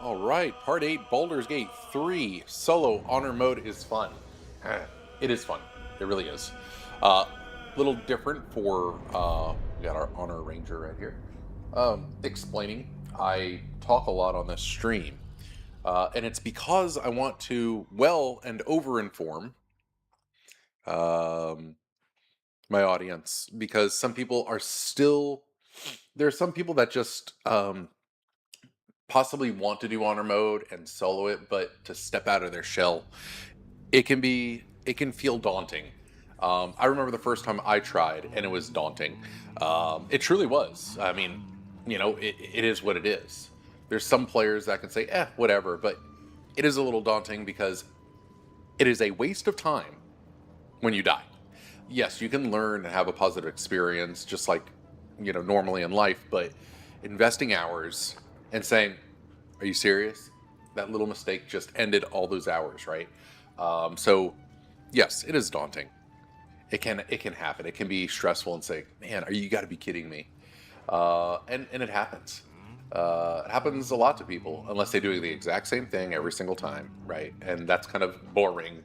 All right, Part 8, Baldur's Gate 3, Solo Honor Mode is fun. It is fun. It really is. Little different for, we got our Honor Ranger right here. Explaining, I talk a lot on this stream, and it's because I want to and over-inform um, my audience, because some people are still, there are some people that just possibly want to do honor mode and solo it, but to step out of their shell, it can feel daunting. I remember the first time I tried, and it was daunting. It truly was. I mean, it is what it is. There's some players that can say, whatever, but it is a little daunting because it is a waste of time when you die. Yes, you can learn and have a positive experience just like, normally in life, but investing hours and saying, are you serious? That little mistake just ended all those hours, right? So, yes, it is daunting. It can happen. It can be stressful and say, man, you got to be kidding me. And it happens. It happens a lot to people, unless they do the exact same thing every single time, right? And that's kind of boring.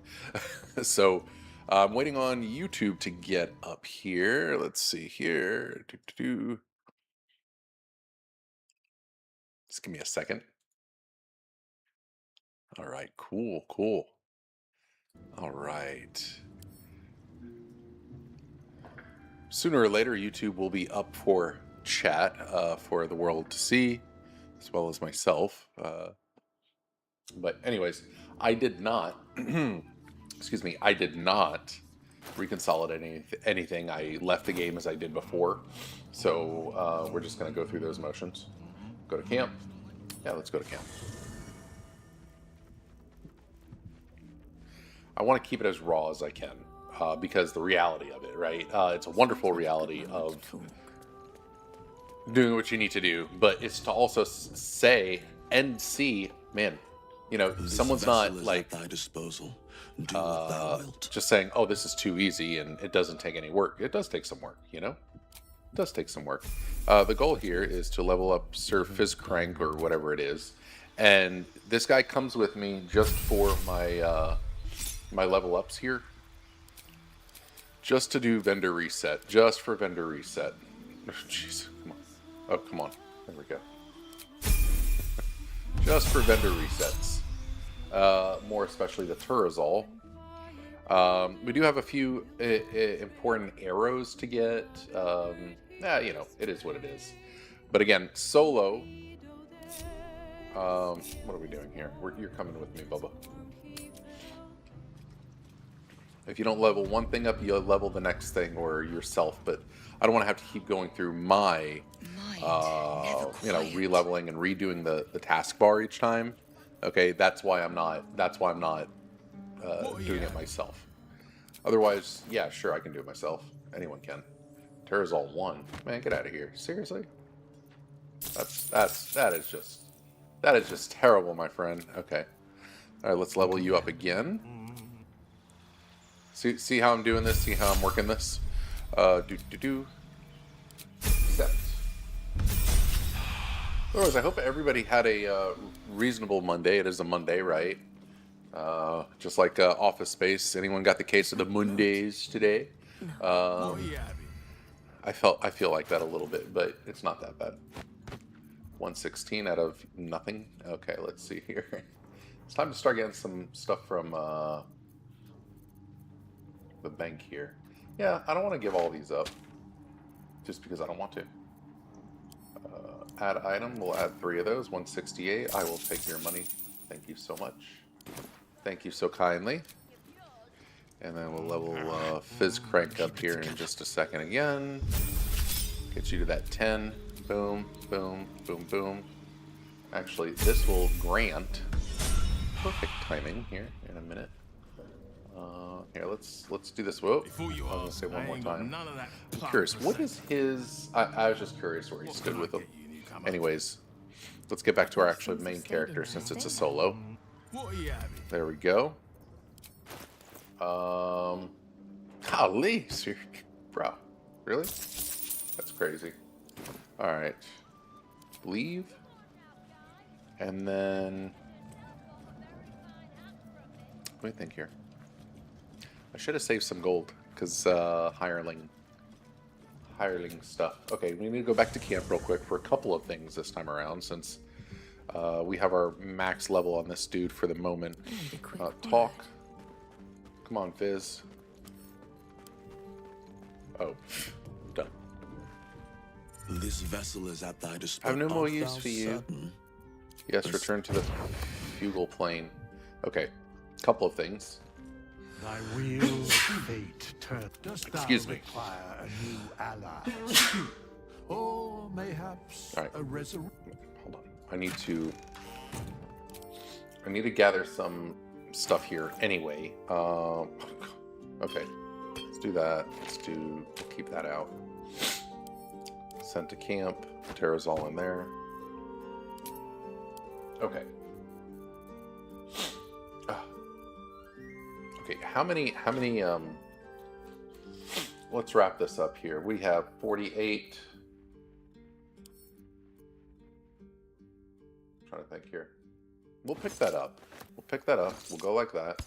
So I'm waiting on YouTube to get up here. Let's see here. Just give me a second. All right, cool. All right. Sooner or later, YouTube will be up for chat for the world to see, as well as myself. But anyways, I did not, excuse me, I did not reconsolidate anything. I left the game as I did before. So we're just going to go through those motions. Go to camp. Yeah, let's go to camp. I want to keep it as raw as I can because the reality of it, right? It's a wonderful reality of doing what you need to do, but it's to also say and see, man, someone's not like at thy disposal. Do what thou wilt. just saying, oh, this is too easy and it doesn't take any work. It does take some work, It does take some work. The goal here is to level up Sir Fizzcrank or whatever it is. And this guy comes with me just for my my level ups here. Just to do vendor reset. Just for vendor reset. Jeez, come on. Oh, come on. There we go. Just for vendor resets. More especially the Turazol. We do have a few important arrows to get. It is what it is. But again, solo. What are we doing here? You're coming with me, Bubba. If you don't level one thing up, you'll level the next thing or yourself. But I don't want to have to keep going through my, re-leveling and redoing the taskbar each time. Okay, that's why I'm not doing it myself. Otherwise, yeah, sure, I can do it myself. Anyone can. Terrazol 1. Man, get out of here. Seriously? That is just terrible, my friend. Okay. All right, let's level you up again. See how I'm doing this? See how I'm working this? Accept. Otherwise, I hope everybody had a reasonable Monday. It is a Monday, right? Just like Office Space. Anyone got the case of the Mondays today? I feel like that a little bit, but it's not that bad. 116 out of nothing. Okay, let's see here. It's time to start getting some stuff from the bank here. Yeah, I don't want to give all these up just because I don't want to. Add item, we'll add 3 of those. 168. I will take your money. Thank you so much. Thank you so kindly. And then we'll level Fizzcrank up here in just a second again. Get you to that 10. Boom, boom, boom, boom. Actually, this will grant perfect timing here in a minute. Here, let's do this. Whoa, I'm gonna say one more time. I'm curious, what is his? I was just curious where he stood with him. Anyways, let's get back to our actual main character since it's a solo. There we go. Golly, bro, really? That's crazy. All right, leave. And then, what do you think here? I should have saved some gold, because hireling stuff. Okay, we need to go back to camp real quick for a couple of things this time around, since we have our max level on this dude for the moment. Talk. Come on, Fizz. Oh, done. This vessel is at thy disposal. I have no more use for you. Certain? Yes, return to the fugal plane. Okay, couple of things. Thy wheel of fate turn. Dost thou Excuse me. require a new ally? Or mayhaps All right. a resurrection? Hold on. I need to gather some stuff here anyway. Okay. Let's do that. Keep that out. Sent to camp. Terra's all in there. Okay. Okay, how many, let's wrap this up here. We have 48. I'm trying to think here. We'll pick that up. We'll go like that.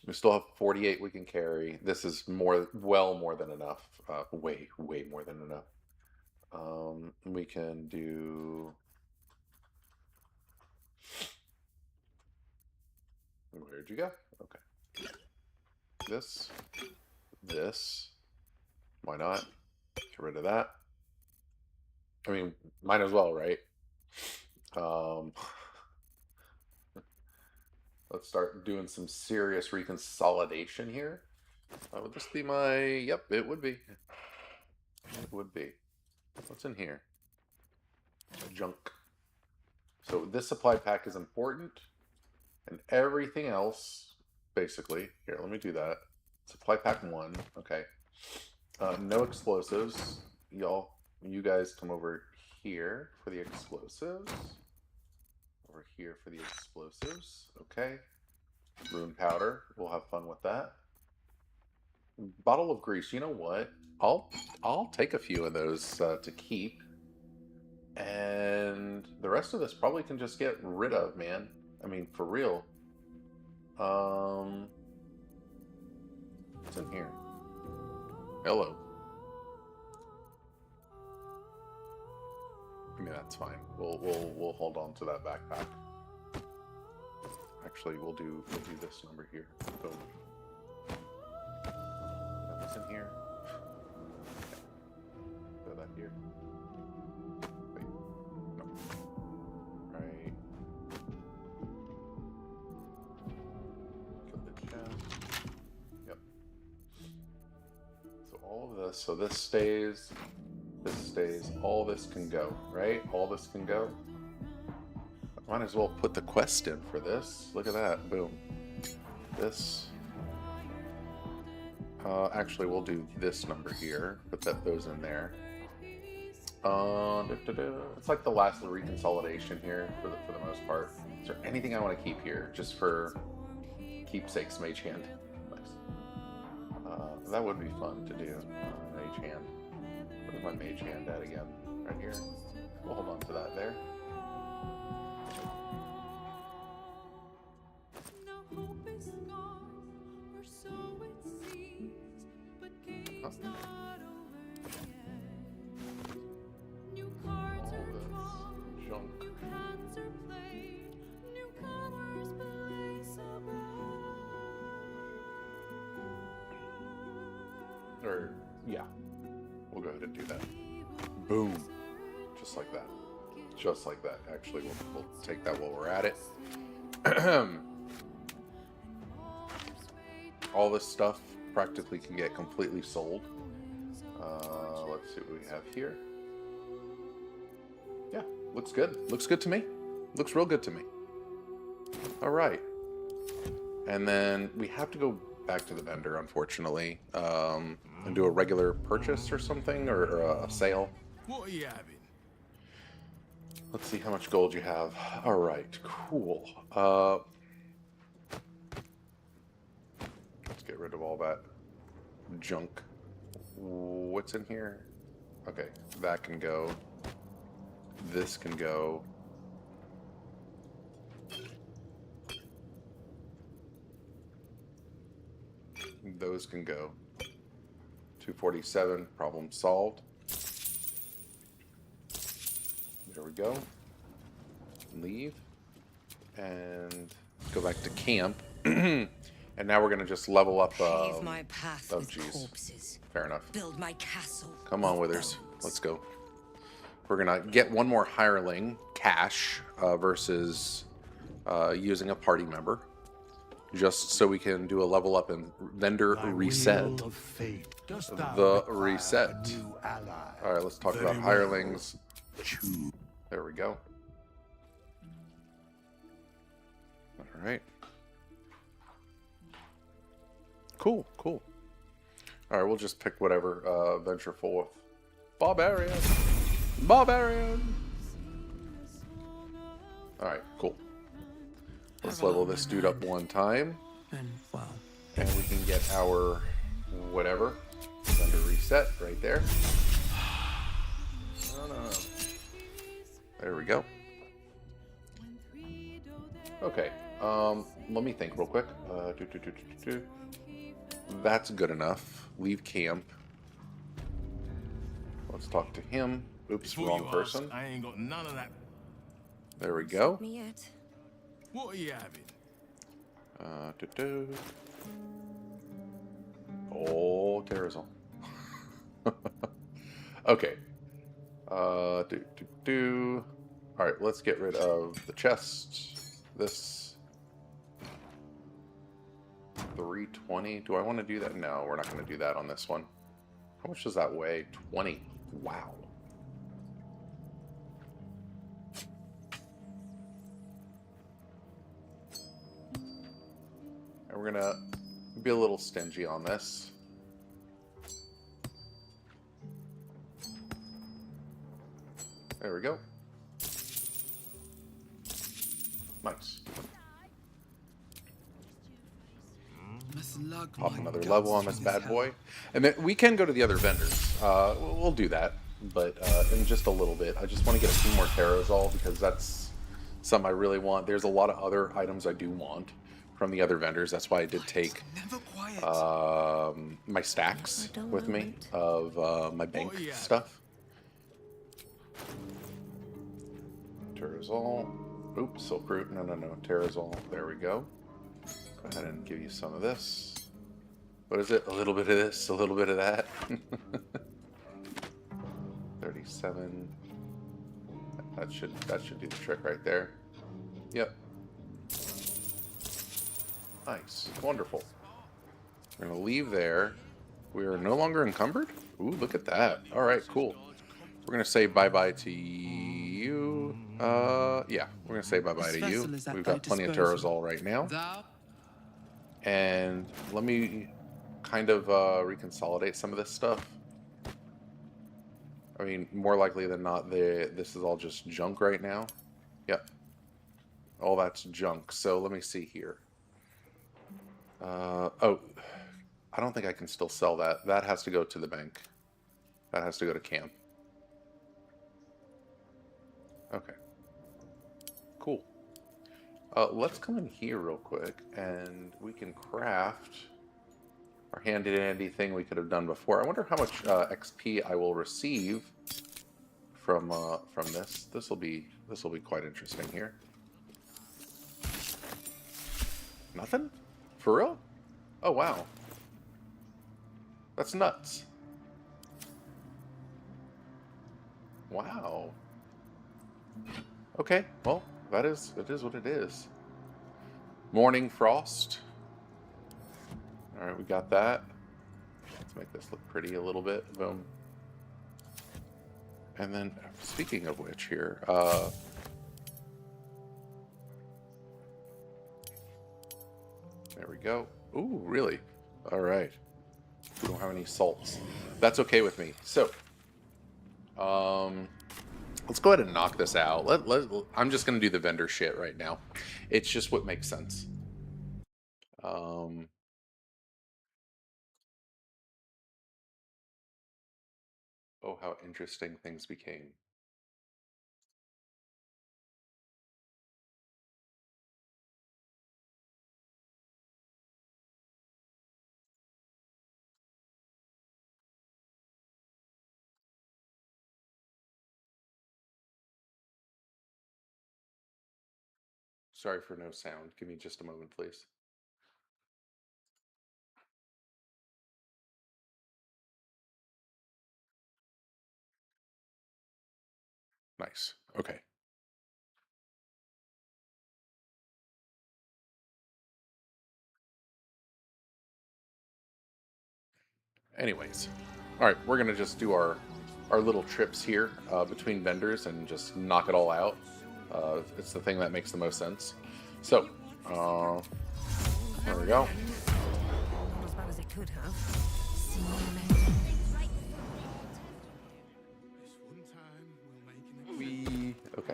We still have 48 we can carry. This is well more than enough. Way more than enough. We can do... Where'd you go? Okay. This. Why not? Get rid of that. I mean, might as well, right? Let's start doing some serious reconsolidation here. Would this be my... Yep, it would be. It would be. What's in here? Junk. So this supply pack is important. And everything else, basically... Here, let me do that. Supply pack 1. Okay. No explosives. You guys come over here for the explosives. Over here for the explosives. Okay. Rune powder. We'll have fun with that. Bottle of grease. You know what? I'll take a few of those to keep. And the rest of this probably can just get rid of, man. I mean, for real. What's in here? Hello. I mean, that's fine. We'll hold on to that backpack. Actually, we'll do this number here. Boom. What's in here? Okay. Throw that here. Wait. No. Right. Kill the chest. Yep. So all of this. So this stays. This stays. All this can go, right? All this can go. Might as well put the quest in for this. Look at that. Boom. This. Actually, we'll do this number here. Put those in there. It's like the last reconsolidation here for the most part. Is there anything I want to keep here just for keepsakes? Mage hand. Nice. That would be fun to do. Mage hand. Where's my mage hand at again? Right here. We'll hold on to that there. Yeah, we'll go ahead and do that. Boom. Just like that. Just like that. Actually, we'll take that while we're at it. All this stuff practically can get completely sold. Let's see what we have here. Yeah, looks good. Looks good to me. Looks real good to me. All right. And then we have to go back to the vendor, unfortunately, and do a regular purchase or something, or a sale. What are you having? Let's see how much gold you have. All right, cool. Let's get rid of all that junk. What's in here? Okay, that can go. This can go. those can go. 247, problem solved. There we go. Leave. And go back to camp. And now we're going to just level up. Pave my path Oh, with geez. corpses. Fair enough. Build my castle. Come on, with Withers. bones. Let's go. We're going to get one more hireling, cash, versus using a party member. Just so we can do a level up and vendor Thy reset. wheel of fate, dost thou The require reset. a new ally? All right, let's talk Very about well. hirelings. Choose. There we go. All right. Cool, cool. All right, we'll just pick whatever venture forth. Barbarian! Barbarian! All right, cool. Let's level this dude up one time. And well, And we can get our whatever. Vendor reset right there. No. There we go. Okay. Let me think real quick. That's good enough. Leave camp. Let's talk to him. Oops, Before wrong you person. ask, I ain't got none of that. There we go. Me yet. What are you having? Oh, Terrazol. Okay. All right, let's get rid of the chest. This 320. Do I want to do that? No, we're not going to do that on this one. How much does that weigh? 20. Wow. And we're going to be a little stingy on this. There we go. Nice. Pop another level on this bad boy. And then we can go to the other vendors. We'll do that, but in just a little bit. I just want to get a few more Terrazol because that's something I really want. There's a lot of other items I do want from the other vendors. That's why I did take my stacks with me of my bank stuff. Terrazol. Oops, silk root. No. Terrazol. There we go. Go ahead and give you some of this. What is it? A little bit of this, a little bit of that. 37. That should do the trick right there. Yep. Nice. Wonderful. We're gonna leave there. We are no longer encumbered? Ooh, look at that. Alright, cool. We're gonna say bye-bye to you. Yeah, we're gonna say bye-bye to you. We've got plenty of Terrazol right now. And let me kind of reconsolidate some of this stuff. I mean, more likely than not, this is all just junk right now. Yep. All that's junk. So let me see here. Oh, I don't think I can still sell that. That has to go to the bank. That has to go to camp. Okay. Cool. Let's come in here real quick, and we can craft our handy-dandy thing we could have done before. I wonder how much XP I will receive from this. This will be quite interesting here. Nothing? For real? Oh wow. That's nuts. Wow. Okay, well, it is what it is. Morning frost. Alright, we got that. Let's make this look pretty a little bit. Boom. And then, speaking of which here, there we go. Ooh, really? Alright. We don't have any salts. That's okay with me. So, let's go ahead and knock this out. I'm just going to do the vendor shit right now. It's just what makes sense. Oh, how interesting things became. Sorry for no sound. Give me just a moment, please. Nice. Okay. Anyways, all right, we're gonna just do our little trips here between vendors and just knock it all out. It's the thing that makes the most sense. So, there we go. Not as bad as it could have. This one time we'll make an We okay.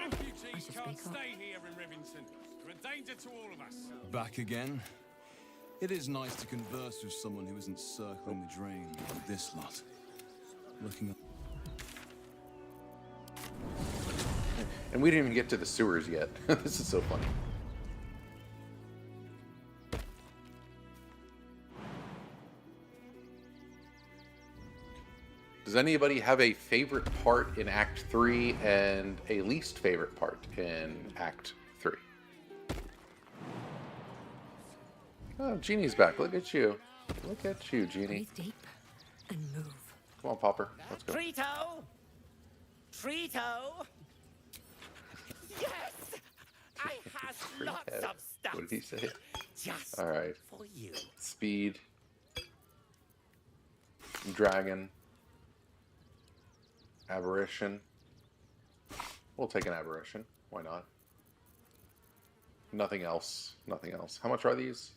Refugees should can't speak up. stay here in Rivington. They're a danger to all of us. Back again? It is nice to converse with someone who isn't circling the drain like this lot. Looking at... And we didn't even get to the sewers yet. This is so funny. Does anybody have a favorite part in Act 3 and a least favorite part in Act 3? Oh, Genie's back. Look at you. Look at you, Genie. Breathe deep and move. Come on, Popper. Let's go. Trito! Trito! Yes! I has lots Head. of stuff. What did he say? Just All right. for you. Speed. Dragon. Aberration. We'll take an aberration. Why not? Nothing else. Nothing else. How much are these?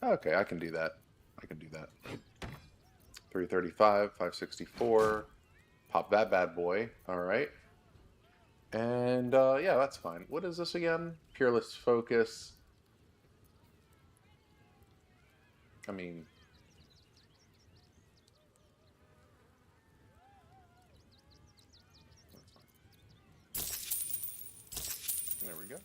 Okay, I can do that. I can do that. 335, 564. Pop that bad boy. All right. And yeah, that's fine. What is this again? Peerless Focus. I mean, there we go.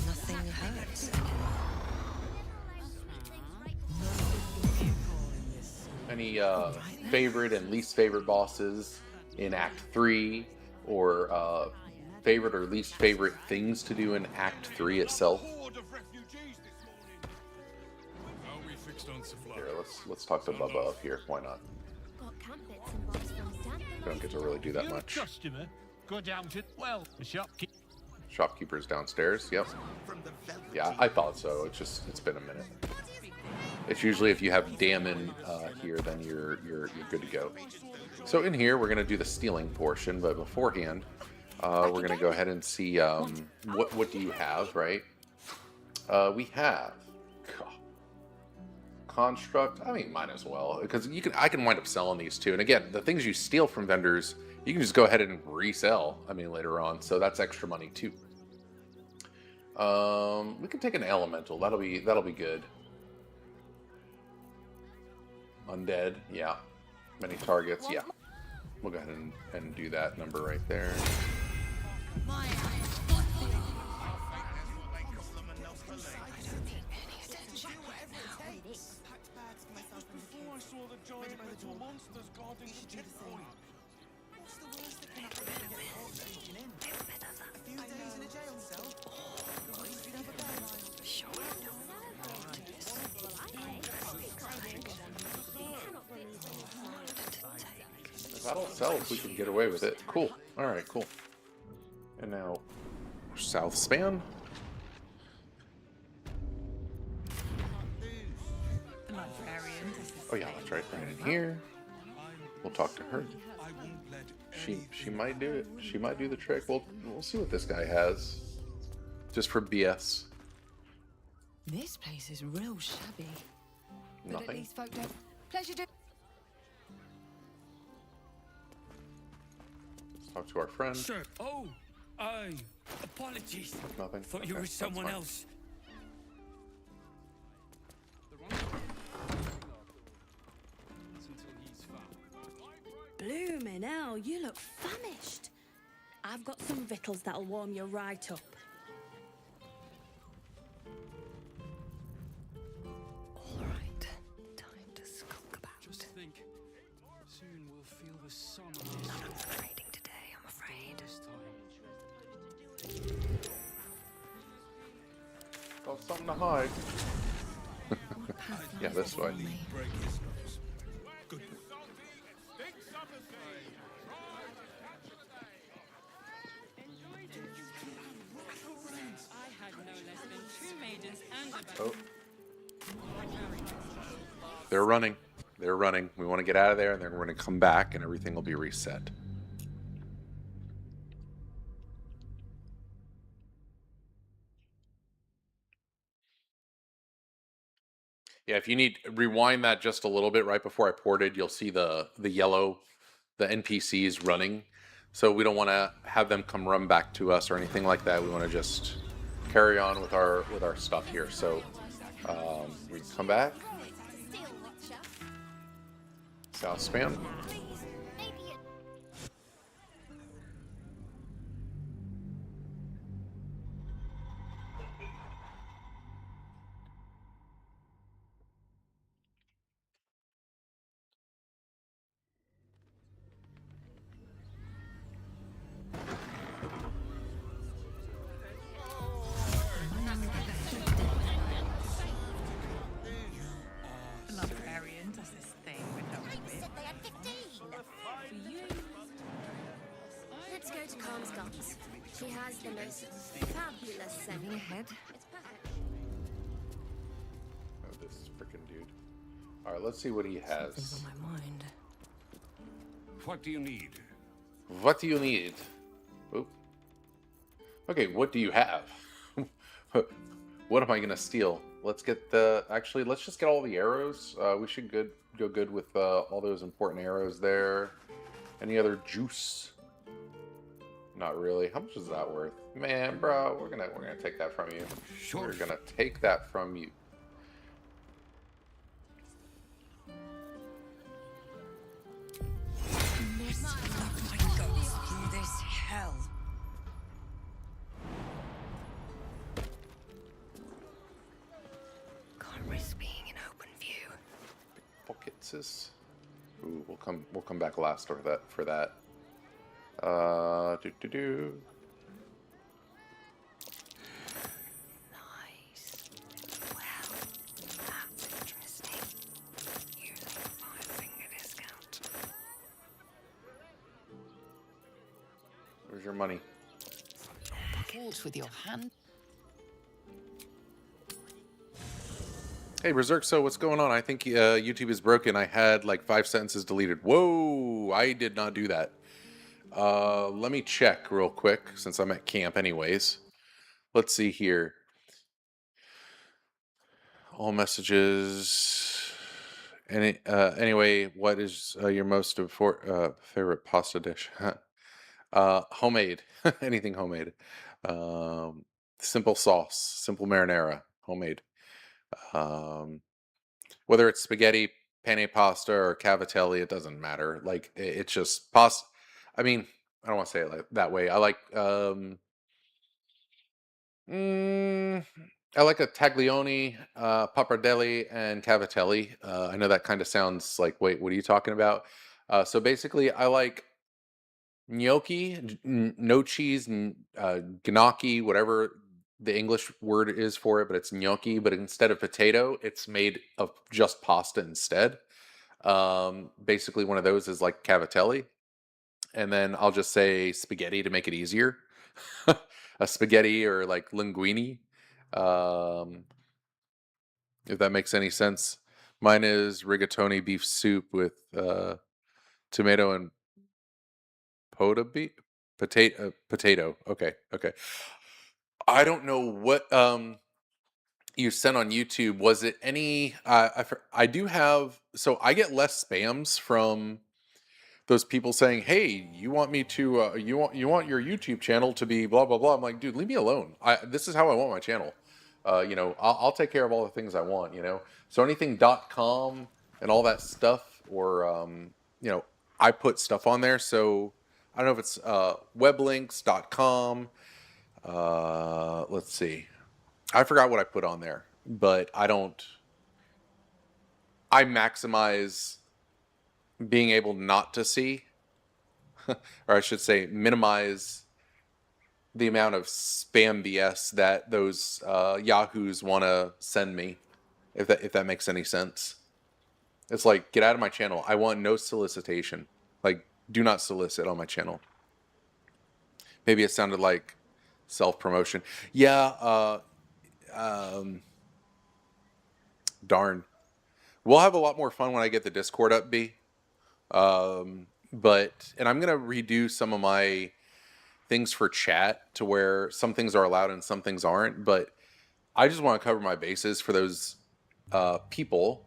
Nothing hurts. Any favorite and least favorite bosses in Act 3, or favorite or least favorite things to do in Act 3 itself? Horde of refugees this morning. Are we fixed on supply? Here, let's talk to Bubba up here. Why not? Got camp bits and bobs from Dad. We don't get to really do that much. Customer, go down to the shopkeeper. Shopkeeper's downstairs. Yep. Yeah, I thought so. It's been a minute. It's usually if you have Damon here, then you're good to go. So in here, we're gonna do the stealing portion, but beforehand, we're gonna go ahead and see what do you have, right? We have construct. I mean, might as well, because I can wind up selling these too. And again, the things you steal from vendors, you can just go ahead and resell. I mean, later on, so that's extra money too. We can take an elemental. That'll be good. Undead, yeah. Many targets, yeah. We'll go ahead and do that number right there. Before I saw the giant metal monsters guarding the checkpoint. What's the worst that can happen? A few days in a jail cell? The least you'd ever go. That'll sell if we can get away with it. Cool. Alright, cool. And now, south span. Oh yeah, that's right. Right in here. We'll talk to her. She might do it. She might do the trick. We'll see what this guy has. Just for BS. This place is real shabby. But at Nothing. least folk don't. Pleasure to. Let's talk to our friend. Sir, apologies. Nothing. Thought you Okay, were that's someone fine. else. Bloomin' hell, you look famished. I've got some victuals that'll warm you right up. All right, time to skulk about. Just think, soon we'll feel the sun on us Not upgrading today, I'm afraid. this time. Got something to hide. What path Yeah, lies this way. before me? Break his nose. Good boy. I had no less than 2 maidens and a Oh. They're running. They're running. We want to get out of there, and then we're going to come back, and everything will be reset. Yeah, if you need, rewind that just a little bit right before I ported, you'll see the yellow, the NPCs running. So we don't want to have them come run back to us or anything like that. We want to just carry on with our stuff here. So we come back. South span. librarian does this thing with her whip. They had 15. Let's go to Calm's Gums. She has the most fabulous scent. Moving ahead. It's perfect. Oh, this freaking dude. All right, let's see what he has. Something's on my mind. What do you need? What do you need? Oop. Okay, what do you have? What am I gonna steal? Let's get the. Actually, let's just get all the arrows. We should go good with all those important arrows there. Any other juice? Not really. How much is that worth? Man, bro, we're gonna take that from you. Sure. We're gonna take that from you. Through this hell. Can't risk being in open view. Pockets is. Ooh, we'll come back last for that. Do. Nice. Well, that's interesting. Using a 5-finger discount. Where's your money? Balls with your hand. Hey, Berserk, so what's going on? I think YouTube is broken. I had like 5 sentences deleted. Whoa, I did not do that. Let me check real quick since I'm at camp anyways. Let's see here. All messages. Anyway, what is your most favorite pasta dish? Homemade. Anything homemade. Simple sauce, simple marinara, homemade. Whether it's spaghetti, penne pasta, or cavatelli, it doesn't matter. Like it's just pasta. I mean, I don't want to say it like that way. I like I like a taglioni, pappardelle, and cavatelli. I know that kind of sounds like, wait, what are you talking about? So basically, I like gnocchi, no cheese, gnocchi, whatever the English word is for it, but it's gnocchi. But instead of potato, it's made of just pasta instead. Basically, one of those is like cavatelli, and then I'll just say spaghetti to make it easier. A spaghetti or like linguine, um, if that makes any sense. Mine is rigatoni beef soup with tomato and potato. Okay. I don't know what you sent on YouTube. Was it any? I do have. So I get less spams from those people saying, "Hey, you want me to? You want your YouTube channel to be blah blah blah." I'm like, dude, leave me alone. This is how I want my channel. I'll take care of all the things I want. So anything .com and all that stuff, or I put stuff on there. So I don't know if it's weblinks.com. Let's see. I forgot what I put on there, but I don't. I maximize being able not to see, or I should say, minimize the amount of spam BS that those yahoos want to send me, if that makes any sense. It's like, get out of my channel. I want no solicitation. Like, do not solicit on my channel. Maybe it sounded like self-promotion. Yeah, darn. We'll have a lot more fun when I get the Discord up, B. And I'm going to redo some of my things for chat to where some things are allowed and some things aren't. But I just want to cover my bases for those people.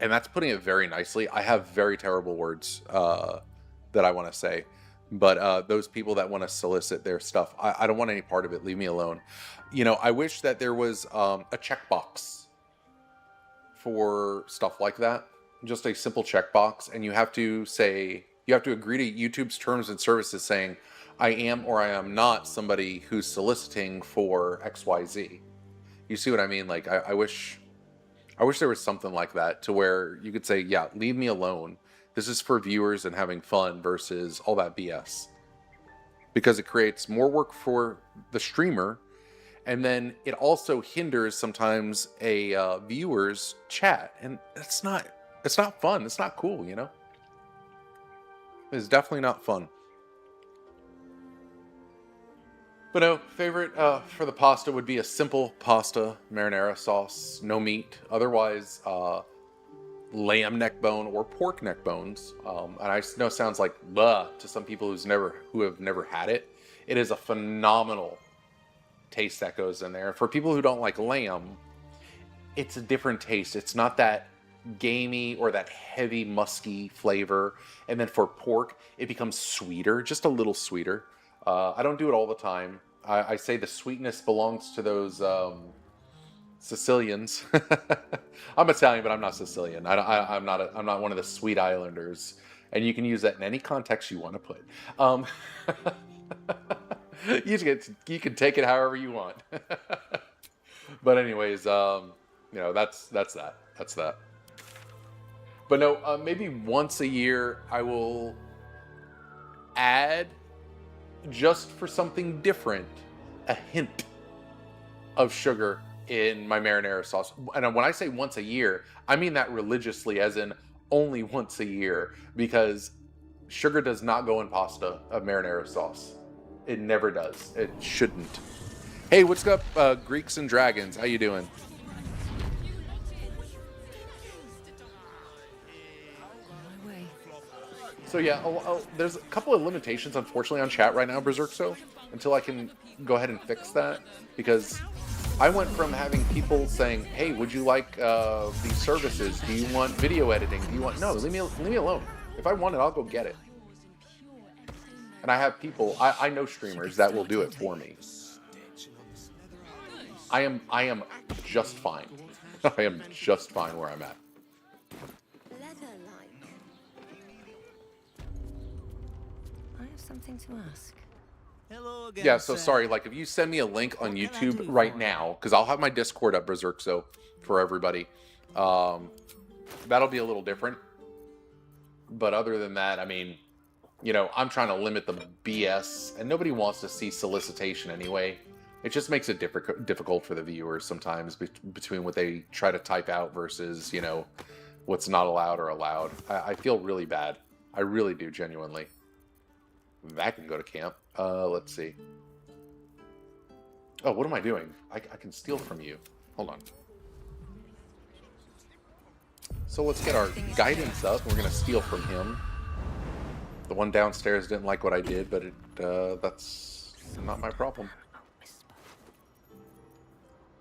And that's putting it very nicely. I have very terrible words that I want to say. But those people that want to solicit their stuff, I don't want any part of it. Leave me alone. You know, I wish that there was a checkbox for stuff like that. Just a simple checkbox. And you have to say, you have to agree to YouTube's terms and services saying, I am or I am not somebody who's soliciting for XYZ. You see what I mean? Like, I wish there was something like that to where you could say, yeah, leave me alone. This is for viewers and having fun versus all that BS. Because it creates more work for the streamer, and then it also hinders sometimes a viewer's chat, and it's not fun. It's not cool, you know? It's definitely not fun. But no, favorite for the pasta would be a simple pasta marinara sauce, no meat. Otherwise, lamb neck bone or pork neck bones. And I know it sounds like blah to some people who have never had it. It is a phenomenal taste that goes in there. For people who don't like lamb, it's a different taste. It's not that gamey or that heavy musky flavor. And then for pork, it becomes sweeter, just a little sweeter. I don't do it all the time. I say the sweetness belongs to those Sicilians. I'm Italian, but I'm not Sicilian. I'm not one of the sweet islanders. And you can use that in any context you want to put. You can take it however you want. But anyways, you know, that's that. But no, maybe once a year I will add, just for something different, a hint of sugar in my marinara sauce. And when I say once a year, I mean that religiously, as in only once a year, because sugar does not go in pasta of marinara sauce. It never does. It shouldn't. Hey, what's up, Greeks and Dragons? How you doing? So yeah, there's a couple of limitations, unfortunately, on chat right now, Berserkso, until I can go ahead and fix that, because I went from having people saying, hey, would you like these services? Do you want video editing? Do you want... No, leave me alone. If I want it, I'll go get it. And I have people, I know streamers that will do it for me. I am just fine. I am just fine where I'm at. I have something to ask. Hello again. Yeah, so sorry, like if you send me a link on YouTube right now, because I'll have my Discord up, Berserkso, for everybody. That'll be a little different. But other than that, I mean, you know, I'm trying to limit the BS, and nobody wants to see solicitation anyway. It just makes it difficult for the viewers sometimes between what they try to type out versus, you know, what's not allowed or allowed. I feel really bad. I really do, genuinely. That can go to camp. Let's see. Oh, what am I doing? I can steal from you. Hold on. So let's get our guidance up. We're going to steal from him. The one downstairs didn't like what I did, but that's not my problem.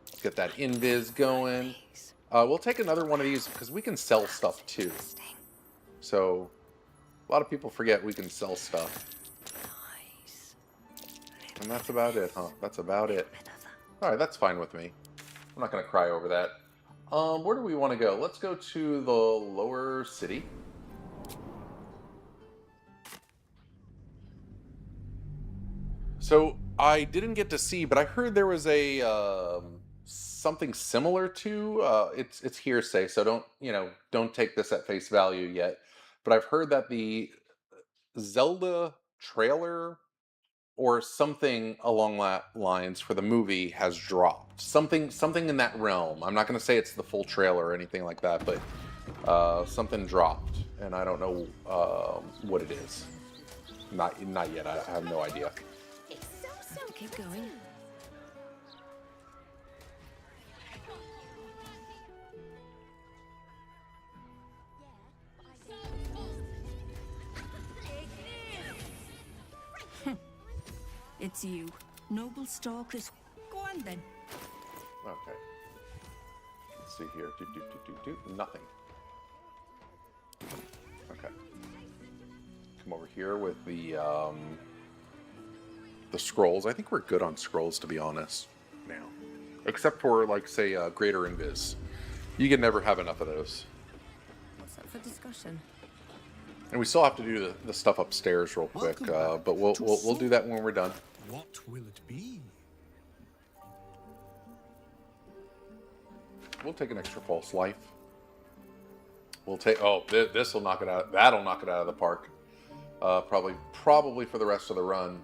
Let's get that invis going. We'll take another one of these because we can sell stuff too. So a lot of people forget we can sell stuff. And that's about it, huh? That's about it. Alright, that's fine with me. I'm not going to cry over that. Where do we want to go? Let's go to the lower city. So, I didn't get to see, but I heard there was a something similar to. It's hearsay, so don't take this at face value yet. But I've heard that the Zelda trailer or something along that lines for the movie has dropped. Something in that realm. I'm not going to say it's the full trailer or anything like that, but something dropped, and I don't know what it is. Not yet. I have no idea. It's so Keep going. It's you. Noble stalkers. Go on then. Okay. Let's see here. Nothing. Okay. Come over here with the scrolls. I think we're good on scrolls, to be honest, now. Except for, like, say, Greater Invis. You can never have enough of those. What's up for discussion? And we still have to do the stuff upstairs real quick, but we'll do that when we're done. What will it be? We'll take an extra false life. We'll take. Oh, this will knock it out. That'll knock it out of the park. Probably for the rest of the run,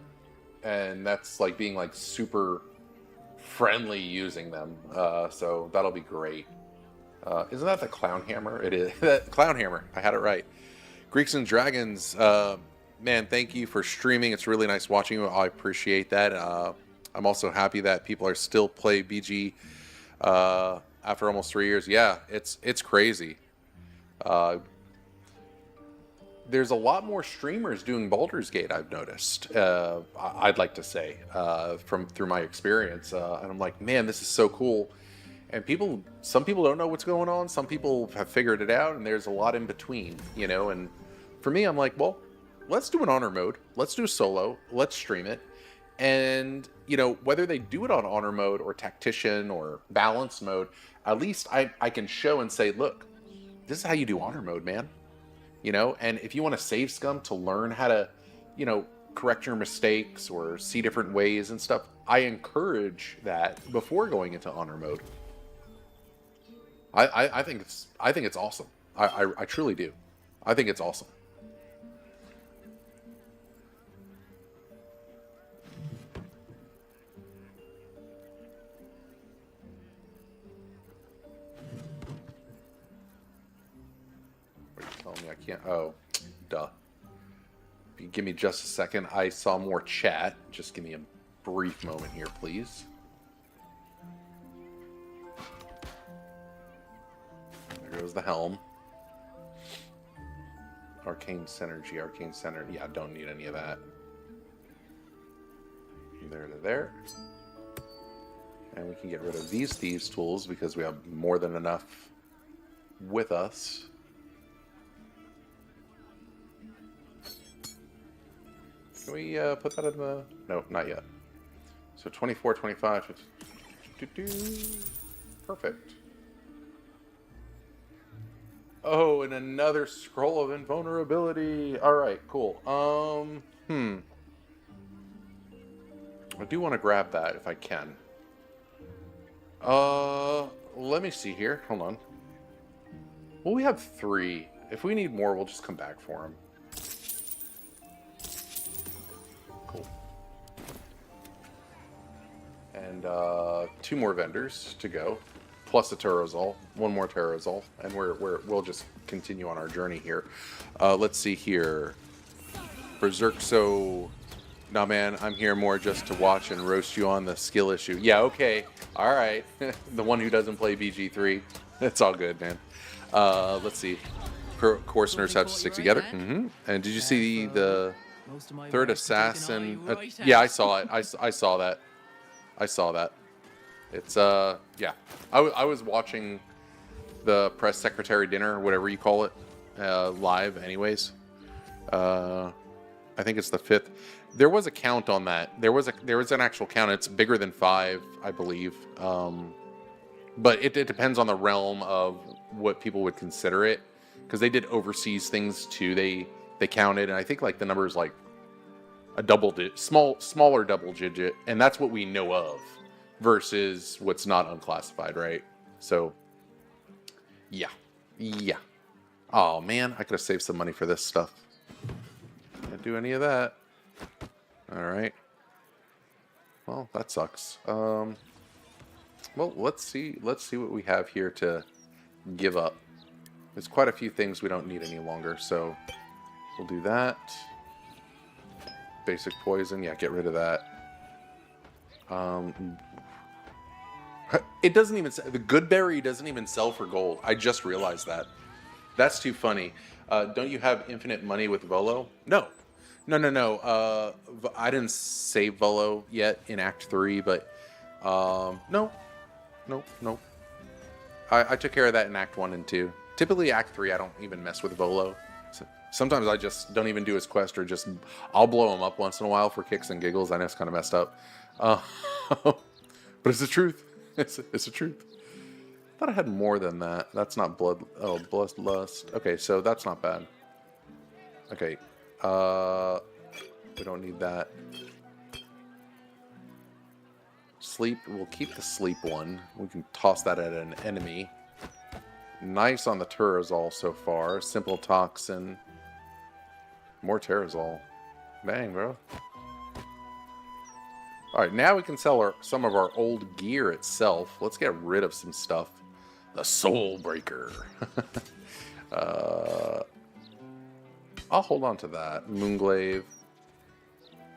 and that's like being like super friendly using them. So that'll be great. Isn't that the clown hammer? It is. That clown hammer. I had it right. Greeks and Dragons. Man, thank you for streaming. It's really nice watching you. I appreciate that. I'm also happy that people are still play BG after almost 3 years. Yeah, it's crazy. There's a lot more streamers doing Baldur's Gate, I've noticed. I'd like to say through my experience, and I'm like, man, this is so cool. And some people don't know what's going on. Some people have figured it out, and there's a lot in between, And for me, I'm like, well, let's do an honor mode. Let's do solo. Let's stream it. And, whether they do it on honor mode or tactician or balance mode, at least I can show and say, look, this is how you do honor mode, man. And if you want to save scum to learn how to, correct your mistakes or see different ways and stuff, I encourage that before going into honor mode. I think it's awesome. I truly do. I think it's awesome. What are you telling me I can't? Oh, duh. If you give me just a second, I saw more chat. Just give me a brief moment here, please. There goes the helm. Arcane Synergy, Arcane Center. Yeah, I don't need any of that. There to there. And we can get rid of these thieves tools because we have more than enough with us. Can we put that in the... No, not yet. So 24, 25... Perfect. Oh, and another scroll of invulnerability. Alright, cool. I do want to grab that if I can. Let me see here. Hold on. Well, we have 3. If we need more, we'll just come back for them. Cool. And 2 more vendors to go, plus a Terrazol, 1 more Terrazol, and we'll just continue on our journey here. Let's see here. Berserk, so... Nah, man, I'm here more just to watch and roast you on the skill issue. Yeah, okay. All right. The one who doesn't play BG3. It's all good, man. Let's see. Course nerds have to stick together. And did you see the third assassin? Yeah, I saw it. I saw that. I saw that. It's, yeah. I was watching the press secretary dinner, whatever you call it, live anyways. I think it's the 5th. There was a count on that. There was an actual count. It's bigger than 5, I believe. But it depends on the realm of what people would consider it, because they did overseas things too. They counted, and I think like the number is like a smaller double digit, and that's what we know of. versus what's not unclassified, right? So, yeah. Yeah. Oh, man, I could have saved some money for this stuff. Can't do any of that. All right. Well, that sucks. Well, let's see what we have here to give up. There's quite a few things we don't need any longer, so we'll do that. Basic poison, yeah, get rid of that. It doesn't even the good berry doesn't even sell for gold. I just realized that. That's too funny. Don't you have infinite money with Volo? No. I didn't save Volo yet in Act 3, but no. I took care of that in Act 1 and 2. Typically, Act 3, I don't even mess with Volo. Sometimes I just don't even do his quest, or just I'll blow him up once in a while for kicks and giggles. I know it's kind of messed up, but it's the truth. It's the truth. I thought I had more than that. That's not blood. Oh, bloodlust. Okay, so that's not bad. Okay, we don't need that. Sleep. We'll keep the sleep one. We can toss that at an enemy. Nice on the Turazol so far. Simple toxin. More Terrazol. Bang, bro. Alright, now we can sell some of our old gear itself. Let's get rid of some stuff. The Soul Breaker. I'll hold on to that. Moonglaive.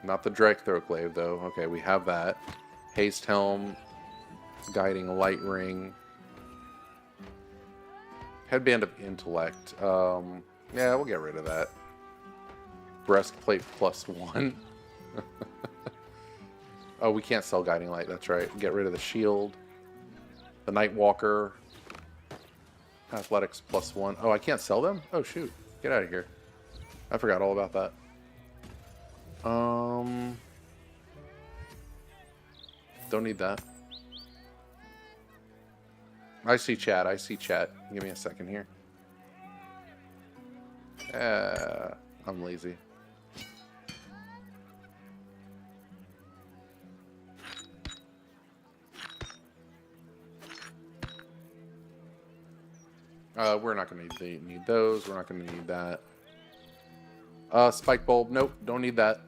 Not the Drake Throatglaive, though. Okay, we have that. Haste Helm. Guiding Light Ring. Headband of Intellect. Yeah, we'll get rid of that. Breastplate +1. Oh, we can't sell Guiding Light, that's right. Get rid of the shield. The Nightwalker. Athletics +1. Oh, I can't sell them? Oh, shoot. Get out of here. I forgot all about that. Don't need that. I see chat. Give me a second here. I'm lazy. We're not going to need those. We're not going to need that. Spike bulb. Nope, don't need that.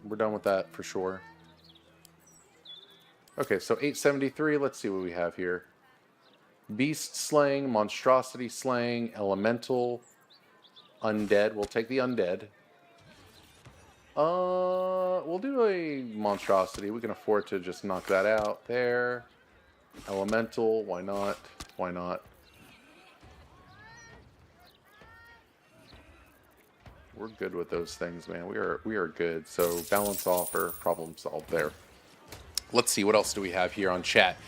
We're done with that for sure. Okay, so 873. Let's see what we have here. Beast slaying, monstrosity slaying, elemental, undead. We'll take the undead. We'll do a monstrosity. We can afford to just knock that out there. Elemental, why not? Why not? We're good with those things, man. We are good. So balance offer, problem solved there. Let's see, what else do we have here on chat?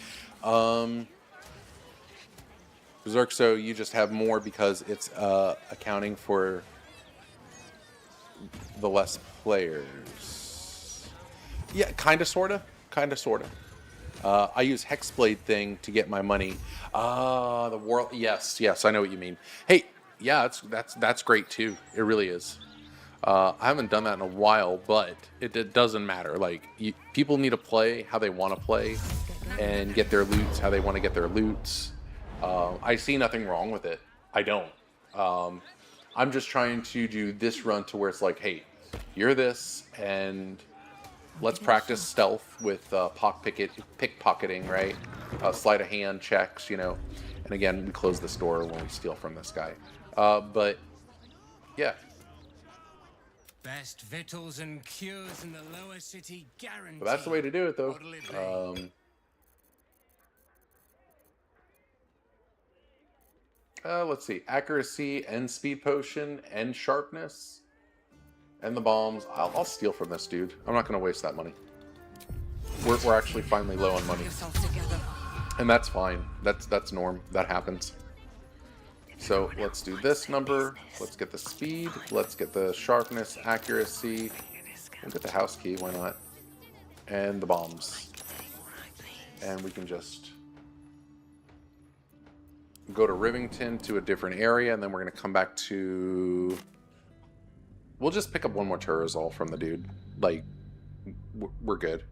Berserk, so you just have more because it's accounting for the less players. Yeah, kinda, sorta. I use Hexblade thing to get my money. The world. Yes, I know what you mean. Hey, yeah, that's great too. It really is. I haven't done that in a while, but it doesn't matter. Like, people need to play how they want to play and get their loots how they want to get their loots. I see nothing wrong with it. I don't. I'm just trying to do this run to where it's like, hey, you're this, and let's practice stealth with pickpocketing, right? Sleight of hand checks, you know. And again, we close this door when we steal from this guy. But yeah. Best victuals and cures in the lower city guaranteed. But that's the way to do it, though. Let's see. Accuracy and speed potion and sharpness. And the bombs. I'll steal from this dude. I'm not going to waste that money. We're actually finally low on money. And that's fine. That's norm. That happens. So let's do this number. Let's get the speed. Let's get the sharpness, accuracy. We'll get the house key. Why not? And the bombs. And we can just go to Rivington to a different area, and then we're going to come back to... We'll just pick up one more Turazol from the dude. Like, we're good.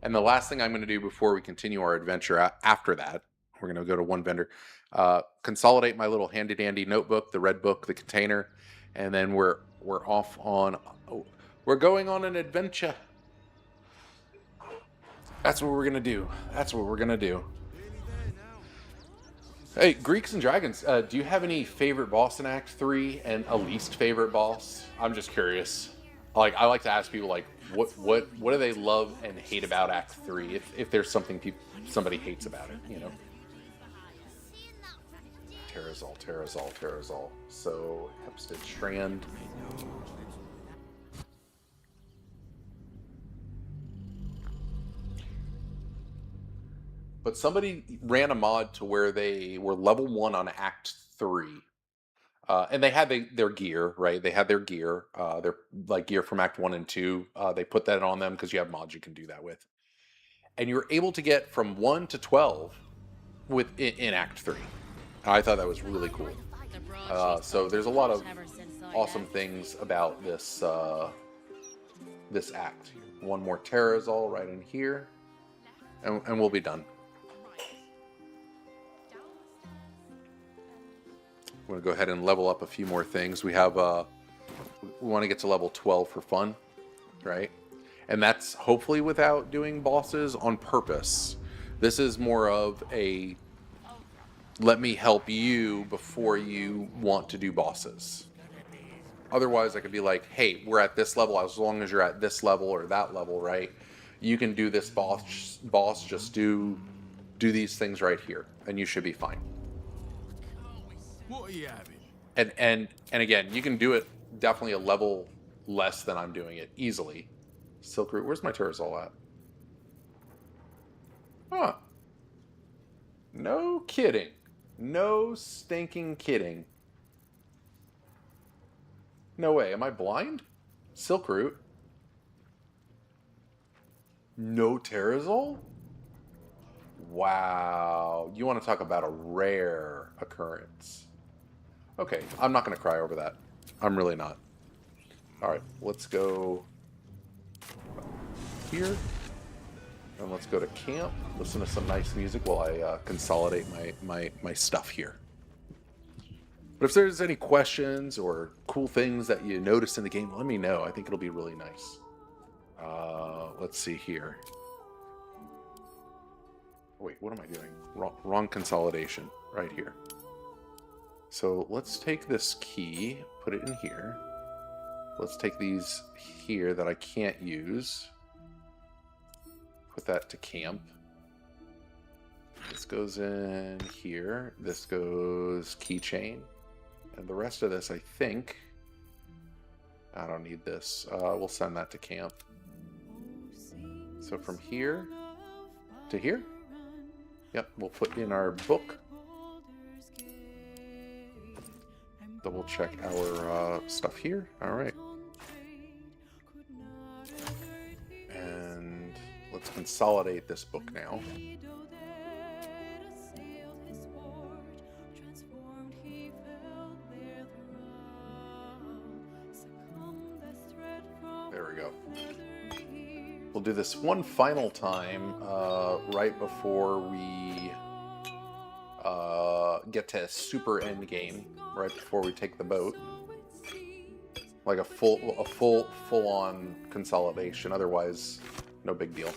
And the last thing I'm going to do before we continue our adventure after that, we're going to go to one vendor, consolidate my little handy dandy notebook, the red book, the container, and then we're off on. Oh, we're going on an adventure. That's what we're going to do. That's what we're going to do. Hey, Greeks and Dragons, do you have any favorite boss in Act 3 and a least favorite boss? I'm just curious. Like, I like to ask people, like, what do they love and hate about Act 3? If there's something somebody hates about it, you know? Terrazol. So, Hempstead Strand. But somebody ran a mod to where they were level 1 on Act 3. And they had their gear, right? They had their gear, their like gear from Act 1 and 2. They put that on them because you have mods you can do that with. And you were able to get from 1 to 12 in Act 3. And I thought that was really cool. So there's a lot of awesome things about this this act. One more Terrazol right in here, and we'll be done. I'm going to go ahead and level up a few more things. We have, we want to get to level 12 for fun, right? And that's hopefully without doing bosses on purpose. This is more of a, let me help you before you want to do bosses. Otherwise, I could be like, hey, we're at this level. As long as you're at this level or that level, right? You can do this boss, just do these things right here, and you should be fine. What are you having? And again, you can do it definitely a level less than I'm doing it easily. Silk Root, where's my Terrazol at? Huh. No kidding. No stinking kidding. No way. Am I blind? Silk Root. No Terrazol? Wow. You want to talk about a rare occurrence. Okay, I'm not going to cry over that. I'm really not. Alright, let's go here. And let's go to camp. Listen to some nice music while I consolidate my stuff here. But if there's any questions or cool things that you notice in the game, let me know. I think it'll be really nice. Let's see here. Wait, what am I doing? Wrong consolidation. Right here. So let's take this key, put it in here. Let's take these here that I can't use. Put that to camp. This goes in here. This goes keychain. And the rest of this, I think... I don't need this. We'll send that to camp. So from here to here? Yep, we'll put in our book. Double check our stuff here. Alright. And let's consolidate this book now. There we go. We'll do this one final time right before we get to super end game, right before we take the boat. Like a full on consolidation. Otherwise, no big deal.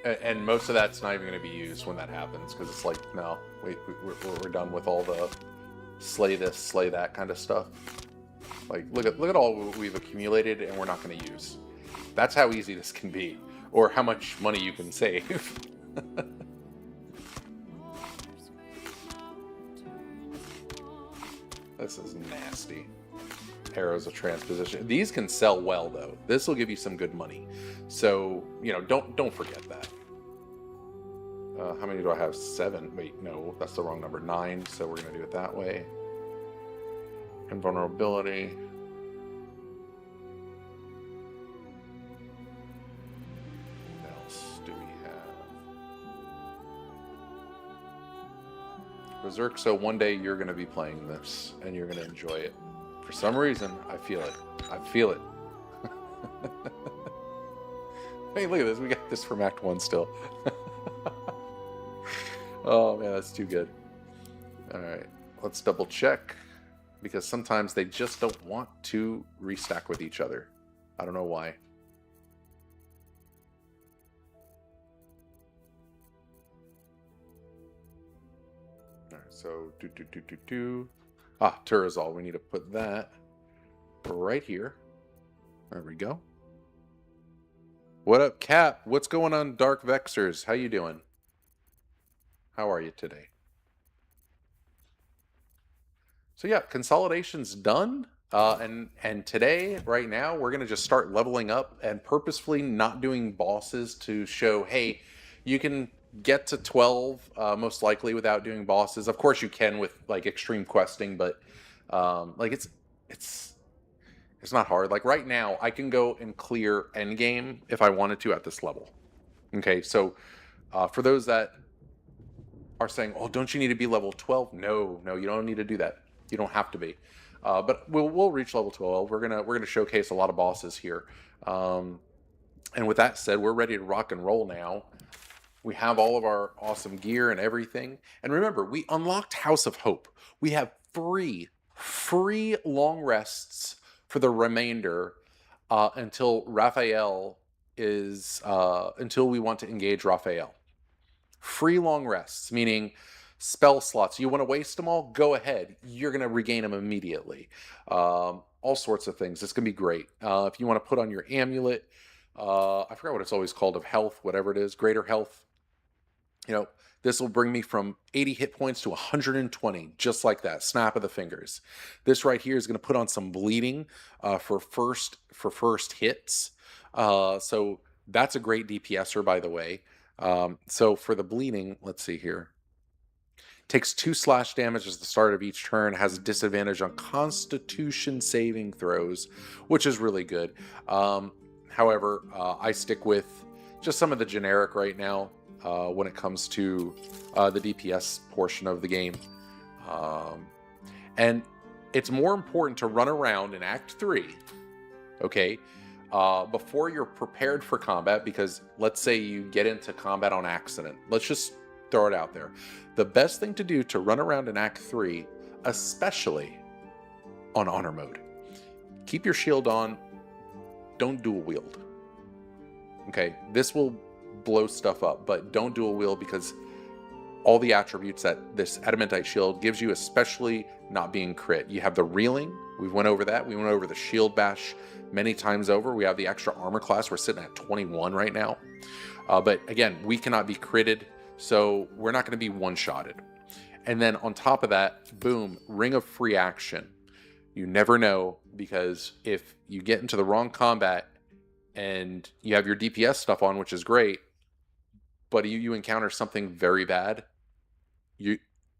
And most of that's not even going to be used when that happens, because it's like, no, we're done with all the slay this, slay that kind of stuff. Like, look at all we've accumulated, and we're not going to use. That's how easy this can be, or how much money you can save. This is nasty. Arrows of transposition. These can sell well, though. This will give you some good money. So, you know, don't forget that. How many do I have? 7. Wait, no, that's the wrong number. 9. So we're going to do it that way. Invulnerability. What else do we have? Berserk, so one day you're going to be playing this, and you're going to enjoy it. For some reason, I feel it. I feel it. Hey, look at this. We got this from Act 1 still. Oh, man, that's too good. All right, let's double check. Because sometimes they just don't want to restack with each other. I don't know why. All right, so Turazol. We need to put that right here. There we go. What up, Cap? What's going on, Dark Vexers? How you doing? How are you today? So yeah, consolidation's done. And today, right now, we're gonna just start leveling up and purposefully not doing bosses to show, hey, you can get to 12 most likely without doing bosses. Of course, you can with like extreme questing, but like it's not hard. Like right now, I can go and clear endgame if I wanted to at this level. Okay, so for those that are saying, "Oh, don't you need to be level 12?" No, you don't need to do that. You don't have to be. But we'll reach level 12. We're gonna showcase a lot of bosses here. And with that said, we're ready to rock and roll now. We have all of our awesome gear and everything. And remember, we unlocked House of Hope. We have free long rests for the remainder until Raphael is until we want to engage Raphael. Free long rests, meaning spell slots. You want to waste them all? Go ahead. You're going to regain them immediately. All sorts of things. It's going to be great. If you want to put on your amulet, I forgot what it's always called, of health, whatever it is, greater health. You know, this will bring me from 80 hit points to 120, just like that, snap of the fingers. This right here is going to put on some bleeding for first hits. So that's a great DPSer, by the way. So for the bleeding, let's see here. Takes 2 slash damage at the start of each turn, has a disadvantage on Constitution saving throws, which is really good. However, I stick with just some of the generic right now when it comes to the DPS portion of the game. And it's more important to run around in Act 3, okay, before you're prepared for combat, because let's say you get into combat on accident. Let's just throw it out there. The best thing to do to run around in Act 3, especially on honor mode, keep your shield on, don't dual wield. Okay, this will blow stuff up, but don't dual wield, because all the attributes that this adamantite shield gives you, especially not being crit. You have the reeling, we went over that. We went over the shield bash many times over. We have the extra armor class. We're sitting at 21 right now. But again, we cannot be critted, so we're not going to be one-shotted. And then on top of that, boom, ring of free action. You never know, because if you get into the wrong combat and you have your DPS stuff on, which is great, but you encounter something very bad,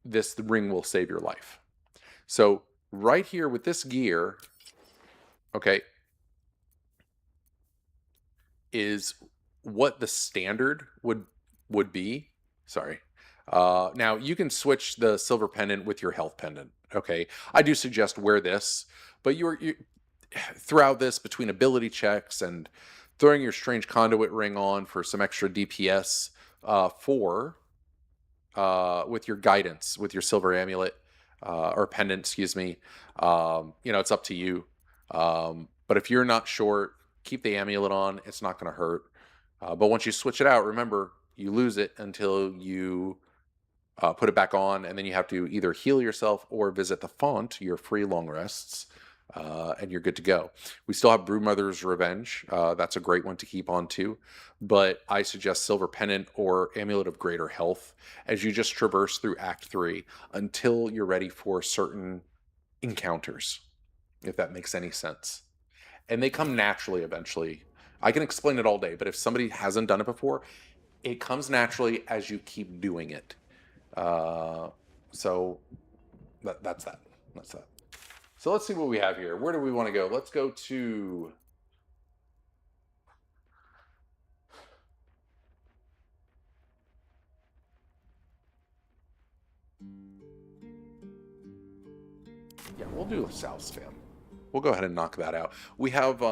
this ring will save your life. So right here with this gear, okay, is what the standard would be. Sorry. Now you can switch the silver pendant with your health pendant. Okay, I do suggest wear this, but you throughout this, between ability checks and throwing your strange conduit ring on for some extra DPS, with your guidance, with your silver amulet or pendant, excuse me. It's up to you. But if you're not sure, keep the amulet on. It's not going to hurt. But once you switch it out, remember, you lose it until you put it back on, and then you have to either heal yourself or visit the font, your free long rests, and you're good to go. We still have Brewmother's Revenge. That's a great one to keep on too. But I suggest Silver Pendant or Amulet of Greater Health as you just traverse through Act 3 until you're ready for certain encounters, if that makes any sense. And they come naturally eventually. I can explain it all day, but if somebody hasn't done it before, it comes naturally as you keep doing it. So that's that. That's that. So let's see what we have here. Where do we want to go? Let's go to... Yeah, we'll do South Spam. We'll go ahead and knock that out. We have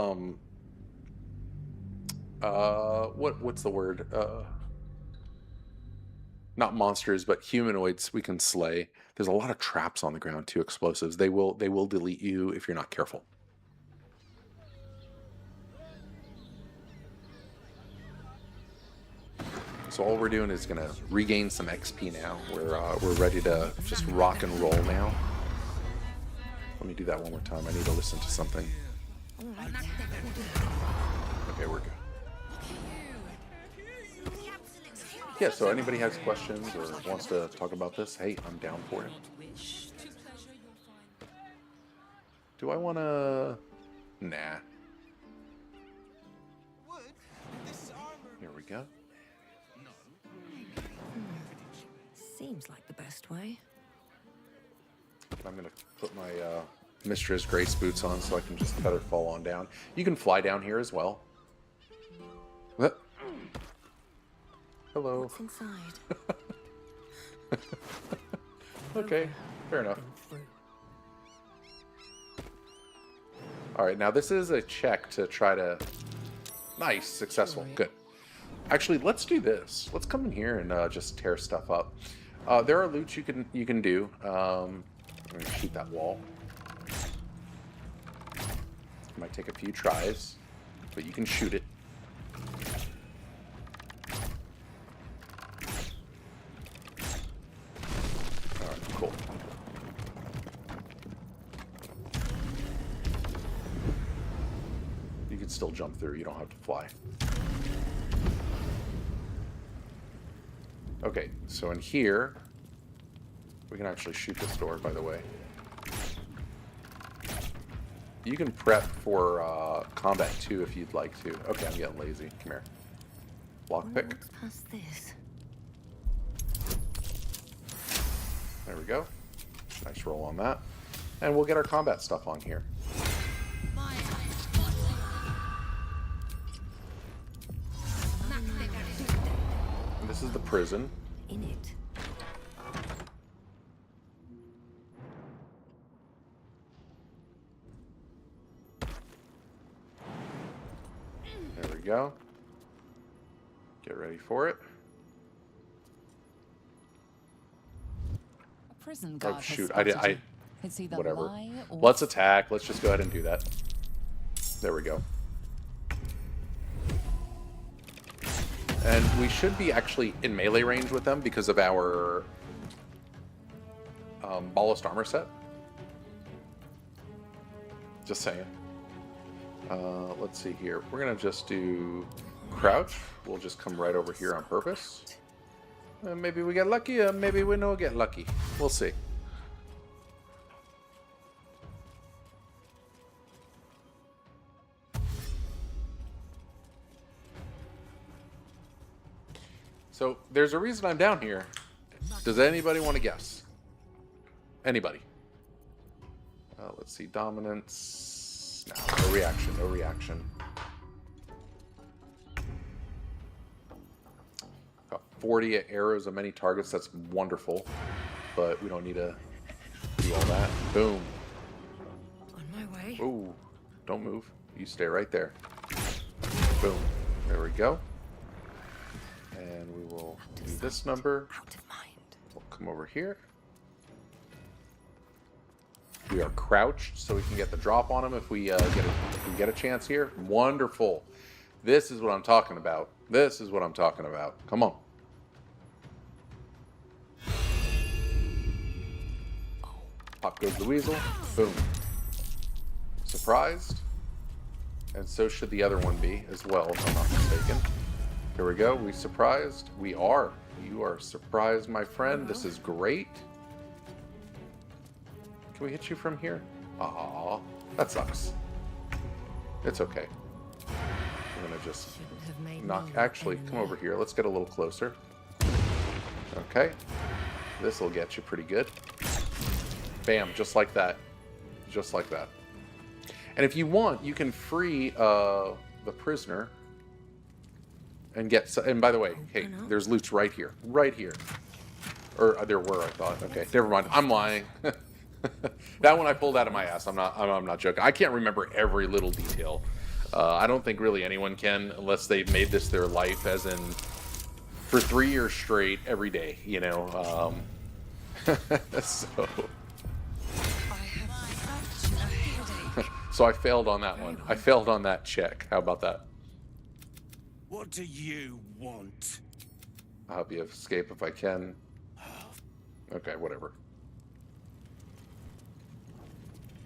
what's the word? Not monsters, but humanoids we can slay. There's a lot of traps on the ground too, explosives. They will delete you if you're not careful. So all we're doing is gonna regain some XP now. We're ready to just rock and roll now. Let me do that one more time. I need to listen to something. Okay, we're good. Yeah, so anybody has questions or wants to talk about this, hey, I'm down for it. Do I want to... Nah. Here we go. Seems like the best way. I'm going to put my Mistress Grace boots on so I can just feather fall on down. You can fly down here as well. What? Hello. What's inside? Okay, fair enough. Alright, now this is a check to try to... Nice, successful, good. Actually, let's do this. Let's come in here and just tear stuff up. There are loots you can do. I'm going to shoot that wall. It might take a few tries, but you can shoot it. Alright, cool. You can still jump through, you don't have to fly. Okay, so in here, we can actually shoot this door, by the way. You can prep for combat too if you'd like to. Okay, I'm getting lazy. Come here. Lockpick. What's past this? There we go. Nice roll on that. And we'll get our combat stuff on here. And this is the prison. In it. There we go. Get ready for it. A prison guard Oh has shoot! spotted you. It's either whatever. lie or Let's attack. Let's just go ahead and do that. There we go. And we should be actually in melee range with them because of our ballast armor set. Just saying. Let's see here. We're going to just do crouch. We'll just come right over here on purpose. Maybe we get lucky, or maybe we don't get lucky. We'll see. So, there's a reason I'm down here. Does anybody want to guess? Anybody? Let's see. Dominance. No reaction. No reaction. Got 40 arrows of many targets. That's wonderful. But we don't need to do all that. Boom. On my way. Ooh. Don't move. You stay right there. Boom. There we go. And we will do this number. Out of mind. We'll come over here. We are crouched, so we can get the drop on him if we get a chance here. Wonderful. This is what I'm talking about. This is what I'm talking about. Come on. Pop goes the weasel. Boom. Surprised. And so should the other one be as well, if I'm not mistaken. Here we go. We surprised. We are. You are surprised, my friend. This is great. Can we hit you from here? Aw, that sucks. It's okay. We're gonna just knock. Actually, come over here. Let's get a little closer. Okay. This will get you pretty good. Bam, just like that. Just like that. And if you want, you can free the prisoner and get. And by the way, hey, there's loots right here, right here. Or there were, I thought. Okay, never mind. I'm lying. That one I pulled out of my ass. I'm not joking. I can't remember every little detail. I don't think really anyone can unless they've made this their life, as in for 3 years straight, every day, you know. So, I have such a headache. so I failed on that one. I failed on that check. How about that? What do you want? I'll help you escape if I can. Okay, whatever.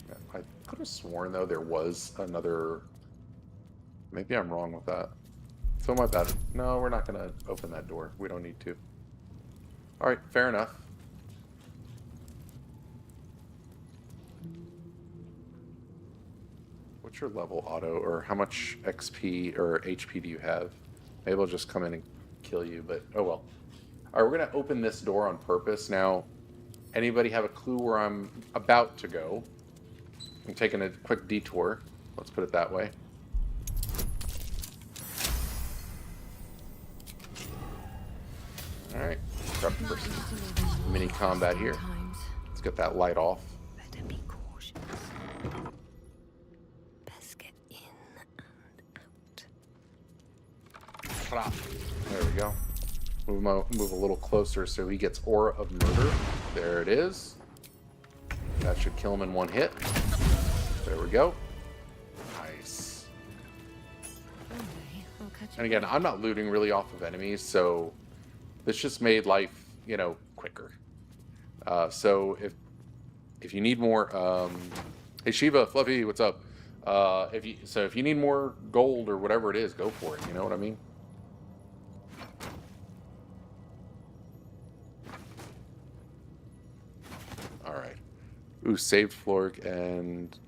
Yeah, I could have sworn, though, there was another... Maybe I'm wrong with that. So my bad. No, we're not going to open that door. We don't need to. Alright, fair enough. What's your level, Auto? Or how much XP or HP do you have? Maybe I'll just come in and kill you, but oh well. Alright, we're going to open this door on purpose. Now, anybody have a clue where I'm about to go? I'm taking a quick detour. Let's put it that way. Alright, prep for some mini combat here. Let's get that light off. Better be cautious. Best get in and out. There we go. Move a little closer so he gets Aura of Murder. There it is. That should kill him in one hit. There we go. Nice. One day I'll catch And again, I'm not looting really off of enemies, so this just made life, you know, quicker. So if you need more, hey Shiva, Fluffy, what's up? If you need more gold or whatever it is, go for it. You know what I mean? All right. Ooh, saved Flork and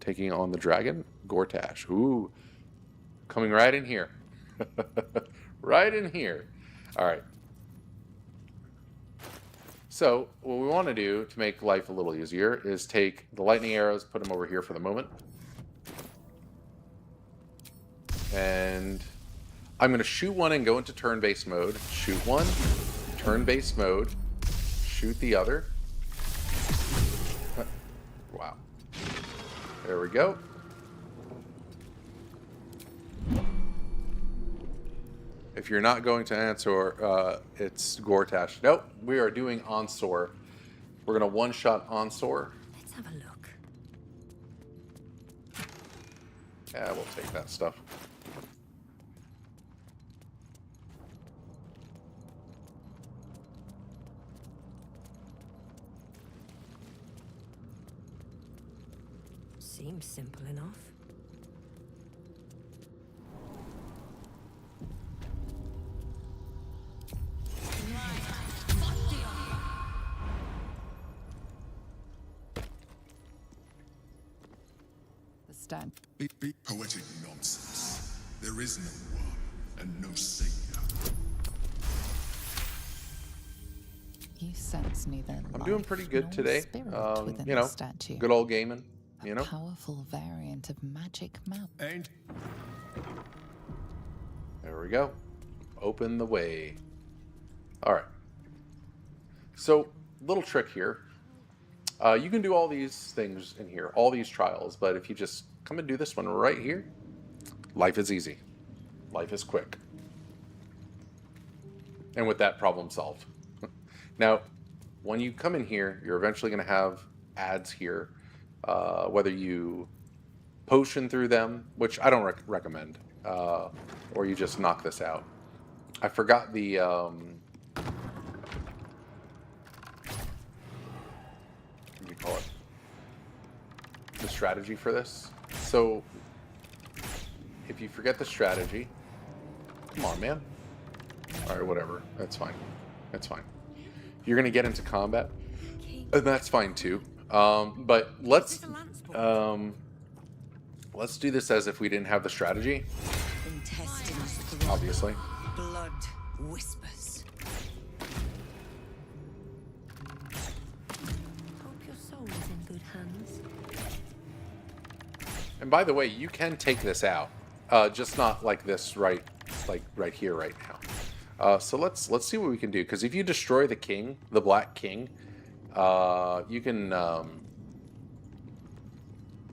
taking on the dragon, Gortash. Ooh, coming right in here. Right in here. All right. So what we want to do to make life a little easier is take the lightning arrows, put them over here for the moment. And I'm going to shoot one and go into turn-based mode. Shoot one, turn-based mode, shoot the other. Wow. There we go. If you're not going to answer, it's Gortash. Nope, we are doing Onsor. We're going to one-shot Onsor. Let's have a look. Yeah, we'll take that stuff. Seems simple enough. Stand. Be poetic nonsense. There is no one and no savior. You sense neither. I'm doing pretty good today. You know, statue. good old gaming. You know, Powerful variant of magic mouth. And there we go. Open the way. All right. So, little trick here. You can do all these things in here, all these trials, but if you just come and do this one right here, life is easy. Life is quick. And with that, problem solved. Now, when you come in here, you're eventually going to have ads here, whether you potion through them, which I don't recommend, or you just knock this out. I forgot the... what do you call it? The strategy for this. So, if you forget the strategy, come on, man. All right, whatever. That's fine. That's fine. You're gonna get into combat, and that's fine too. But let's do this as if we didn't have the strategy. Intestines throb. Obviously. Blood whispers. Hope your soul is in good hands. And by the way, you can take this out, just not like this, right here, right now. So let's see what we can do. Because if you destroy the king, the Black King, you can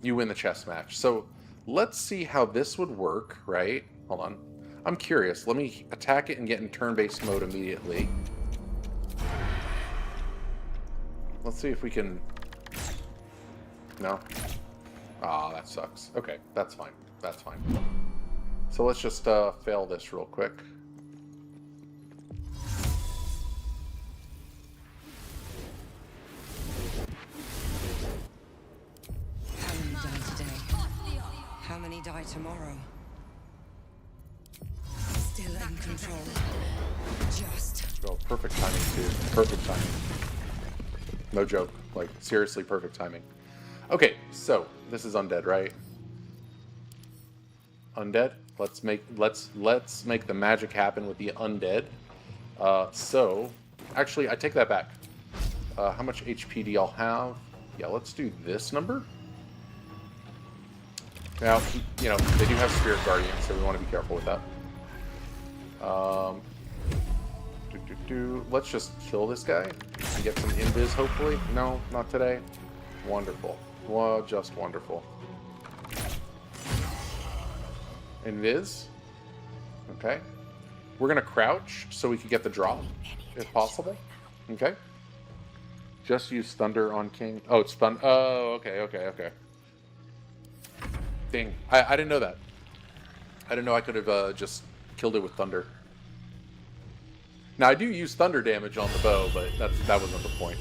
you win the chess match. So let's see how this would work, right? Hold on. I'm curious. Let me attack it and get in turn-based mode immediately. Let's see if we can... No? Ah, that sucks. Okay, that's fine. That's fine. So let's just fail this real quick. How many die today? How many die tomorrow? Still in control. Just. Oh, perfect timing, too. Perfect timing. No joke. Like, seriously perfect timing. Okay, so this is undead, right? Undead. Let's make the magic happen with the undead. So actually, I take that back. How much HP do y'all have? Yeah, let's do this number. Now, you know, they do have Spirit Guardians, so we want to be careful with that. Let's just kill this guy and get some invis, hopefully. No, not today. Wonderful. Well, just wonderful. Invis. Okay. We're going to crouch so we can get the drop, if possible. Okay. Just use Thunder on King. Oh, it's Thunder. Oh, okay, okay, okay. Dang. I didn't know that. I didn't know I could have just killed it with Thunder. Now, I do use Thunder damage on the bow, but that wasn't the point.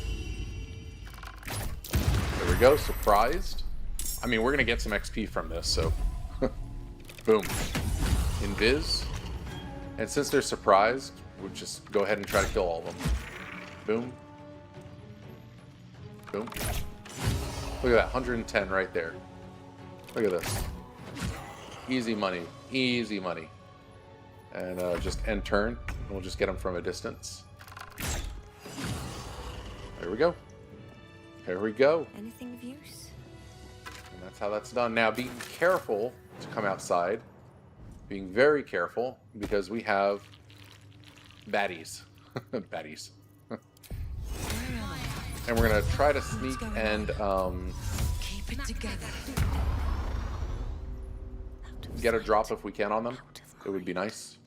There we go. Surprised. I mean, we're going to get some XP from this, so... Boom. Invis. And since they're surprised, we'll just go ahead and try to kill all of them. Boom. Boom. Look at that. 110 right there. Look at this. Easy money. Easy money. And just end turn. And we'll just get them from a distance. There we go. There we go. Anything of use? And that's how that's done. Now, be careful to come outside. Being very careful, because we have baddies. Baddies. And we're going to try to sneak and keep it together. Get a drop if we can on them. It would be nice.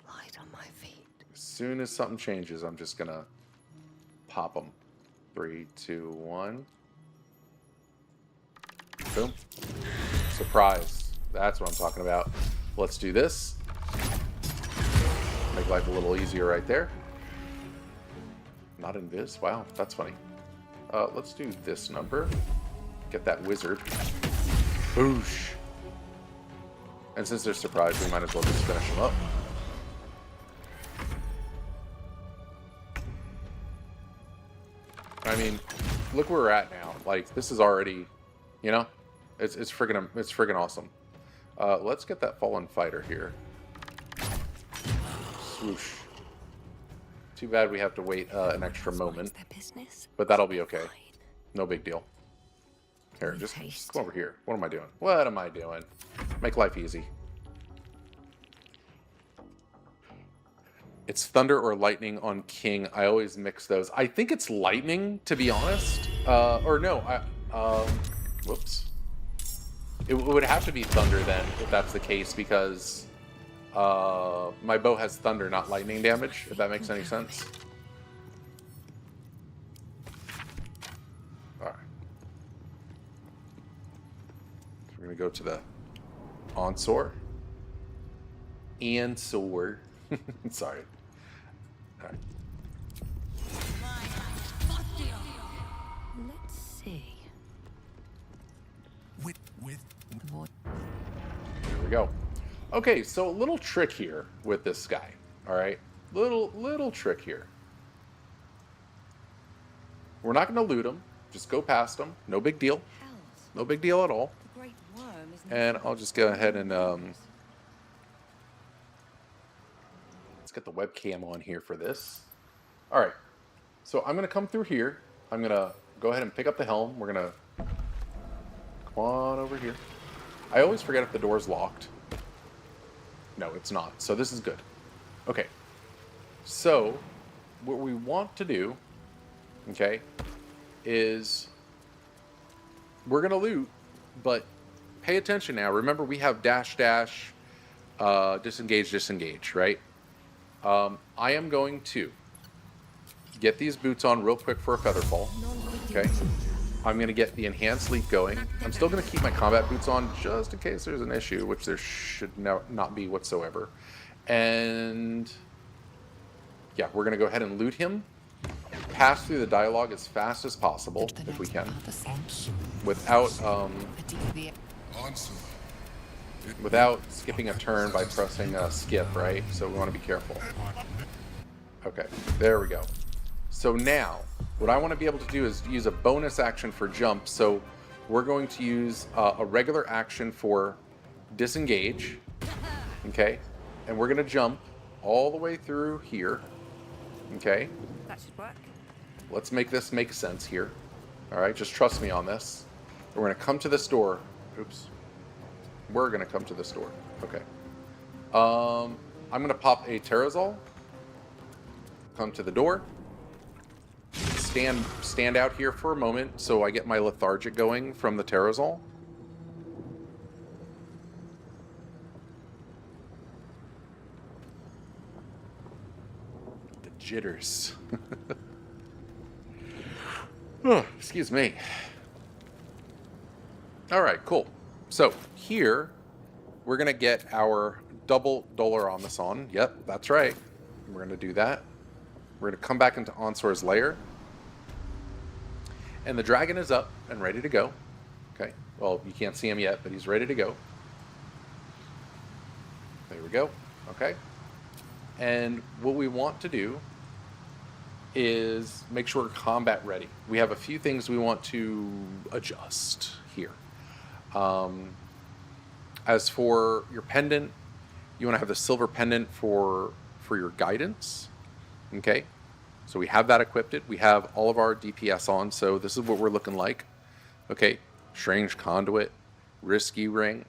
Light on my feet. As soon as something changes, I'm just going to pop them. 3, 2, 1. Boom. Surprise. That's what I'm talking about. Let's do this. Make life a little easier right there. Not invis. Wow, that's funny. Let's do this number. Get that wizard. Boosh. And since they're surprised, we might as well just finish them up. I mean, look where we're at now. Like, this is already, you know, it's friggin' awesome. Let's get that fallen fighter here. Swoosh. Too bad we have to wait an extra moment, but that'll be okay. No big deal. Here, just come over here. What am I doing? What am I doing? Make life easy. It's thunder or lightning on King. I always mix those. I think it's lightning, to be honest. Or no, whoops. It would have to be thunder then, if that's the case, because my bow has thunder, not lightning damage, if that makes any sense. Alright. So we're going to go to the Onsor. Ansor. Sorry. Alright. Let's see. There we go. Okay, so a little trick here with this guy. Alright? Little trick here. We're not going to loot him. Just go past him. No big deal. No big deal at all. And I'll just go ahead and let's get the webcam on here for this. All right. So I'm going to come through here. I'm going to go ahead and pick up the helm. We're going to come on over here. I always forget if the door's locked. No, it's not. So this is good. Okay. So what we want to do, okay, is we're going to loot, but pay attention now. Remember, we have dash, dash, disengage, disengage, right? I am going to get these boots on real quick for a feather fall. Okay. I'm going to get the enhanced leap going. I'm still going to keep my combat boots on just in case there's an issue, which there should not be whatsoever. And yeah, we're going to go ahead and loot him. Pass through the dialogue as fast as possible, if we can, without skipping a turn by pressing skip, right? So we want to be careful. Okay, there we go. So now, what I want to be able to do is use a bonus action for jump. So we're going to use a regular action for disengage, okay? And we're going to jump all the way through here, okay? That should work. Let's make this make sense here. All right, just trust me on this. We're going to come to this door. Oops. We're going to come to this door. Okay. I'm going to pop a Terrazol. Come to the door. Stand out here for a moment so I get my lethargic going from the Terrazol. The jitters. Oh, excuse me. All right, cool. So here, we're going to get our double Doloramus on. Yep, that's right. We're going to do that. We're going to come back into Onsor's lair. And the dragon is up and ready to go. Okay. Well, you can't see him yet, but he's ready to go. There we go. Okay. And what we want to do is make sure we're combat ready. We have a few things we want to adjust here. As for your pendant, you want to have the silver pendant for your guidance. Okay. So we have that equipped. We have all of our DPS on, so this is what we're looking like. Okay, strange conduit, risky ring,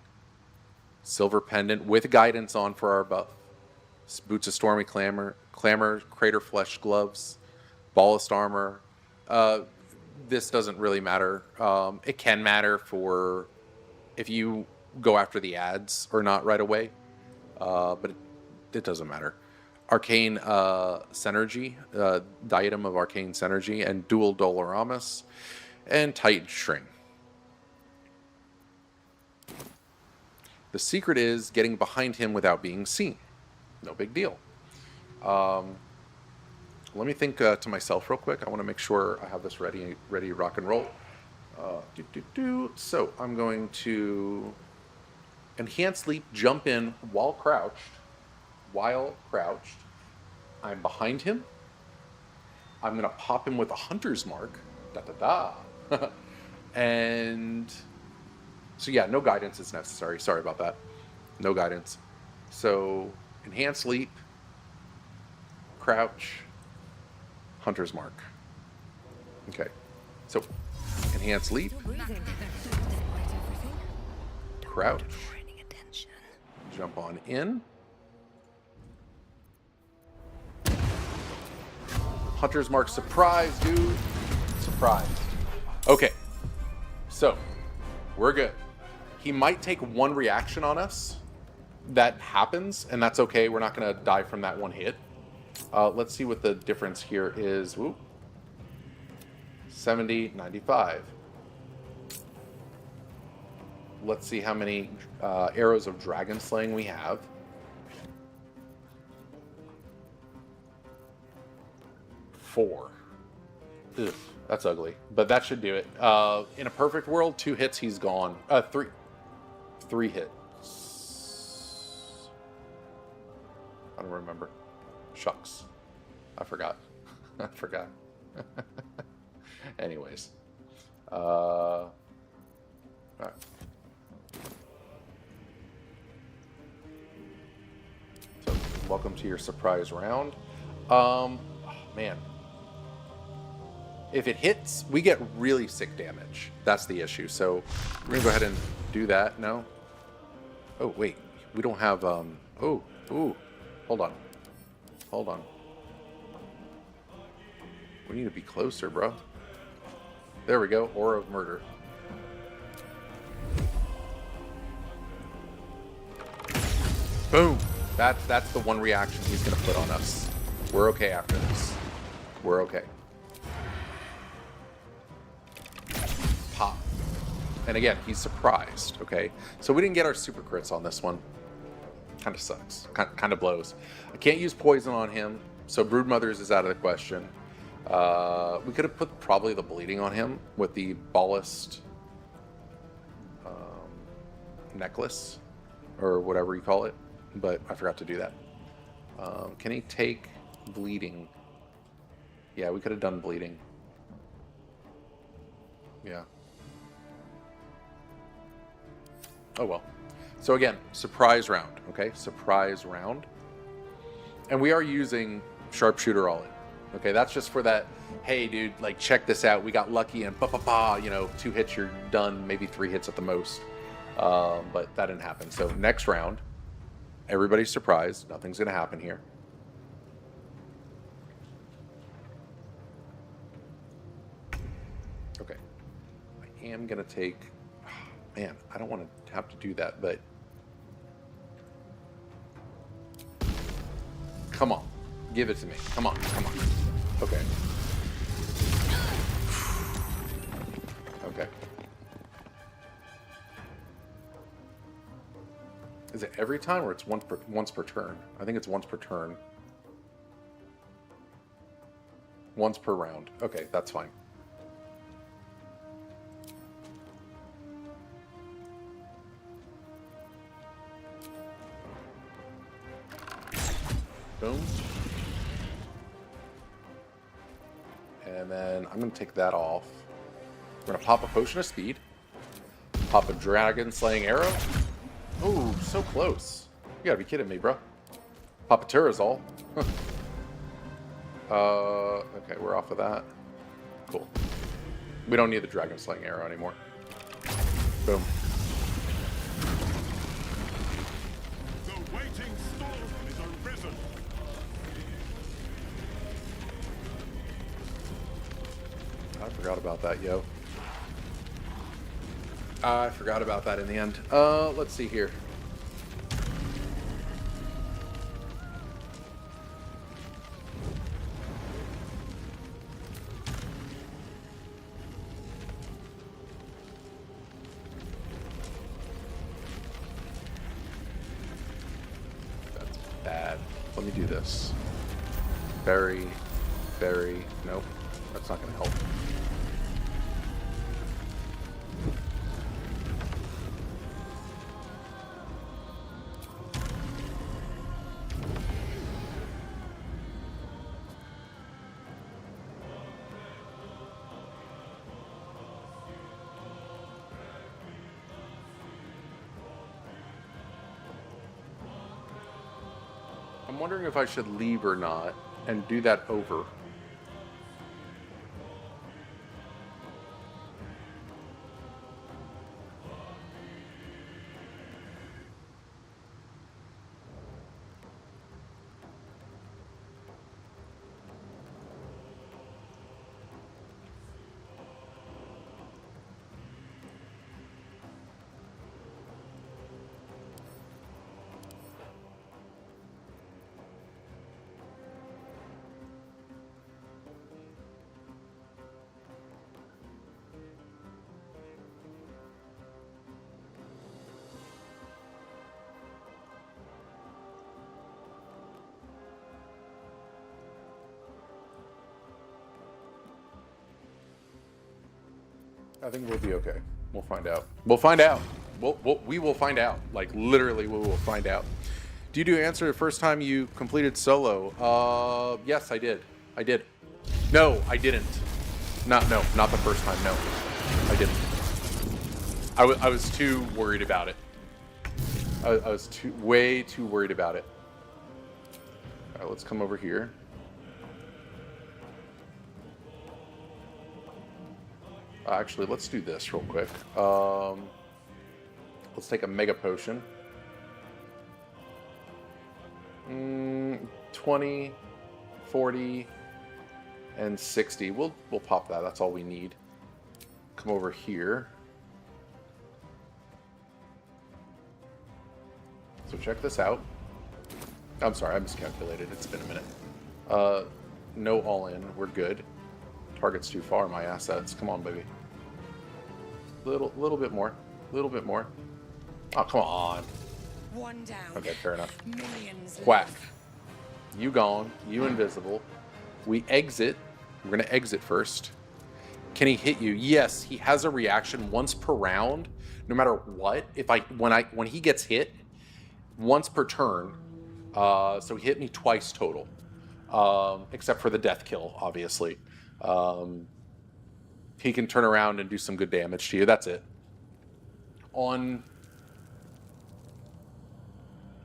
silver pendant with guidance on for our buff, boots of stormy clamor, crater flesh gloves, ballast armor. This doesn't really matter. It can matter for if you go after the ads or not right away, but it doesn't matter. Arcane Synergy, diadem of Arcane Synergy, and dual Doloramus, and Titan String. The secret is getting behind him without being seen. No big deal. Let me think to myself real quick. I want to make sure I have this ready rock and roll. So I'm going to enhance leap, jump in while crouched. I'm behind him. I'm going to pop him with a hunter's mark. And so yeah, no guidance is necessary. Sorry about that. No guidance. So enhance leap, crouch, hunter's mark. Okay. So enhance leap, crouch, jump on in. Hunter's mark, surprise, dude. Surprise. Okay. So, we're good. He might take one reaction on us. That happens, and that's okay. We're not going to die from that one hit. Let's see what the difference here is. Whoop. 70, 95. Let's see how many arrows of dragon slaying we have. 4. Ugh, that's ugly, but that should do it. In a perfect world, 2 hits, he's gone. 3 hits. I don't remember. Shucks. I forgot. I forgot. Anyways. All right. So, welcome to your surprise round. Oh, man. If it hits, we get really sick damage. That's the issue. So we're going to go ahead and do that. No? Oh, wait. We don't have... Hold on. Hold on. We need to be closer, bro. There we go. Aura of Murder. Boom. That's the one reaction he's going to put on us. We're okay after this. We're okay. Pop. And again, he's surprised, okay? So we didn't get our super crits on this one. Kind of sucks. Kind of blows. I can't use poison on him, so Broodmothers is out of the question. We could have put probably the bleeding on him with the ballast necklace, or whatever you call it, but I forgot to do that. Can he take bleeding? Yeah, we could have done bleeding. Yeah. Oh well. So again, surprise round, okay? Surprise round. And we are using sharpshooter all in. Okay, that's just for that, hey dude, like check this out. We got lucky and you know, 2 hits you're done, maybe 3 hits at the most. But that didn't happen. So next round, everybody's surprised. Nothing's gonna happen here. Okay. I am gonna take, man, I don't want to have to do that, but come on, give it to me. Come on, come on. Okay. Okay. Is it every time, or it's once per turn? I think it's once per turn. Once per round. Okay, that's fine. Boom. And then I'm going to take that off. We're going to pop a potion of speed. Pop a dragon slaying arrow. Oh, so close. You gotta be kidding me, bro. Pop a Terrazol. Okay, we're off of that. Cool. We don't need the dragon slaying arrow anymore. Boom. The waiting storm is arisen. I forgot about that, yo. I forgot about that in the end. Let's see here. That's bad. Let me do this. Very, very, nope. That's not gonna help. I'm wondering if I should leave or not and do that over. I think we'll be okay. We'll find out. We'll find out. We will find out. Like, literally, we will find out. Do you answer the first time you completed solo? Yes, I did. I did. No, I didn't. Not the first time. No, I didn't. I was too worried about it. I was way too worried about it. All right, let's come over here. Actually, let's do this real quick. Let's take a mega potion. 20, 40, and 60. We'll pop that. That's all we need. Come over here. So check this out. I'm sorry, I miscalculated. It's been a minute. No all in. We're good. Target's too far. My assets. Come on, baby. Little bit more. Little bit more. Oh, come on. One down. Okay, fair enough. Millions Quack. live. You gone. You invisible. We exit. We're gonna exit first. Can he hit you? Yes, he has a reaction once per round, no matter what. When he gets hit, once per turn. So he hit me twice total, except for the death kill, obviously. He can turn around and do some good damage to you. That's it.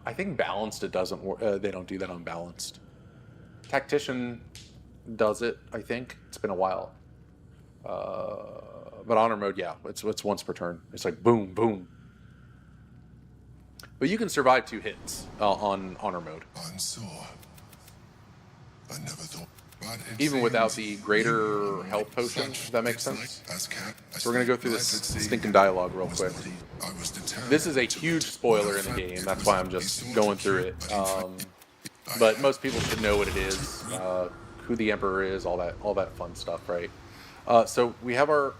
I think balanced, it doesn't work. They don't do that on balanced. Tactician does it, I think. It's been a while. But honor mode, yeah, it's once per turn. It's like boom, boom. But you can survive 2 hits on honor mode. Unsure. I never thought. Even without the greater health potion, if that makes sense. So we're going to go through this stinking dialogue real quick. This is a huge spoiler in the game, that's why I'm just going through it. But most people should know what it is, who the Emperor is, all that fun stuff, right? So we have our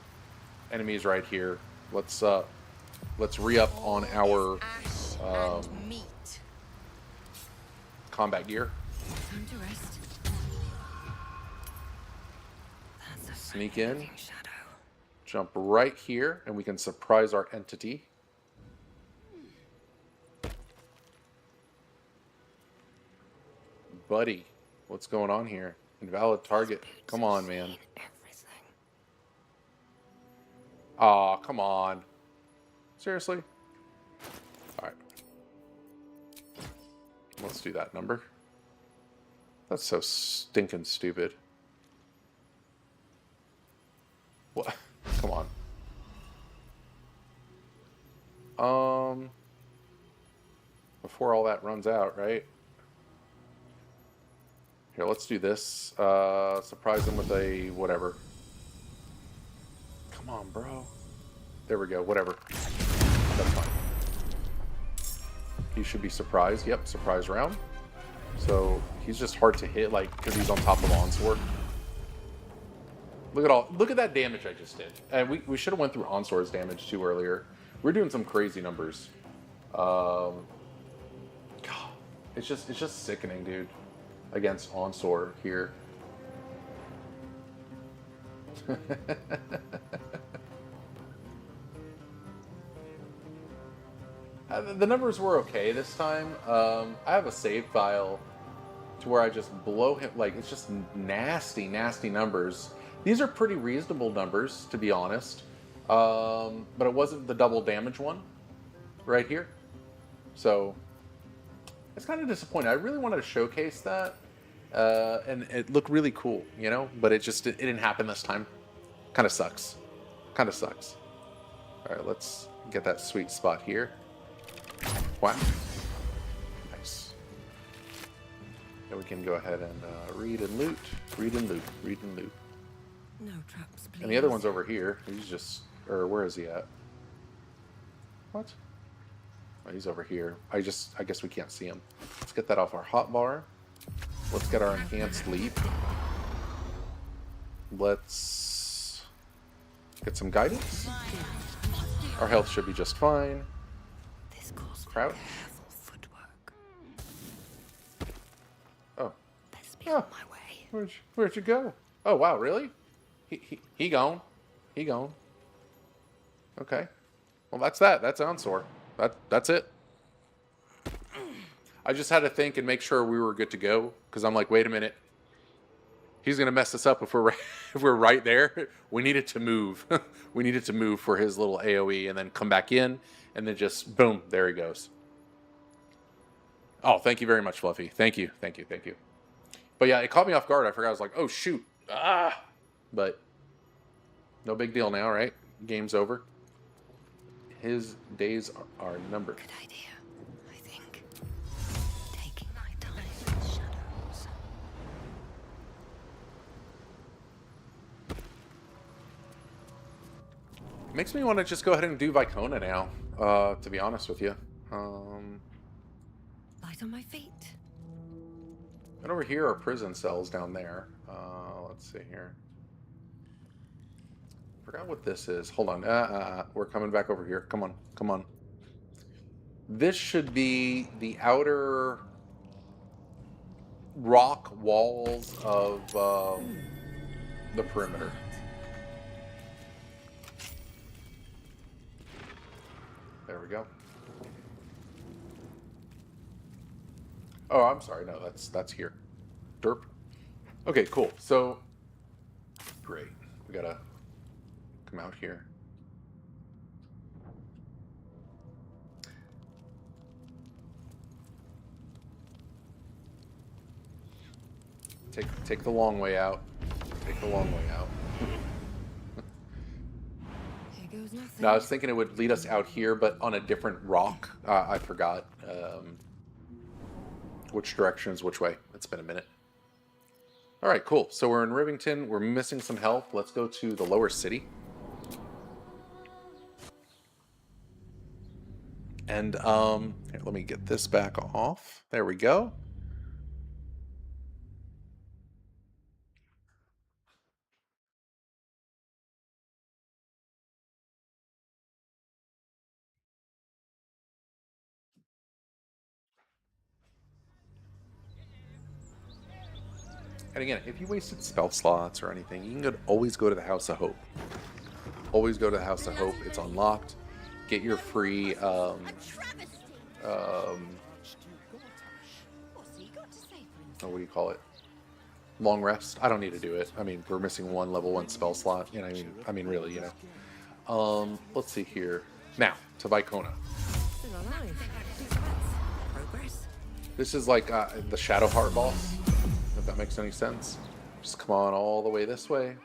enemies right here. Let's re-up on our combat gear. Time to rest. Sneak in, jump right here, and we can surprise our entity. Buddy, what's going on here? Invalid target. Come on, man. Aw, come on. Seriously? Alright. Let's do that number. That's so stinking stupid. What? Come on. Before all that runs out, right? Here, let's do this. Surprise them with a whatever. Come on, bro. There we go, whatever. That's fine. He should be surprised. Yep, surprise round. So, he's just hard to hit, like, because he's on top of Onslaught. Look at that damage I just did. And we should have went through Onsor's damage too earlier. We're doing some crazy numbers. God, it's just sickening, dude. Against Onsor here. The numbers were okay this time. I have a save file to where I just blow him. Like, it's just nasty, nasty numbers. These are pretty reasonable numbers, to be honest. But it wasn't the double damage one right here. So, it's kind of disappointing. I really wanted to showcase that. And it looked really cool, you know? But it didn't happen this time. Kind of sucks. Kind of sucks. Alright, let's get that sweet spot here. Wow. Nice. Then we can go ahead and read and loot. Read and loot. Read and loot. No traps, please. And the other one's over here. He's just... Or where is he at? What? Oh, he's over here. I guess we can't see him. Let's get that off our hotbar. Let's get our enhanced leap. Let's get some guidance. Our health should be just fine. Crouch. Oh. Oh. Where'd you go? Oh wow, really? He gone. He gone. Okay. Well, that's that. That's Onsor. That's it. I just had to think and make sure we were good to go, because I'm like, wait a minute. He's gonna mess us up if we're if we're right there. We needed to move. We needed to move for his little AOE and then come back in, and then just boom, there he goes. Oh, thank you very much, Fluffy. Thank you, thank you, thank you. But yeah, it caught me off guard. I forgot. I was like, oh shoot, But no big deal now, right? Game's over. His days are numbered. Good idea, I think. Taking my time in the shadows. Makes me want to just go ahead and do Vicona now, to be honest with you. Light on my feet. And over here are prison cells down there. Let's see here. Forgot what this is. Hold on. We're coming back over here. Come on. Come on. This should be the outer rock walls of the perimeter. There we go. Oh, I'm sorry. No, that's here. Derp. Okay, cool. So, great. We gotta come out here. Take the long way out. Take the long way out. Here goes nothing. Now, I was thinking it would lead us out here, but on a different rock. I forgot which direction is which way. It's been a minute. All right, cool. So we're in Rivington. We're missing some help. Let's go to the lower city. And here, let me get this back off. There we go. And again, if you wasted spell slots or anything, you can always go to the House of Hope. Always go to the House of Hope. It's unlocked. Get your free what do you call it? Long rest. I don't need to do it. I mean, we're missing one level 1 spell slot. You know, I mean, really, you know. Let's see here. Now to Vicona. Still alive. Progress. This is like the Shadowheart boss. If that makes any sense. Just come on all the way this way.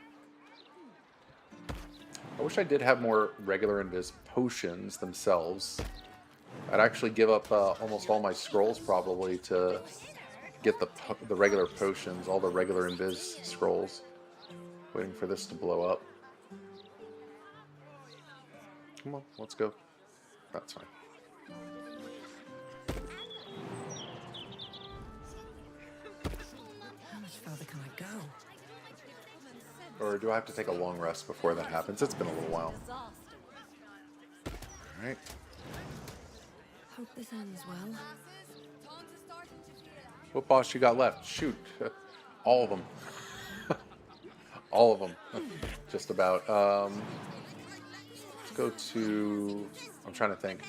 I wish I did have more regular invis potions themselves. I'd actually give up almost all my scrolls probably to get the regular potions, all the regular invis scrolls. Waiting for this to blow up. Come on, let's go. That's fine. How much further can I go? Or do I have to take a long rest before that happens? It's been a little while. Alright. Hope this ends well. What boss you got left? Shoot. All of them. All of them. Just about. Let's go to... I'm trying to think.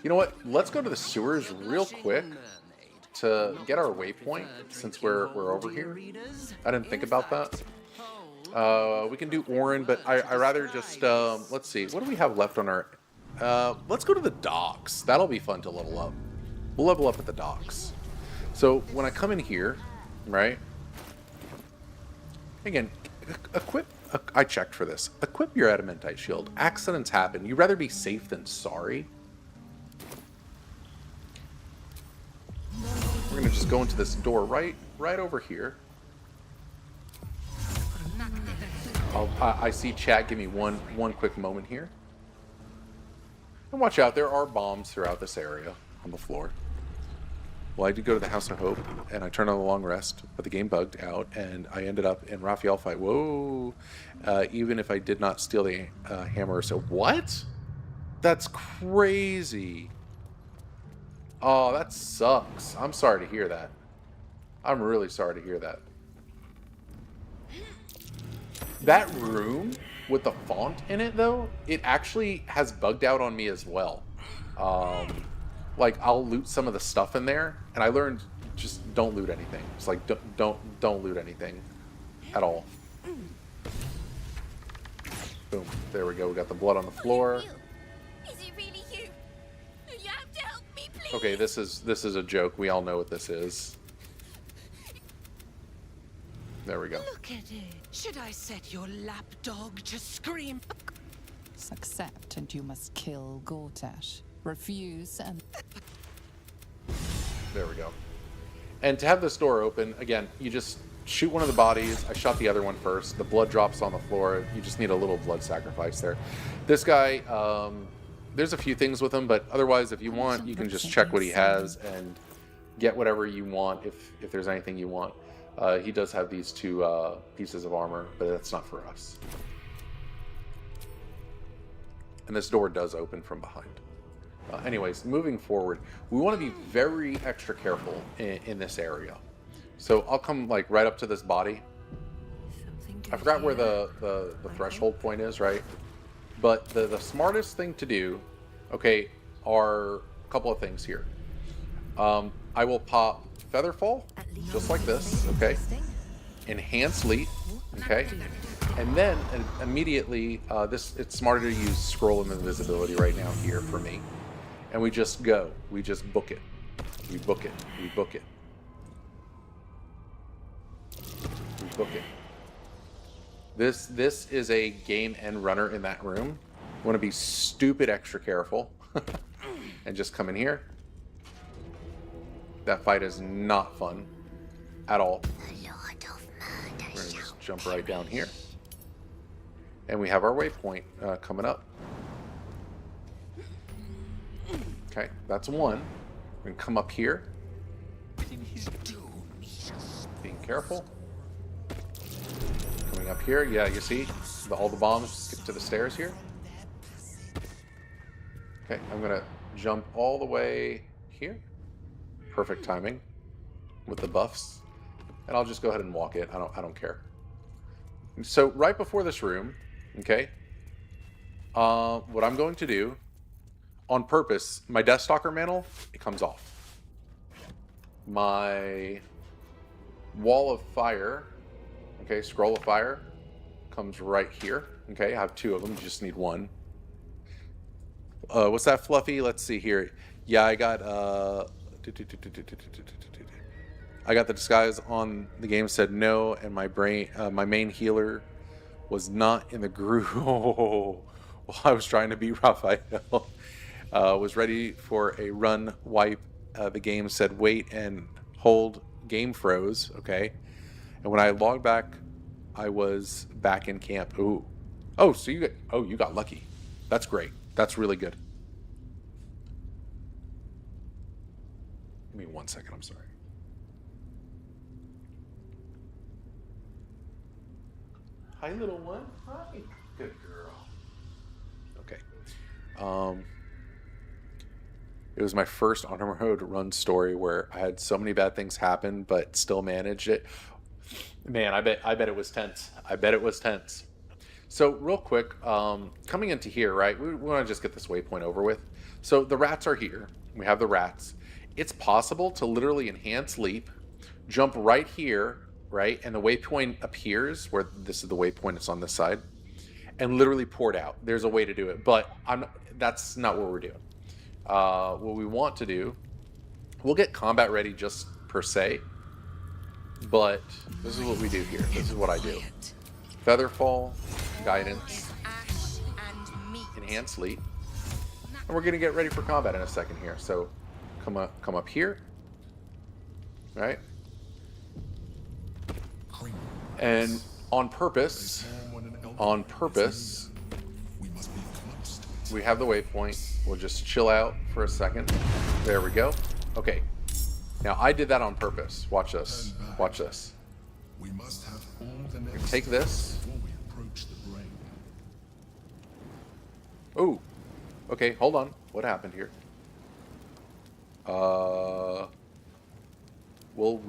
You know what? Let's go to the sewers real quick to get our waypoint since we're over here. I didn't think about that. We can do Orin, but I rather just... let's see. What do we have left on our... let's go to the docks. That'll be fun to level up. We'll level up at the docks. So when I come in here, right? Again, equip. I checked for this. Equip your adamantite shield. Accidents happen. You'd rather be safe than sorry. We're gonna just go into this door right over here. I see chat. Give me one quick moment here. And watch out. There are bombs throughout this area on the floor. Well, I did go to the House of Hope, and I turned on the long rest, but the game bugged out, and I ended up in Raphael fight. Whoa! Even if I did not steal the hammer. So what? That's crazy. Oh, that sucks. I'm sorry to hear that. I'm really sorry to hear that. That room with the font in it, though, it actually has bugged out on me as well. Like, I'll loot some of the stuff in there, and I learned just don't loot anything. It's like, don't loot anything at all. Boom. There we go. We got the blood on the floor. Is it really you? You have to help me, please. Okay, this is a joke. We all know what this is. There we go. Look at it. Should I set your lapdog to scream? Accept and you must kill Gortash. Refuse and... There we go. And to have this door open, again, you just shoot one of the bodies. I shot the other one first. The blood drops on the floor. You just need a little blood sacrifice there. This guy, there's a few things with him, but otherwise, if you want, you can just check what he has and get whatever you want if there's anything you want. He does have these two pieces of armor, but that's not for us. And this door does open from behind. Anyways, moving forward, we want to be very extra careful in this area. So I'll come like right up to this body. I forgot where the threshold point is, right? But the smartest thing to do, okay, are a couple of things here. I will pop Featherfall, just like this, okay? Enhance Leap, okay? And then immediately, it's smarter to use Scroll of Invisibility right now here for me. And we just go. We just book it. We book it. We book it. We book it. This is a game end runner in that room. Want to be stupid extra careful. And just come in here. That fight is not fun at all. We're going to just jump right down here. And we have our waypoint coming up. Okay, that's one. We're going to come up here. Being careful. Coming up here. Yeah, you see? All the bombs get to the stairs here. Okay, I'm going to jump all the way here. Perfect timing with the buffs. And I'll just go ahead and walk it. I don't care. So right before this room, okay, what I'm going to do on purpose, my Deathstalker mantle, it comes off. My Wall of Fire, okay, Scroll of Fire, comes right here. Okay, I have two of them, you just need one. What's that, Fluffy? Let's see here. Yeah, I got the disguise on the game said no, and my main healer was not in the group. Well, I was trying to beat Raphael. Was ready for a run wipe. The game said wait and hold. Game froze. Okay, and when I logged back, I was back in camp. Ooh, oh, so you got lucky. That's great. That's really good. Give me 1 second. I'm sorry. Hi, little one. Hi. Good girl. Okay. It was my first on road run story where I had so many bad things happen, but still managed it. Man, I bet it was tense. I bet it was tense. So real quick, coming into here, right? We want to just get this waypoint over with. So the rats are here. We have the rats. It's possible to literally enhance leap, jump right here, right? And the waypoint appears where this is the waypoint. It's on this side, and literally pour it out. There's a way to do it, but that's not what we're doing. What we want to do, we'll get combat ready just per se, but this is what we do here. This is what I do. Featherfall, guidance, enhance leap, and we're gonna get ready for combat in a second here. So come up here, right? And on purpose, we have the waypoint. We'll just chill out for a second. There we go. Okay. Now I did that on purpose. Watch this. Watch this. We must have all the Take this. before we approach the brain. Ooh. Okay, hold on. What happened here? We'll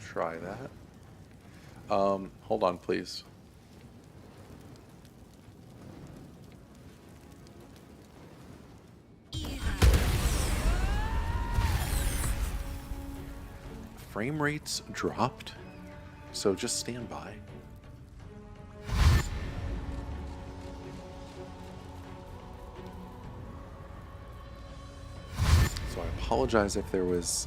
try that. Hold on, please. Frame rates dropped, so just stand by. So I apologize if there was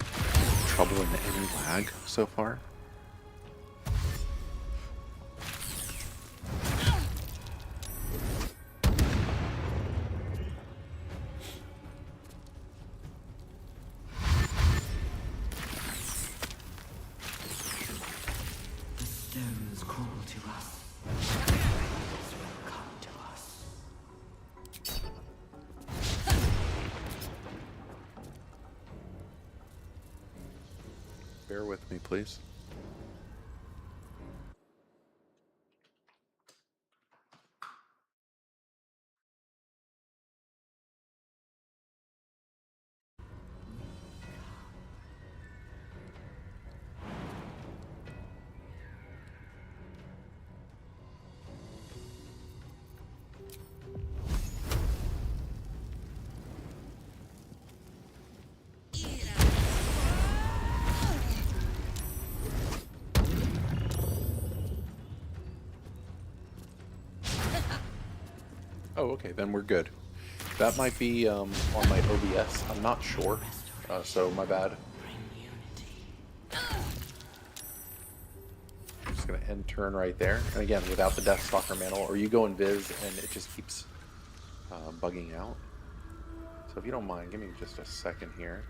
trouble in any lag so far. Bear with me, please. Oh, okay, then we're good. That might be on my OBS. I'm not sure, so my bad. I'm just gonna end turn right there, and again, without the Deathstalker mantle, or you go invis and it just keeps bugging out. So if you don't mind, give me just a second here.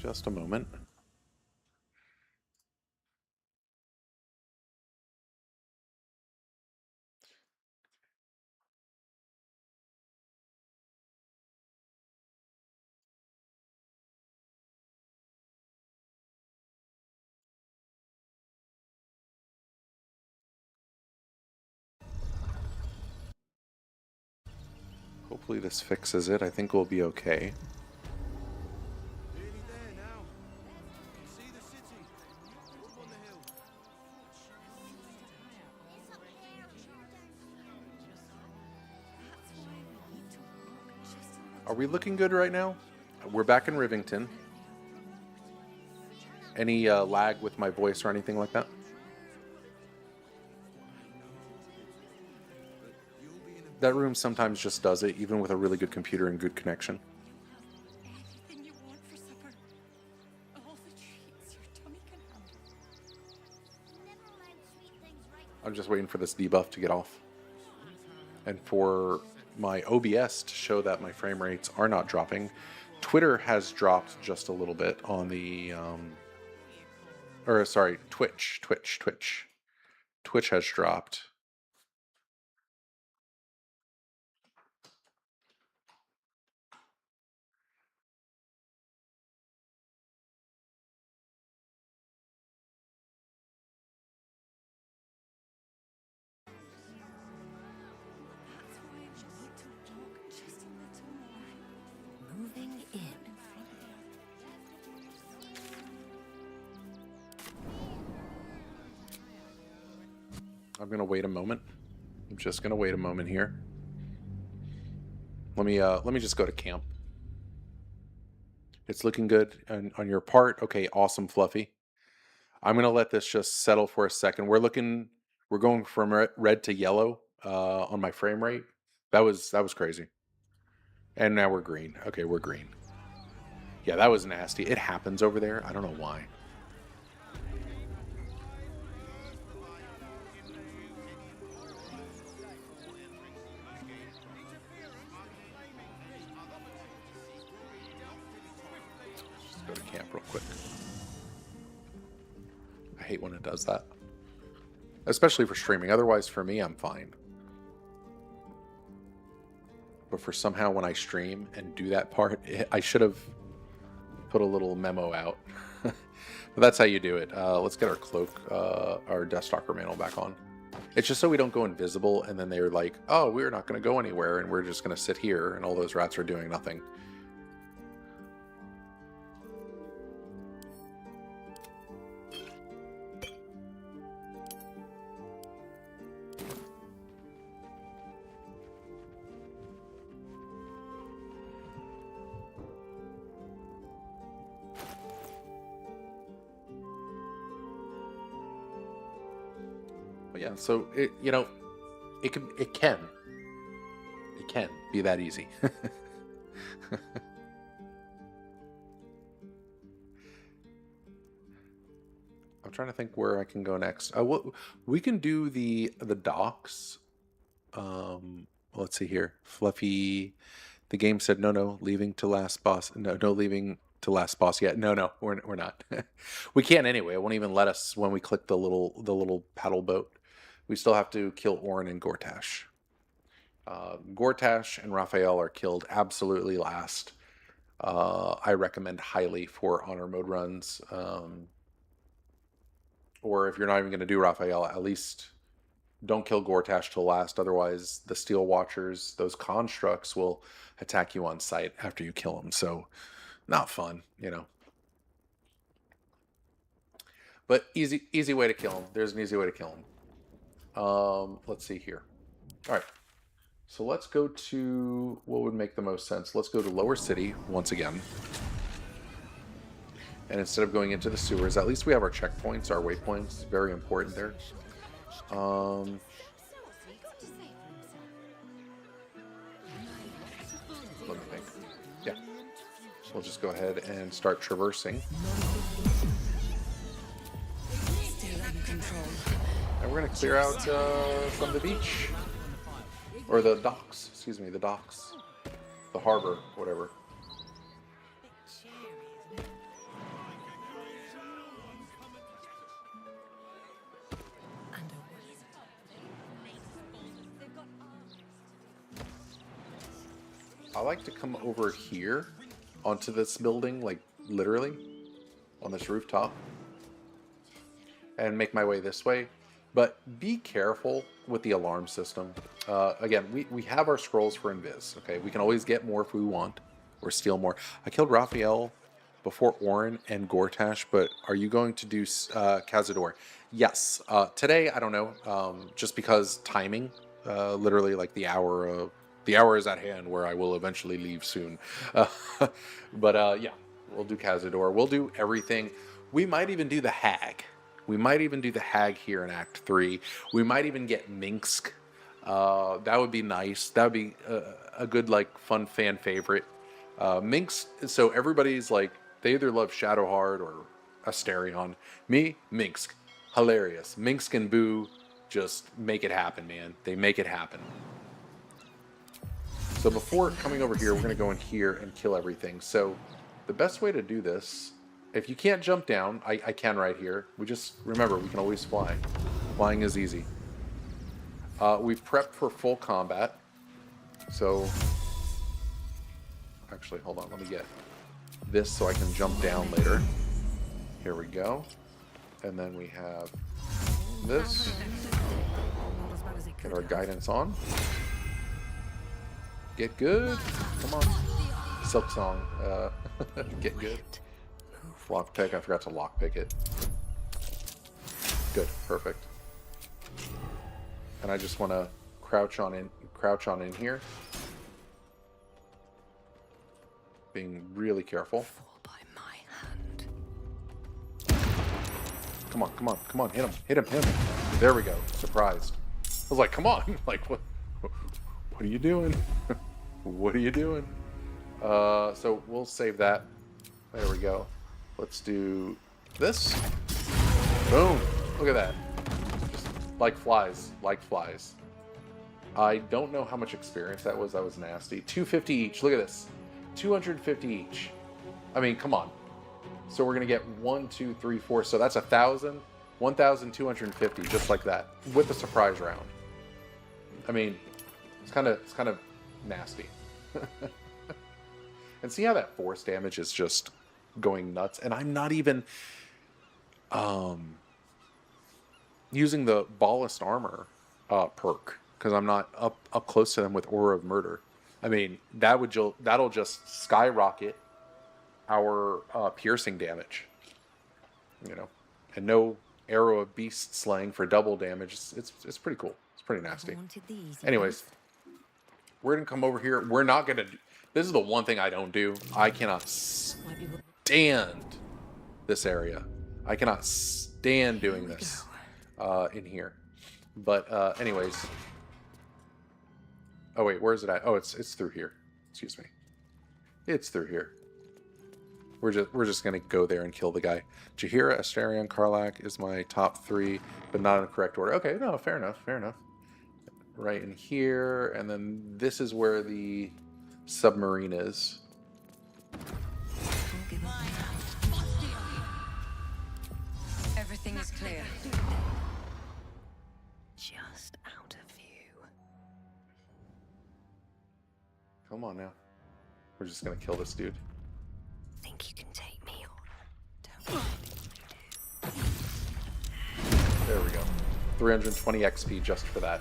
Just a moment. Hopefully this fixes it. I think we'll be okay. Nearly there now. See the city. Up on the hill. Are we looking good right now? We're back in Rivington. Any lag with my voice or anything like that? That room sometimes just does it, even with a really good computer and good connection. Anything you want for supper. All the treats your tummy can handle. I'm just waiting for this debuff to get off. And for my OBS to show that my frame rates are not dropping. Twitter has dropped just a little bit on the... or sorry, Twitch. Twitch has dropped. Moving in. I'm gonna wait a moment. I'm just gonna wait a moment here. Let me just go to camp. It's looking good on your part. Okay, awesome, Fluffy. I'm gonna let this just settle for a second. We're going from red to yellow on my frame rate. That was crazy. And now we're green. Okay, we're green. Yeah, that was nasty. It happens over there. I don't know why. Just go to camp real quick. I hate when it does that. Especially for streaming. Otherwise, for me, I'm fine. But for somehow when I stream and do that part, I should have put a little memo out. But that's how you do it. Let's get our cloak, our Deathstalker mantle back on. It's just so we don't go invisible and then they're like, oh, we're not going to go anywhere and we're just going to sit here and all those rats are doing nothing. Yeah, so it can be that easy. I'm trying to think where I can go next. We can do the docks. Let's see here. Fluffy. The game said no, leaving to last boss. No, leaving to last boss yet. No, we're not. We can't anyway. It won't even let us when we click the little paddle boat. We still have to kill Orin and Gortash. Gortash and Raphael are killed absolutely last. I recommend highly for honor mode runs. Or if you're not even going to do Raphael, at least don't kill Gortash till last. Otherwise, the Steel Watchers, those constructs, will attack you on sight after you kill them. So, not fun, you know. But easy way to kill him. There's an easy way to kill him. Let's see here. All right. So let's go to what would make the most sense. Let's go to Lower City once again. And instead of going into the sewers, at least we have our checkpoints, our waypoints. Very important there. Let me think. Yeah. We'll just go ahead and start traversing. And we're going to clear out from the beach. Or the docks. Excuse me, the docks. The harbor, whatever. I like to come over here onto this building, like literally on this rooftop, and make my way this way. But be careful with the alarm system. Again, we have our scrolls for Invis. Okay, we can always get more if we want, or steal more. I killed Raphael before Orin and Gortash, but are you going to do Cazador? Yes. Today, I don't know, just because timing, literally like the hour is at hand where I will eventually leave soon. But yeah, we'll do Cazador. We'll do everything. We might even do the Hag. We might even do the Hag here in Act 3. We might even get Minsk. That would be nice. That would be a good, like, fun fan favorite. Minsk, so everybody's like, they either love Shadowheart or Asterion. Me, Minsk. Hilarious. Minsk and Boo just make it happen, man. They make it happen. So before coming over here, we're going to go in here and kill everything. So the best way to do this, if you can't jump down, I can right here. We just, remember, we can always fly. Flying is easy. We've prepped for full combat. So, actually, hold on. Let me get this so I can jump down later. Here we go. And then we have this. Get our guidance on. Get good. Come on. Silk Song. Get good. Lockpick. I forgot to lockpick it. Good. Perfect. And I just want to crouch on in here. Being really careful. Come on, come on, come on. Hit him. Hit him. Hit him. There we go. Surprised. I was like, come on. Like, what are you doing? What are you doing? So we'll save that. There we go. Let's do this. Boom. Look at that. Just like flies. Like flies. I don't know how much experience that was. That was nasty. 250 each. Look at this. 250 each. I mean, come on. So we're going to get 1, 2, 3, 4. So that's 1,000. 1,250 just like that with the surprise round. I mean, it's kind of nasty. And see how that force damage is just going nuts, and I'm not even using the ballast armor perk because I'm not up close to them with Aura of Murder. I mean, that'll just skyrocket our piercing damage, you know, and no Arrow of Beast Slaying for double damage. It's pretty cool. It's pretty nasty. Anyways, we're gonna come over here. We're not gonna do, this is the one thing I don't do. I cannot stand this area. I cannot stand doing this in here. But anyways. Oh wait, where is it at? Oh, it's through here. Excuse me. It's through here. We're just gonna go there and kill the guy. Jaheira, Asterion, Karlach is my top 3, but not in the correct order. Okay, no, fair enough, fair enough. Right in here, and then this is where the submarine is. Everything is clear. Just out of view. Come on now. We're just gonna kill this dude. Think you can take me on? Don't There we go. 320 XP just for that.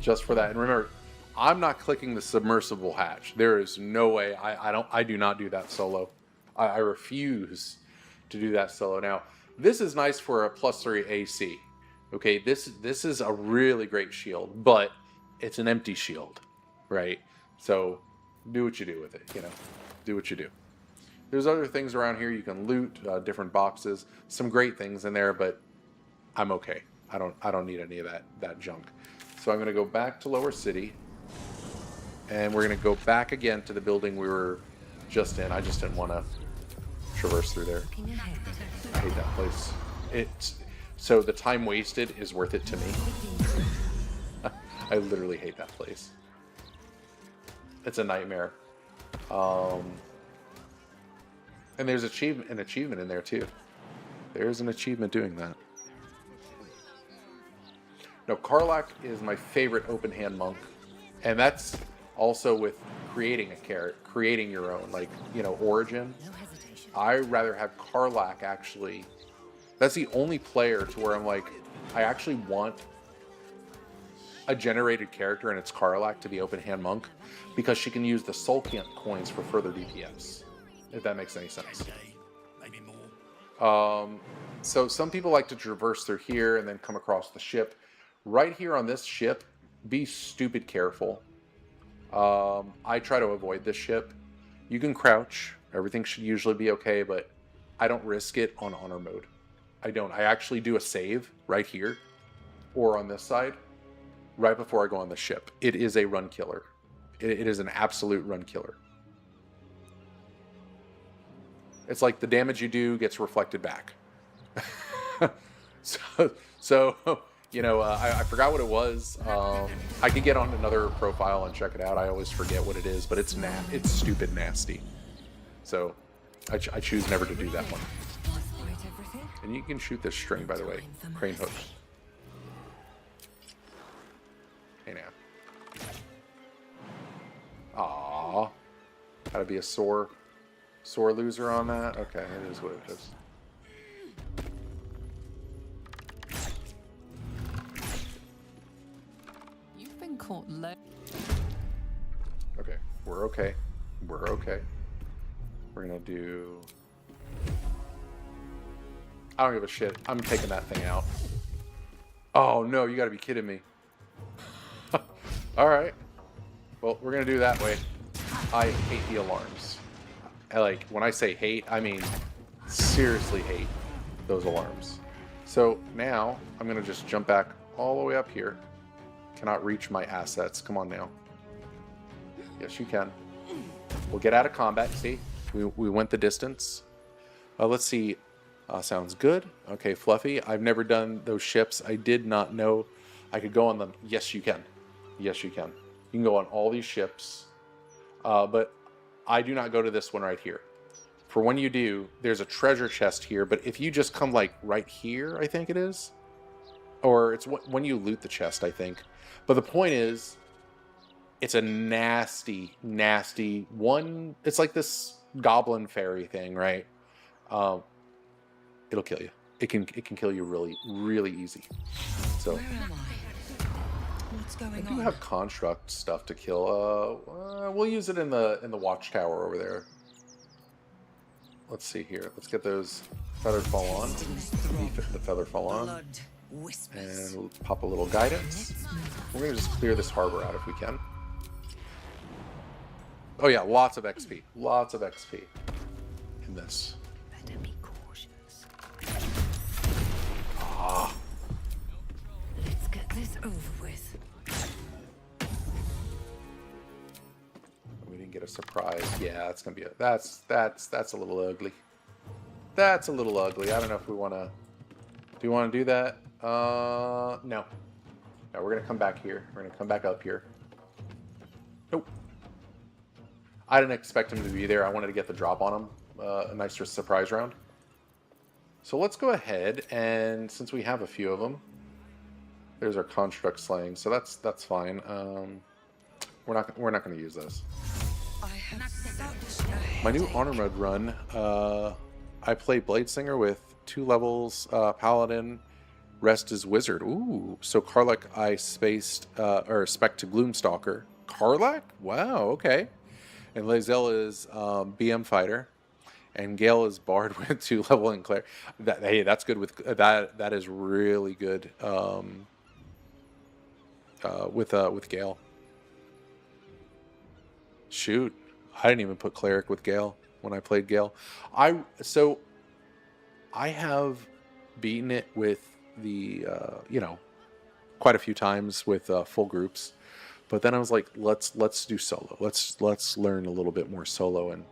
Just for that. And remember, I'm not clicking the submersible hatch. There is no way. I do not do that solo. I refuse to do that solo. Now, this is nice for a +3 AC. Okay, this is a really great shield, but it's an empty shield, right? So do what you do with it, you know. Do what you do. There's other things around here you can loot, different boxes, some great things in there, but I'm okay. I don't need any of that junk. So I'm gonna go back to Lower City, and we're gonna go back again to the building we were just in. I just didn't want to traverse through there. I hate that place. So the time wasted is worth it to me. I literally hate that place. It's a nightmare. And there's an achievement in there too. There's an achievement doing that. No, Karlach is my favorite open hand monk, and that's also with creating a character, creating your own, like, you know, origin. I rather have Karlach actually. That's the only player to where I'm like, I actually want a generated character, and it's Karlach to be open hand monk, because she can use the soul coins for further DPS. If that makes any sense. So some people like to traverse through here and then come across the ship. Right here on this ship, be stupid careful. I try to avoid this ship. You can crouch. Everything should usually be okay, but I don't risk it on honor mode. I don't. I actually do a save right here or on this side right before I go on the ship. It is a run killer. It is an absolute run killer. It's like the damage you do gets reflected back. so you know, I forgot what it was. I could get on another profile and check it out. I always forget what it is, but it's stupid nasty. So I choose never to do that one. And you can shoot this string, by the way. Crane hook. Hey now. Aww. Gotta be a sore loser on that? Okay, it is what it is. You've been caught low. Okay, we're okay. We're okay. We're gonna do... I don't give a shit. I'm taking that thing out. Oh no, you gotta be kidding me. Alright. Well, we're gonna do it that way. I hate the alarms. When I say hate, I mean seriously hate those alarms. So now I'm gonna just jump back all the way up here. Cannot reach my assets. Come on now. Yes, you can. We'll get out of combat. See, we went the distance. Let's see. Sounds good. Okay, Fluffy. I've never done those ships. I did not know I could go on them. Yes, you can. Yes, you can. You can go on all these ships. But I do not go to this one right here. For when you do, there's a treasure chest here. But if you just come like right here, I think it is. Or it's when you loot the chest, I think. But the point is, it's a nasty, nasty one. It's like this goblin fairy thing, right? It'll kill you. It can kill you really, really easy. So Where am I? What's going I do on? have construct stuff to kill. We'll use it in the watchtower over there. Let's see here. Let's get those feathered fall on. The feather fall on. And we'll pop a little guidance. We're gonna just clear this harbor out if we can. Oh yeah, lots of XP. Lots of XP in this. better be cautious. Ah. Let's get this over with. We didn't get a surprise. Yeah, that's gonna be that's a little ugly. That's a little ugly. I don't know if we wanna. Do you want to do that? No. No, we're gonna come back here. We're gonna come back up here. Nope. I didn't expect him to be there. I wanted to get the drop on him. A nice surprise round. So let's go ahead, and since we have a few of them, there's our construct slaying, so that's fine. We're not going to use those. I have such a My new headache. honor mode run. I play Bladesinger with 2 levels, Paladin. Rest is Wizard. Ooh, so Karlach I spec to Gloomstalker. Karlach? Wow, okay. And Lae'zel is BM Fighter. And Gale is Bard with 2 level and Claire. Hey, that's good with that. That is really good with Gale. Shoot, I didn't even put Cleric with Gale when I played Gale. I have beaten it with the quite a few times with full groups, but then I was like, let's do solo. Let's learn a little bit more solo, and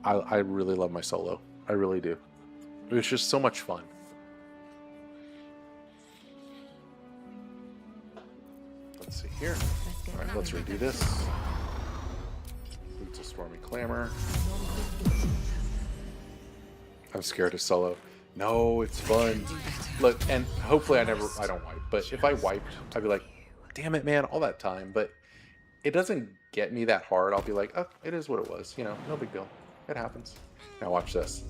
I really love my solo. I really do. It was just so much fun. Let's see here. All right, let's redo this. Boots of Stormy Clamor. I'm scared of solo. No, it's fun. Look, and hopefully I don't wipe, but if I wiped, I'd be like, damn it, man, all that time. But it doesn't get me that hard. I'll be like, oh, it is what it was. You know, no big deal. It happens. Now watch this.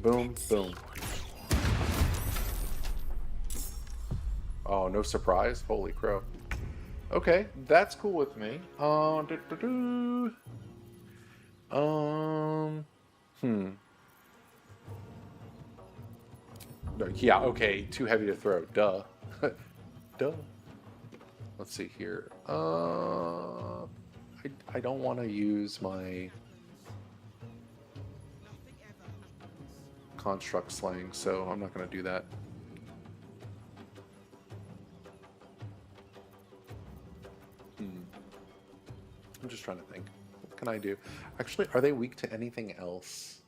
Boom, boom. Oh, no surprise? Holy crow. Okay, that's cool with me. Yeah, okay, too heavy to throw. Duh. Duh. Let's see here. I don't want to use my construct slang, so I'm not going to do that. I'm just trying to think. What can I do? Actually, are they weak to anything else?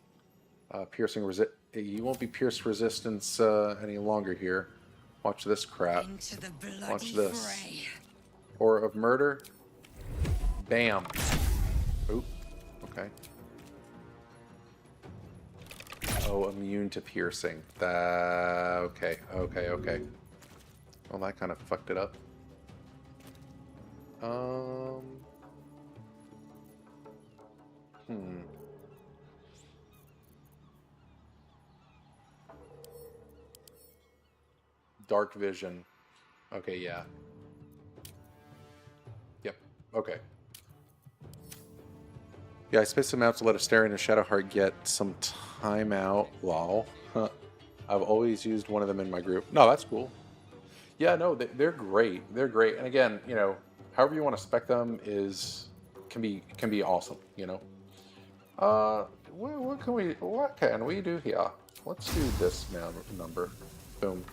Piercing resist. You won't be pierced resistance any longer here. Watch this crap. Watch this. Aura of Murder. Bam. Oop. Okay. Oh, immune to piercing. Okay. Okay. Well, that kind of fucked it up. Dark vision. Okay, yeah. Yep. Okay. Yeah, I spaced them out to let a Astarion and Shadowheart get some time out. Lol. Huh. I've always used one of them in my group. No, that's cool. Yeah, no, they're great. They're great. And again, you know, however you want to spec them can be awesome, you know. What can we do here? Let's do this number. Boom.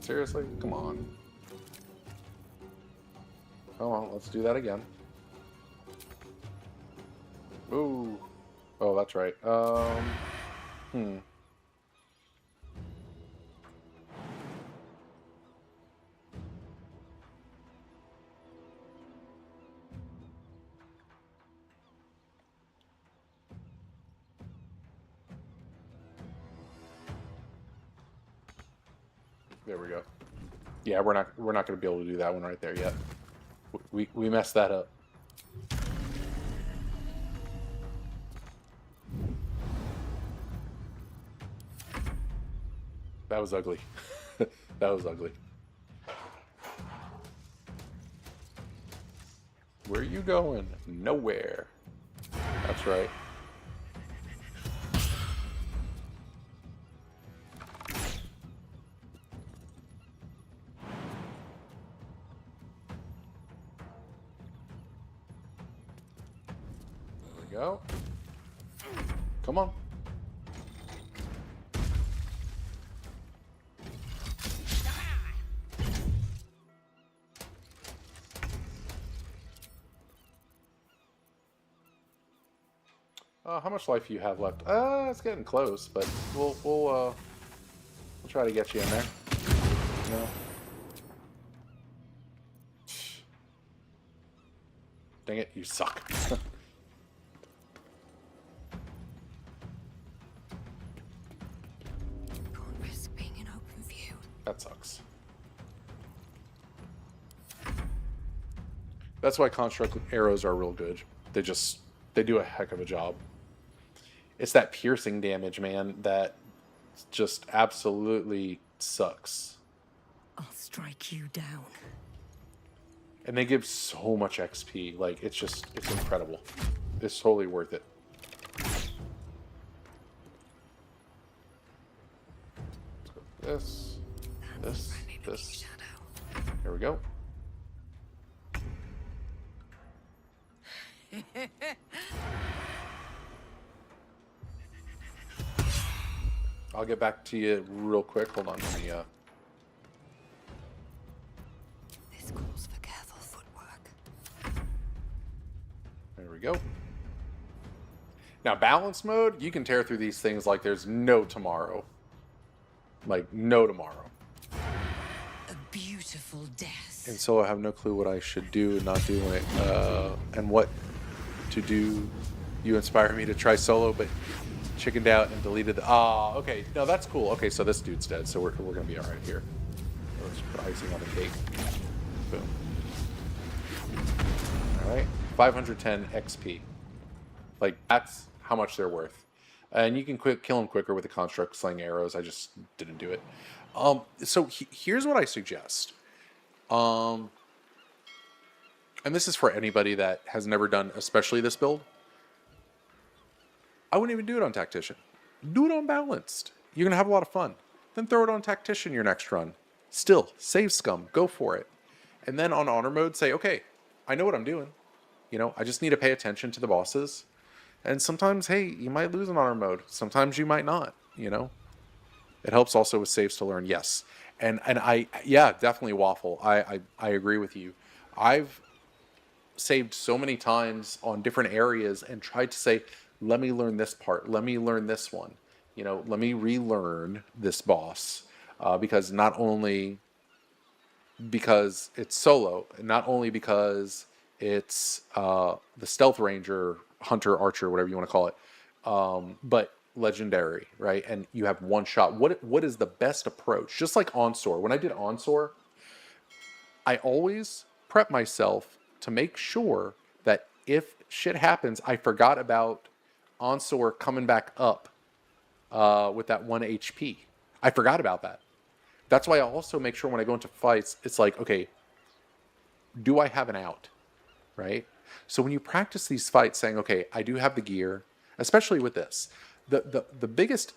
Seriously? Come on. Come on, let's do that again. Ooh. Oh, that's right. There we go. Yeah, we're not going to be able to do that one right there yet. We messed that up. That was ugly. That was ugly. Where are you going? Nowhere. That's right. Go. Come on. How much life do you have left? It's getting close, but we'll try to get you in there. No. Dang it, you suck. Risk being in open view. That sucks. That's why construct arrows are real good. They do a heck of a job. It's that piercing damage, man, that just absolutely sucks. I'll strike you down. And they give so much XP. Like, it's incredible. It's totally worth it. Let's go this. Here we go. I'll get back to you real quick. Hold on, let me, This calls for careful footwork. There we go. Now, balance mode, you can tear through these things like there's no tomorrow. Like, no tomorrow. A beautiful death. And so I have no clue what I should do and not do when and what to do. You inspire me to try solo, but chickened out and deleted the... okay. No, that's cool. Okay, so this dude's dead, so we're going to be all right here. Let's put icing on the cake. Boom. All right. 510 XP. Like, that's how much they're worth. And you can kill them quicker with the construct sling arrows. I just didn't do it. So here's what I suggest. And this is for anybody that has never done, especially this build. I wouldn't even do it on Tactician. Do it on Balanced. You're going to have a lot of fun. Then throw it on Tactician your next run. Still, save scum. Go for it. And then on Honor mode, say, okay, I know what I'm doing. You know, I just need to pay attention to the bosses. And sometimes, hey, you might lose in Honor mode. Sometimes you might not, you know. It helps also with saves to learn, yes. And yeah, definitely Waffle. I agree with you. I've saved so many times on different areas and tried to say, let me learn this part. Let me learn this one. You know, let me relearn this boss. Because not only because it's solo, not only because it's the Stealth Ranger, Hunter, Archer, whatever you want to call it, but legendary, right? And you have one shot. What is the best approach? Just like Onsor. When I did Onsor, I always prep myself to make sure that if shit happens, I forgot about Onsor coming back up with that 1 HP. I forgot about that. That's why I also make sure when I go into fights, it's like, okay, do I have an out, right? So when you practice these fights saying, okay, I do have the gear, especially with this, the biggest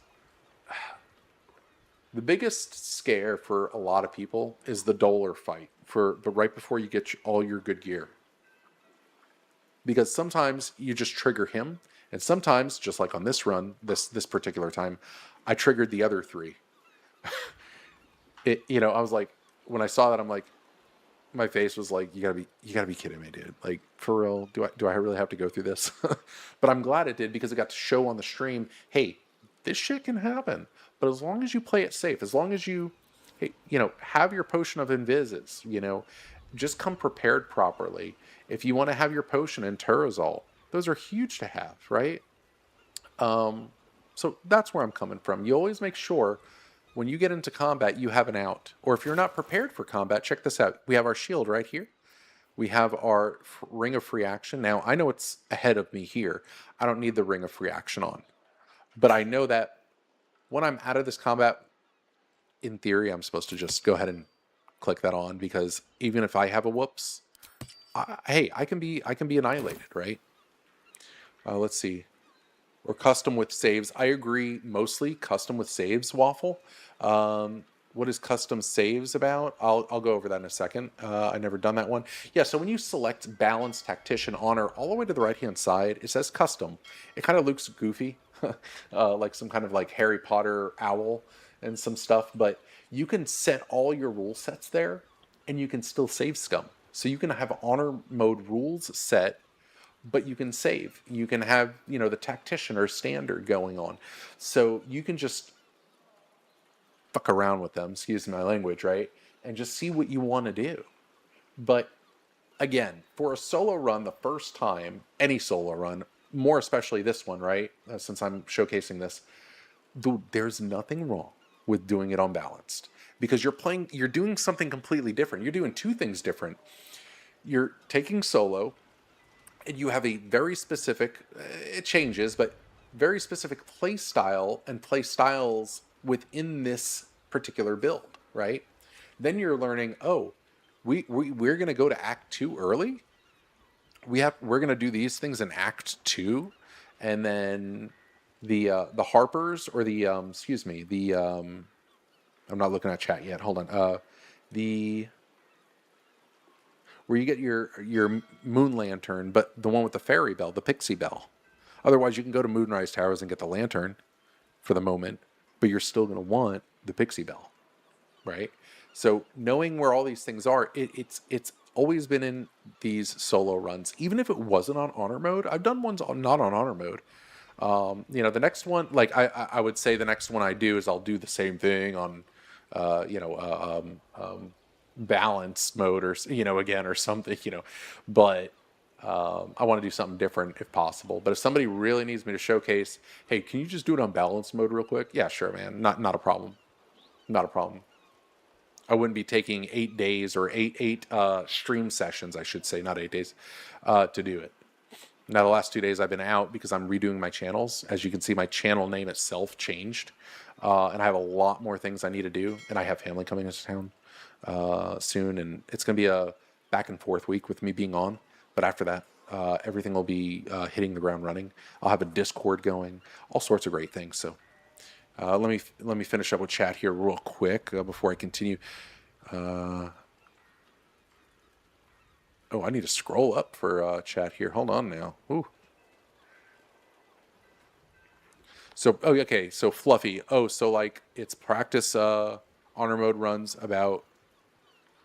scare for a lot of people is the Dolar fight but right before you get all your good gear. Because sometimes you just trigger him, and sometimes, just like on this run, this particular time, I triggered the other three. I was like, when I saw that, I'm like, my face was like, you gotta be kidding me, dude. Like, for real, do I really have to go through this? But I'm glad it did, because it got to show on the stream, hey, this shit can happen. But as long as you play it safe, as long as you, have your potion of invises, just come prepared properly. If you want to have your potion and Turazol, those are huge to have, right? So that's where I'm coming from. You always make sure when you get into combat, you have an out. Or if you're not prepared for combat, check this out. We have our shield right here. We have our ring of free action. Now, I know it's ahead of me here. I don't need the ring of free action on. But I know that when I'm out of this combat, in theory, I'm supposed to just go ahead and click that on, because even if I have a whoops, I can be annihilated, right? Let's see. Or custom with saves. I agree, mostly custom with saves, Waffle. What is custom saves about? I'll go over that in a second. I've never done that one. Yeah, so when you select Balance, Tactician, Honor, all the way to the right-hand side, it says custom. It kind of looks goofy, like some kind of like Harry Potter owl and some stuff, but you can set all your rule sets there, and you can still save scum. So you can have Honor mode rules set, but you can save. You can have, the Tactician or Standard going on. So you can just fuck around with them, excuse my language, right? And just see what you want to do. But again, for a solo run, the first time, any solo run, more especially this one, right? Since I'm showcasing this, dude, there's nothing wrong with doing it on Balanced, because you're doing something completely different. You're doing two things different. you're taking solo, and you have a very specific, it changes, but very specific play style and play styles within this particular build, right? Then you're learning, oh, we're going to go to Act 2 early. We're going to do these things in Act 2, and then the Harpers, or the excuse me, the I'm not looking at chat yet. Hold on. The where you get your moon lantern, but the one with the fairy bell, the pixie bell. Otherwise, you can go to Moonrise Towers and get the lantern for the moment, but you're still going to want the pixie bell, right? So knowing where all these things are, it's always been in these solo runs. Even if it wasn't on honor mode, I've done ones not on honor mode. You know, the next one, like I would say the next one I do is I'll do the same thing on, balance mode, or again, or something, but I want to do something different if possible. But if somebody really needs me to showcase, hey, can you just do it on balance mode real quick? Yeah, sure, man. Not a problem. Not a problem. I wouldn't be taking 8 days or eight stream sessions, I should say, not 8 days, to do it. Now, the last 2 days I've been out because I'm redoing my channels. As you can see, my channel name itself changed. And I have a lot more things I need to do. And I have family coming into town soon. And it's going to be a back and forth week with me being on. But after that, everything will be hitting the ground running. I'll have a Discord going. All sorts of great things. So let me finish up with chat here real quick before I continue. Oh, I need to scroll up for chat here. Hold on now. Ooh. So, oh, okay. So Fluffy. Oh, so like it's practice honor mode runs about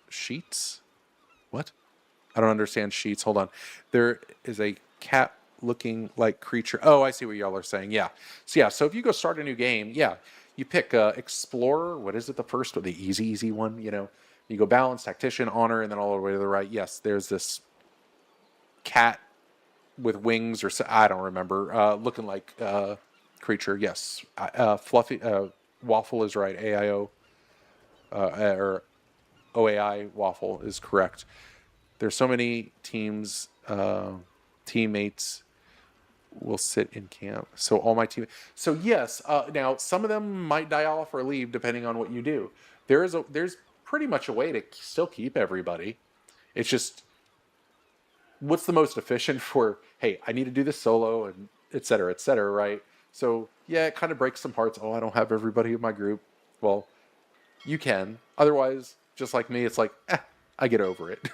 sheets? What? I don't understand sheets. Hold on. There is a cat looking like creature. Oh, I see what y'all are saying. Yeah. So yeah. So if you go start a new game, yeah, you pick Explorer. What is it? The first one, the easy one. You go balance, tactician, honor, and then all the way to the right. Yes, there's this cat with wings, or I don't remember, looking like creature. Yes, Fluffy Waffle is right. AIO or OAI Waffle is correct. There's so many teams, teammates will sit in camp. So all my team. So yes, now some of them might die off or leave depending on what you do. There's pretty much a way to still keep everybody. It's just what's the most efficient for, hey, I need to do this solo, and et cetera, right? So yeah, it kind of breaks some hearts. Oh, I don't have everybody in my group. Well, you can. Otherwise, just like me, it's like, I get over it.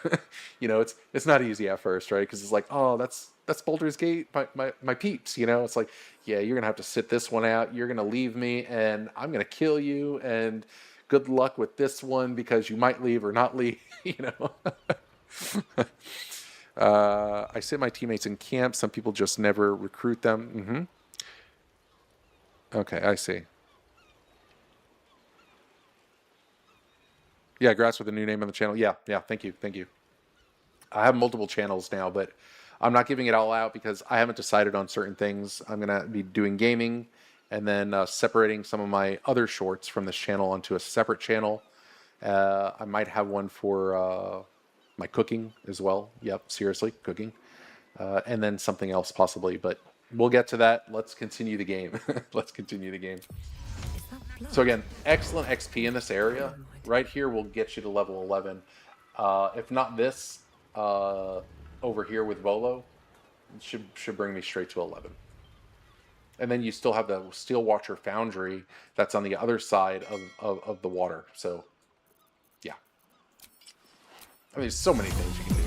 It's not easy at first, right? Because it's like, oh, that's Baldur's Gate, my peeps. It's like, yeah, you're gonna have to sit this one out. You're gonna leave me, and I'm gonna kill you. And good luck with this one because you might leave or not leave. I sit my teammates in camp. Some people just never recruit them. Okay, I see. Yeah, grass with a new name on the channel. Yeah, thank you. I have multiple channels now, but I'm not giving it all out because I haven't decided on certain things. I'm going to be doing gaming and then separating some of my other shorts from this channel onto a separate channel. I might have one for my cooking as well. Yep, seriously, cooking. And then something else possibly, but we'll get to that. Let's continue the game. So again, excellent XP in this area. Right here will get you to level 11. If not this, over here with Volo, should bring me straight to 11. And then you still have the Steel Watcher Foundry that's on the other side of the water. So, yeah. I mean, there's so many things you can do.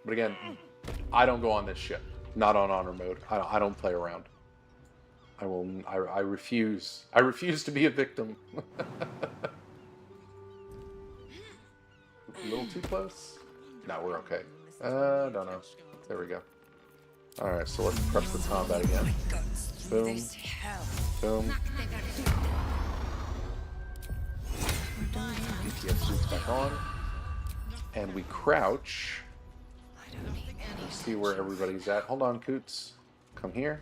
But again, I don't go on this ship. Not on honor mode. I don't play around. I refuse. I refuse to be a victim. A little too close? No, we're okay. Don't know. There we go. Alright, so let's press the combat again. Boom. Boom. BTS suits back on. And we crouch. See where everybody's at. Hold on, Coots. Come here.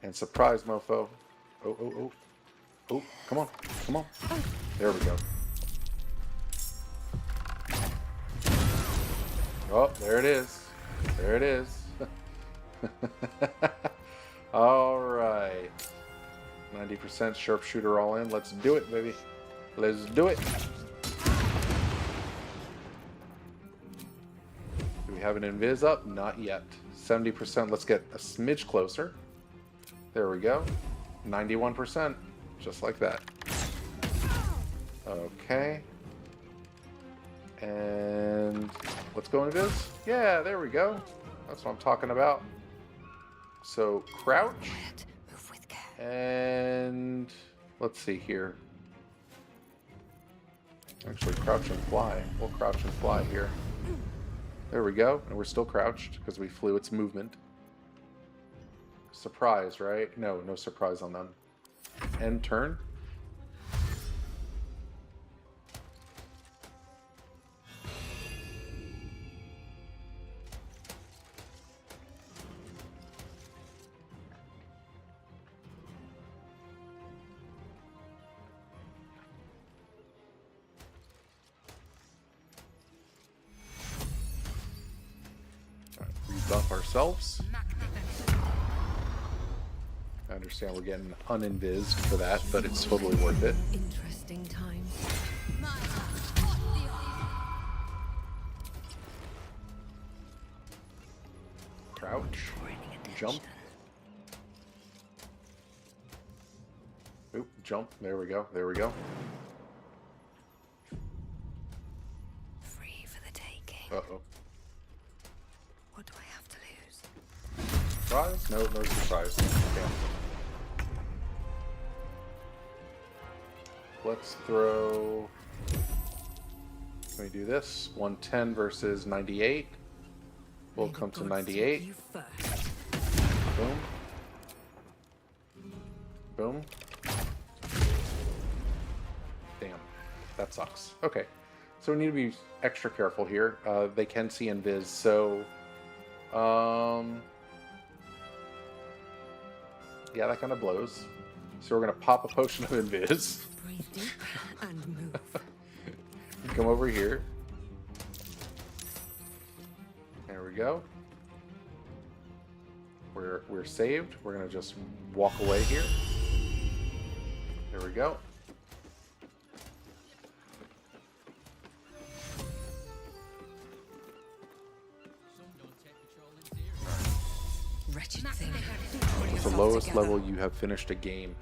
And surprise, mofo. Oh. Oh, come on. Come on. There we go. Oh, there it is. There it is. All right. 90% sharpshooter all in. Let's do it, baby. Let's do it. Do we have an invis up? Not yet. 70%. Let's get a smidge closer. There we go. 91%. Just like that. Okay. And let's go invis. Yeah, there we go. That's what I'm talking about. So crouch. And let's see here. Actually, crouch and fly. We'll crouch and fly here. There we go. And we're still crouched because we flew its movement. Surprise, right? No, no surprise on them. End turn. Rebuff ourselves. I understand we're getting uninvised for that, but it's totally worth it. Interesting times. Crouch. Jump. Oop, jump. There we go. There we go. Free for the taking. Uh-oh. What do I have to lose? Surprise? No, no surprise. Damn. Let's throw... Let me do this. 110 versus 98. We'll come to 98. Boom. Boom. Damn. That sucks. Okay. So we need to be extra careful here. They can see invis, so... yeah, that kind of blows. So we're going to pop a potion of invis. Breathe deep and move. Come over here. There we go. We're saved. We're gonna just walk away here. There we go. Wretched thing. It's the lowest level you have finished a game.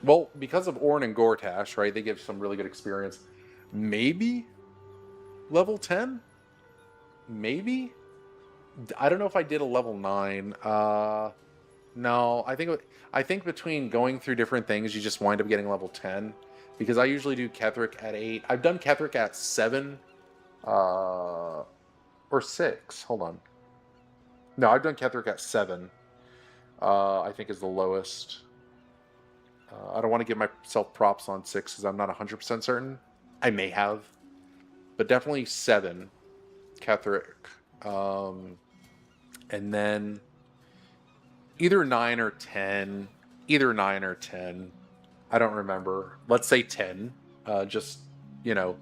Well, because of Ornn and Gortash, right? They give some really good experience. Maybe level 10? Maybe? I don't know if I did a level 9. No, I think between going through different things, you just wind up getting level 10. Because I usually do Ketheric at 8. I've done Ketheric at 7. Or 6. Hold on. No, I've done Ketheric at 7. I think is the lowest. I don't want to give myself props on 6 because I'm not 100% certain. I may have. But definitely 7. Ketheric. And then either 9 or 10. Either 9 or 10. I don't remember. Let's say 10. Just, you know.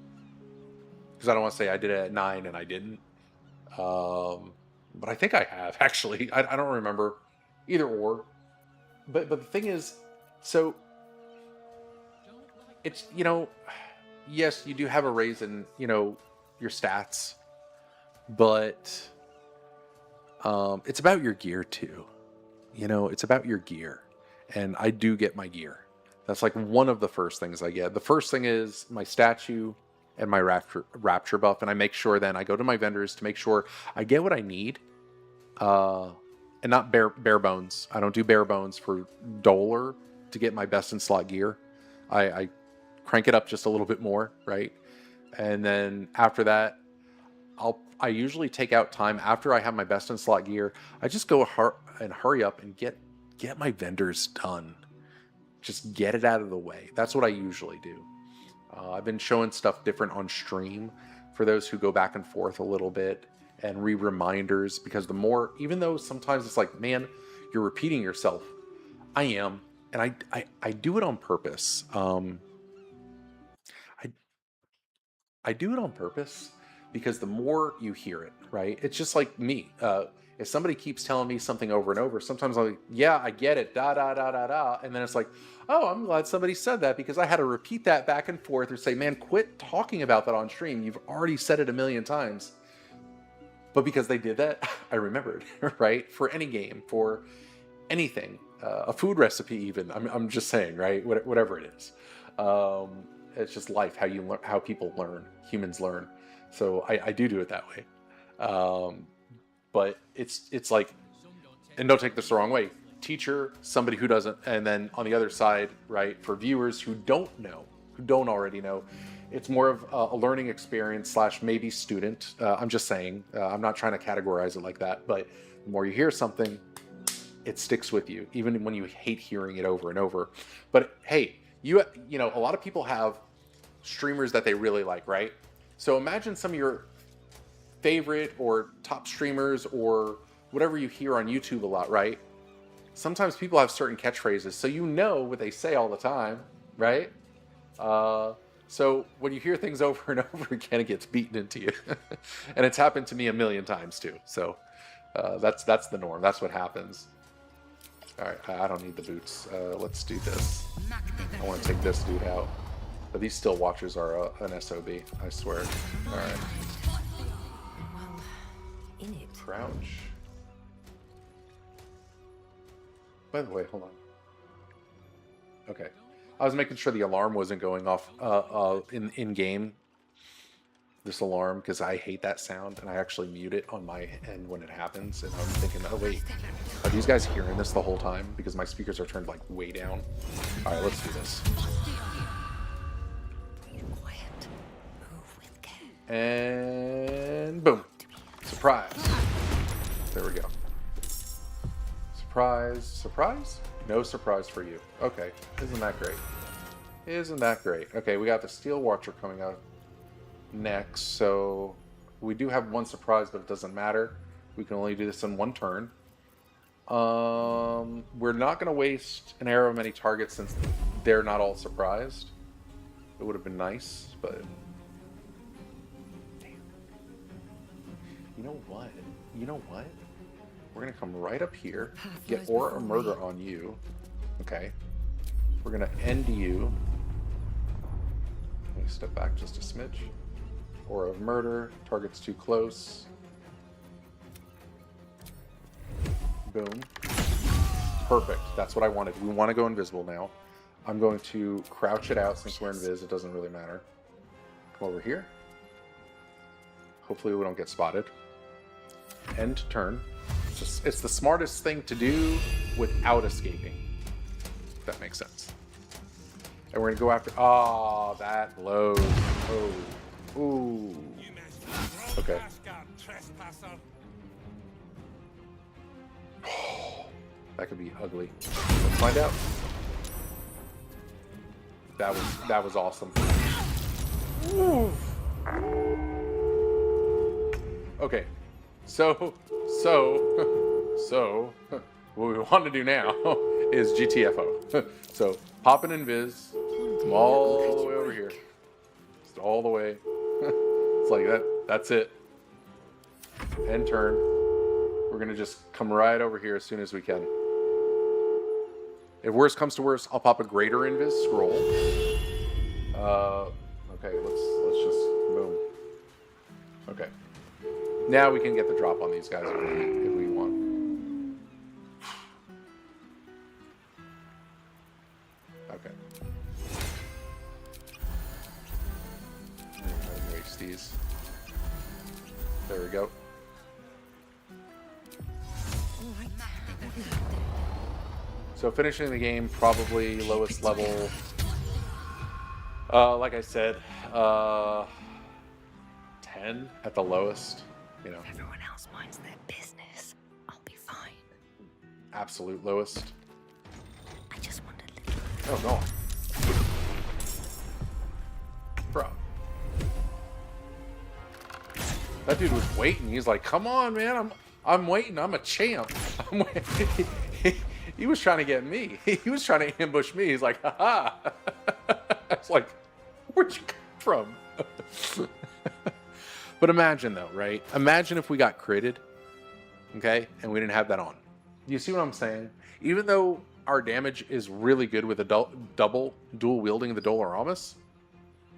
Because I don't want to say I did it at 9 and I didn't. But I think I have, actually. I don't remember. Either or. But the thing is... So, it's, you know, yes, you do have a raise in, you know, your stats, but it's about your gear too. You know, it's about your gear. And I do get my gear. That's like one of the first things I get. The first thing is my statue and my rapture buff, and I make sure then I go to my vendors to make sure I get what I need. And not bare bones. I don't do bare bones for Dolar to get my best in slot gear. I crank it up just a little bit more, right? And then after that, I usually take out time after I have my best in slot gear. I just go and hurry up and get my vendors done. Just get it out of the way. That's what I usually do. I've been showing stuff different on stream for those who go back and forth a little bit and reminders, because the more, even though sometimes it's like, man, you're repeating yourself. I am. and I do it on purpose. I do it on purpose because the more you hear it, right? It's just like me. If somebody keeps telling me something over and over, sometimes I'm like, yeah, I get it, da da da da da, and then it's like, oh, I'm glad somebody said that because I had to repeat that back and forth or say, man, quit talking about that on stream. You've already said it a million times. But because they did that, I remembered, right? For any game, for anything, a food recipe, even. I'm just saying, right? Whatever it is. It's just life, how you learn, how people learn, humans learn. So I do it that way. But it's like, and don't take this the wrong way, teacher, somebody who doesn't, and then on the other side, right, for viewers who don't know, who don't already know, it's more of a learning experience / maybe student. I'm just saying, I'm not trying to categorize it like that, but the more you hear something, it sticks with you, even when you hate hearing it over and over. But hey, you know, a lot of people have streamers that they really like, right? So imagine some of your favorite or top streamers or whatever you hear on YouTube a lot, right? Sometimes people have certain catchphrases, so you know what they say all the time, right? So when you hear things over and over again, it gets beaten into you. And it's happened to me a million times too. So that's the norm. That's what happens. All right, I don't need the boots. Let's do this. I want to take this dude out. But these still watchers are an SOB, I swear. All right. Well, in it. Crouch. By the way, hold on. Okay. I was making sure the alarm wasn't going off in game. This alarm, because I hate that sound, and I actually mute it on my end when it happens. And I'm thinking, oh wait, are these guys hearing this the whole time? Because my speakers are turned like way down. All right, let's do this. And boom. Surprise. There we go. Surprise. Surprise? No surprise for you. Okay. Isn't that great? Isn't that great? Okay, we got the Steel Watcher coming out next. So we do have one surprise, but it doesn't matter. We can only do this in one turn. We're not going to waste an arrow of many targets since they're not all surprised. It would have been nice, but... You know what? You know what? We're going to come right up here, get Aura of Murder on you. Okay. We're going to end you. Let me step back just a smidge. Aura of Murder. Target's too close. Boom. Perfect. That's what I wanted. We want to go invisible now. I'm going to crouch it out since we're invis. It doesn't really matter. Come over here. Hopefully we don't get spotted. End turn. It's the smartest thing to do without escaping. If that makes sense. And we're gonna go after. Ah, that blows. Oh, ooh. Okay. That could be ugly. Let's find out. That was awesome. Ooh. Okay. So, what we want to do now is GTFO. So, pop an invis, come all the way over here. Just all the way. It's like that. That's it. End turn. We're going to just come right over here as soon as we can. If worse comes to worse, I'll pop a greater invis scroll. Okay, let's just boom. Okay. Now we can get the drop on these guys if we want. Okay. Waste these. There we go. So finishing the game, probably lowest level. Like I said, 10 at the lowest. You know. Everyone else minds their business. I'll be fine. Absolute lowest. I just want a little. Oh no. Bro. That dude was waiting. He's like, come on, man. I'm waiting. I'm a champ. He was trying to get me. He was trying to ambush me. He's like, haha. I was like, where'd you come from? But imagine though, right? Imagine if we got critted, okay, and we didn't have that on. You see what I'm saying? Even though our damage is really good with a dual wielding the Doloramus,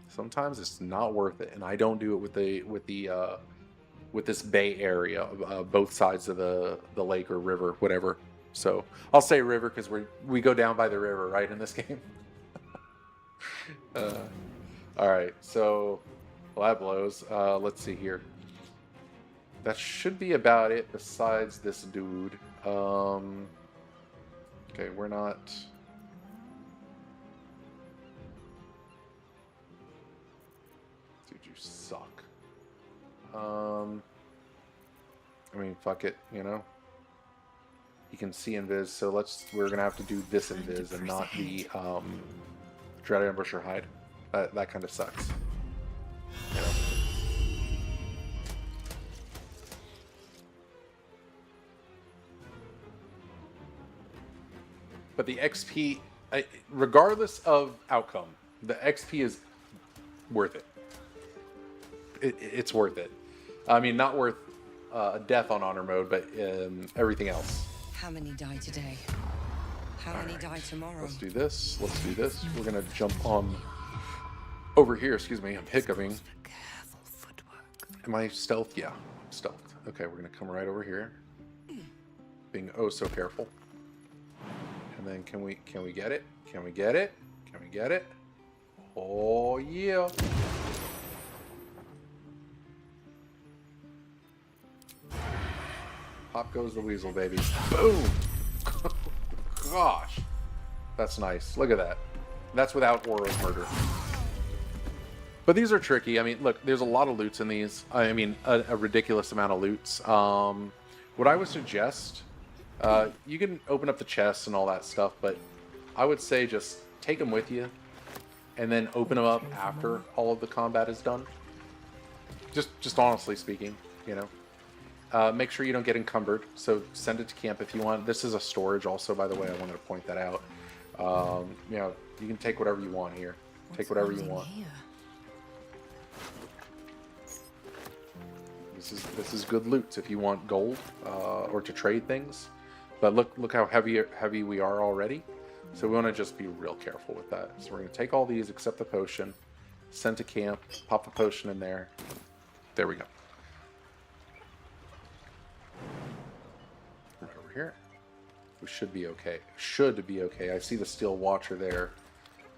sometimes it's not worth it, and I don't do it with this bay area, both sides of the lake or river, whatever. So I'll say river because we go down by the river, right, in this game. All right, so well, that blows. Let's see here. That should be about it. Besides this dude. Okay, we're not. Dude, you suck. I mean, fuck it, you know. You can see invis, so we're gonna have to do this invis and not the Dread Ambusher hide. That kind of sucks. You know? But the XP, regardless of outcome, the XP is worth it. It's worth it. I mean, not worth death on honor mode, but everything else. How many die today? How many die tomorrow? Let's do this. Let's do this. We're gonna jump on over here. Excuse me, I'm hiccuping. Am I stealth? Yeah, I'm stealth. Okay, we're gonna come right over here. Being oh so careful. And then can we get it? Can we get it? Can we get it? Oh yeah. Pop goes the weasel, baby. Boom! Gosh. That's nice. Look at that. That's without Oro's murder. But these are tricky. I mean, look, there's a lot of loots in these. I mean, a ridiculous amount of loots. What I would suggest, you can open up the chests and all that stuff, but I would say just take them with you and then open them up after all of the combat is done. Just honestly speaking, you know. Make sure you don't get encumbered, so send it to camp if you want. This is a storage also, by the way. I wanted to point that out. You know, you can take whatever you want here. Take whatever you want. This is good loot if you want gold or to trade things. But look how heavy we are already. So we want to just be real careful with that. So we're going to take all these except the potion, send to camp, pop the potion in there. There we go. Right over here. We should be okay. Should be okay. I see the Steel Watcher there.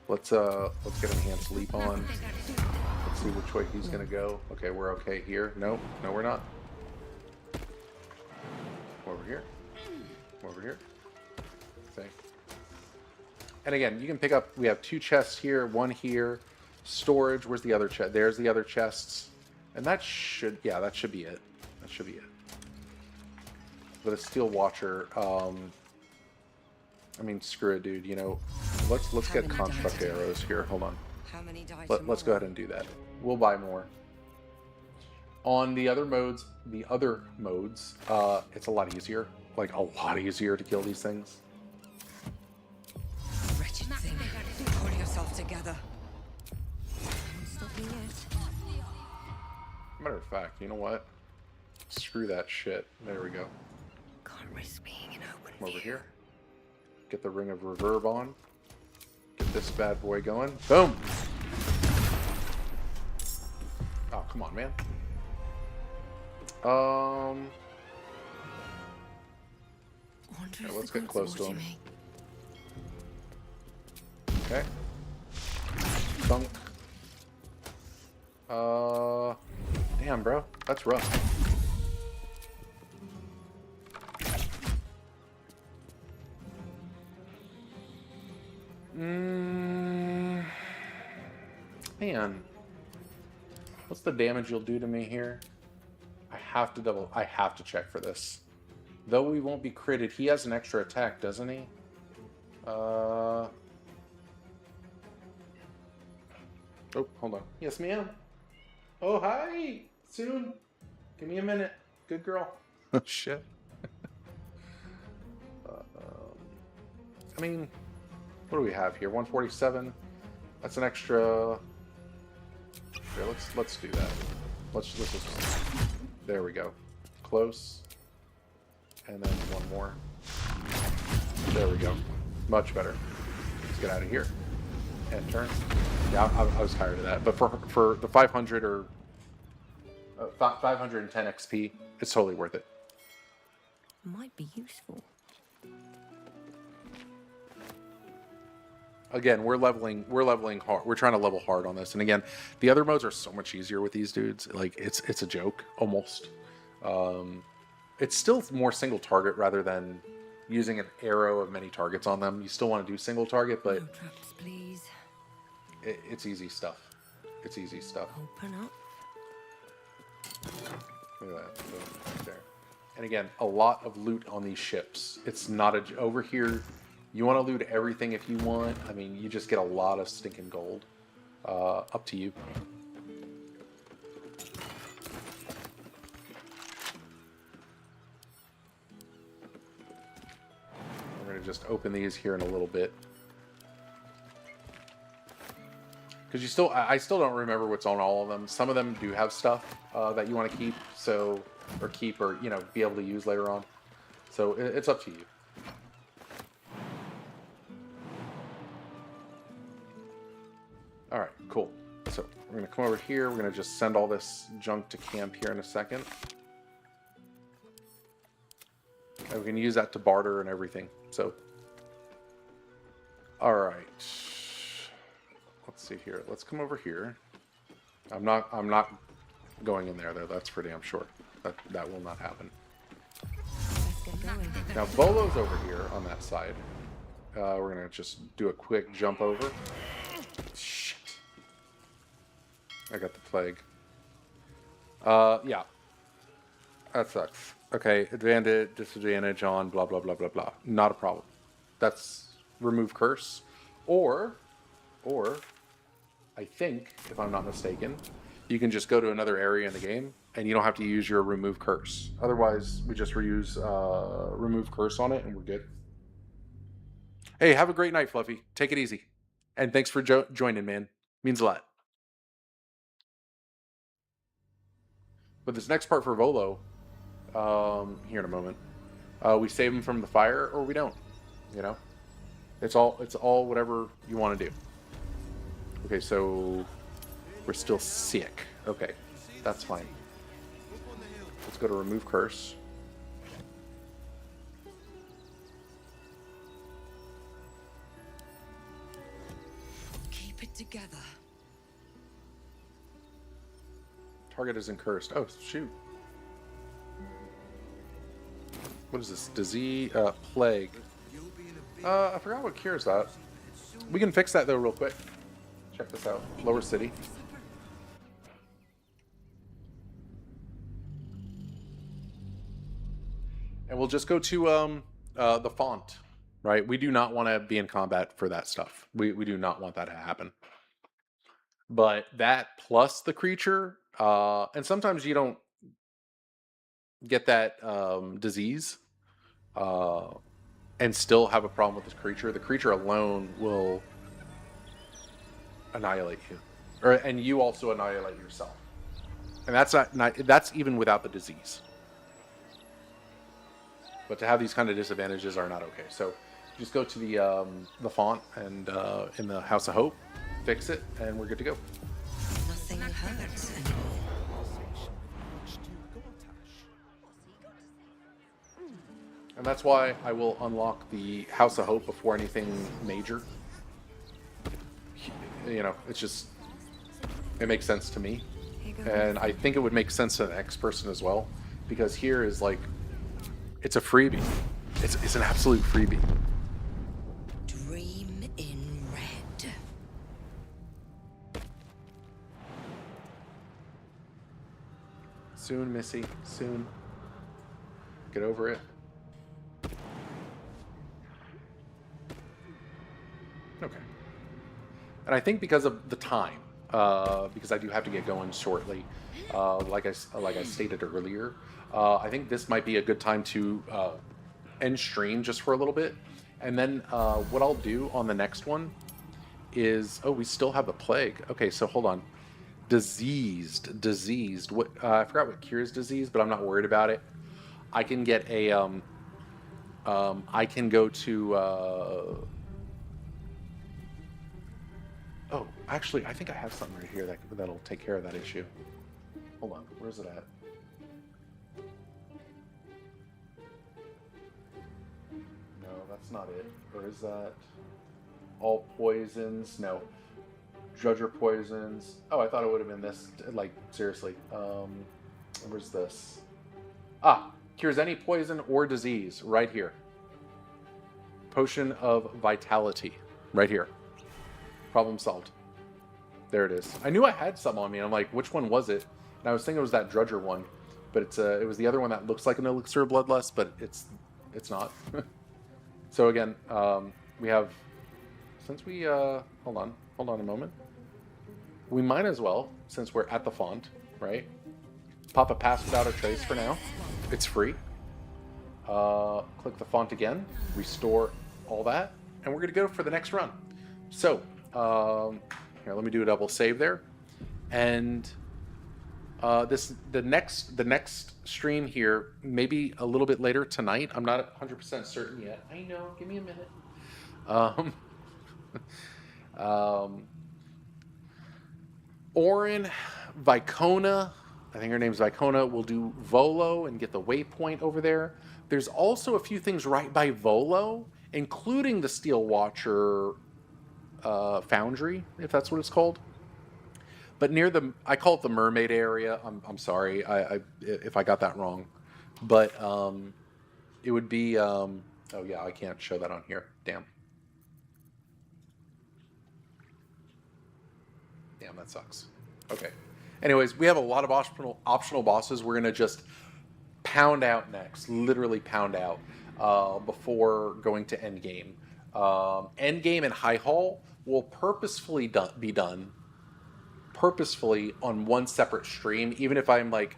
Let's get Enhanced Leap on. Let's see which way he's gonna go. Okay, we're okay here. No, we're not. Over here. Over here. See. And again, you can pick up. We have 2 chests here, 1 here. Storage. Where's the other chest? There's the other chests. And that should, yeah, that should be it. That should be it. But a Steel Watcher. I mean, screw it, dude. You know, let's get construct arrows here. Hold on. Let's go ahead and do that. We'll buy more. On the other modes, it's a lot easier. Like, a lot easier to kill these things. Wretched thing. Pull yourself together. Matter of fact, you know what? Screw that shit. There we go. Can't risk being an open Come over here. Get the Ring of Reverb on. Get this bad boy going. Boom! Oh, come on, man. Okay, let's get close to him. Okay. Thunk. Damn, bro. That's rough. Man. What's the damage you'll do to me here? I have to check for this. Though we won't be critted, he has an extra attack, doesn't he? Oh, hold on. Yes, ma'am. Oh, hi. Soon. Give me a minute. Good girl. Oh, shit. mean, what do we have here? 147. That's an extra. Here, let's do that. Let's just. There we go. Close. And then one more. There we go. Much better. Let's get out of here. And turn. Yeah, I was tired of that. But for the 500 or 510 XP, it's totally worth it. Might be useful. Again, we're leveling hard. We're trying to level hard on this. And again, the other modes are so much easier with these dudes. Like it's a joke almost. It's still more single target rather than using an arrow of many targets on them. You still want to do single target, but No traps, please. it's easy stuff. It's easy stuff. Open up. Look at that. Boom, right there. And again, a lot of loot on these ships. It's not over here. You want to loot everything if you want. I mean, you just get a lot of stinking gold. Up to you. We're going to just open these here in a little bit. Because I still don't remember what's on all of them. Some of them do have stuff that you want to keep, or you know, be able to use later on. So it's up to you. All right, cool. So we're gonna come over here. We're gonna just send all this junk to camp here in a second, and we can use that to barter and everything. So, all right. Let's see here. Let's come over here. I'm not going in there though. That's for damn sure. That will not happen. Let's get going. Now Volo's over here on that side. We're gonna just do a quick jump over. Shit. I got the plague. Yeah. That sucks. Okay, advantage, disadvantage on blah blah blah blah blah. Not a problem. That's remove curse, or I think, if I'm not mistaken, you can just go to another area in the game and you don't have to use your remove curse. Otherwise, we just reuse remove curse on it and we're good. Hey, have a great night, Fluffy. Take it easy. And thanks for joining, man. Means a lot. But this next part for Volo, here in a moment, we save him from the fire or we don't. You know, it's all whatever you want to do. Okay, so we're still sick. Okay, that's fine. Let's go to remove curse. Keep it together. Target isn't cursed. Oh, shoot. What is this? Disease, plague. I forgot what cures that. We can fix that though real quick. Check this out. Lower City. And we'll just go to the font, right? We do not want to be in combat for that stuff. We do not want that to happen. But that plus the creature, and sometimes you don't get that disease and still have a problem with this creature. The creature alone will annihilate you, and you also annihilate yourself. And that's not that's even without the disease. But to have these kind of disadvantages are not okay. So just go to the font and in the House of Hope, fix it, and we're good to go. Nothing hurts anymore. And that's why I will unlock the House of Hope before anything major. You know, it's just, it makes sense to me. And I think it would make sense to the next person as well. Because here is like, it's a freebie. It's an absolute freebie. Dream in red. Soon, Missy. Soon. Get over it. Okay. And I think because of the time, because I do have to get going shortly, like I stated earlier, I think this might be a good time to end stream just for a little bit, And then what I'll do on the next one is... Oh, we still have the plague. Okay, so hold on. Diseased. What? I forgot what cures disease, but I'm not worried about it. I can get a... I can go to... Oh, actually, I think I have something right here that'll take care of that issue. Hold on, where's it at? No, that's not it. Or is that all poisons? No. Drudger poisons. Oh, I thought it would have been this. Like, seriously. Where's this? Ah, cures any poison or disease right here. Potion of Vitality right here. Problem solved. There it is. I knew I had some on me. I'm like, which one was it? And I was thinking it was that Drudger one, but it was the other one that looks like an elixir of bloodlust, but it's not. So again, we have, since we hold on a moment. We might as well, since we're at the font, right? Pop a pass without a trace for now. It's free. Click the font again, restore all that, and we're gonna go for the next run. So. Here, let me do a double save there, and the next stream here, maybe a little bit later tonight. I'm not 100% certain yet. I know. Give me a minute. Orin Vicona, I think her name's Vicona, will do Volo and get the waypoint over there. There's also a few things right by Volo, including the Steel Watcher foundry, if that's what it's called. But near the, I call it the mermaid area. I'm sorry if I got that wrong, but it would be oh yeah, I can't show that on here. Damn, that sucks. Okay, anyways, we have a lot of optional bosses we're gonna just pound out next, literally pound out before going to end game. End game and High Hall will purposefully be done on one separate stream. Even if I'm like,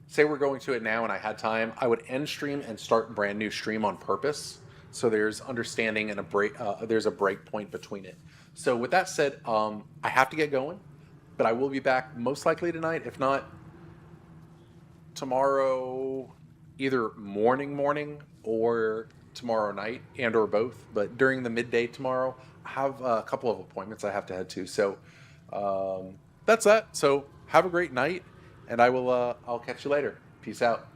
say we're going to it now and I had time, I would end stream and start brand new stream on purpose. So there's understanding and there's a break point between it. So with that said, I have to get going, but I will be back most likely tonight. If not, tomorrow, either morning or tomorrow night, and or both. But during the midday tomorrow, I have a couple of appointments I have to head to. So that's that. So have a great night, and I'll catch you later. Peace out.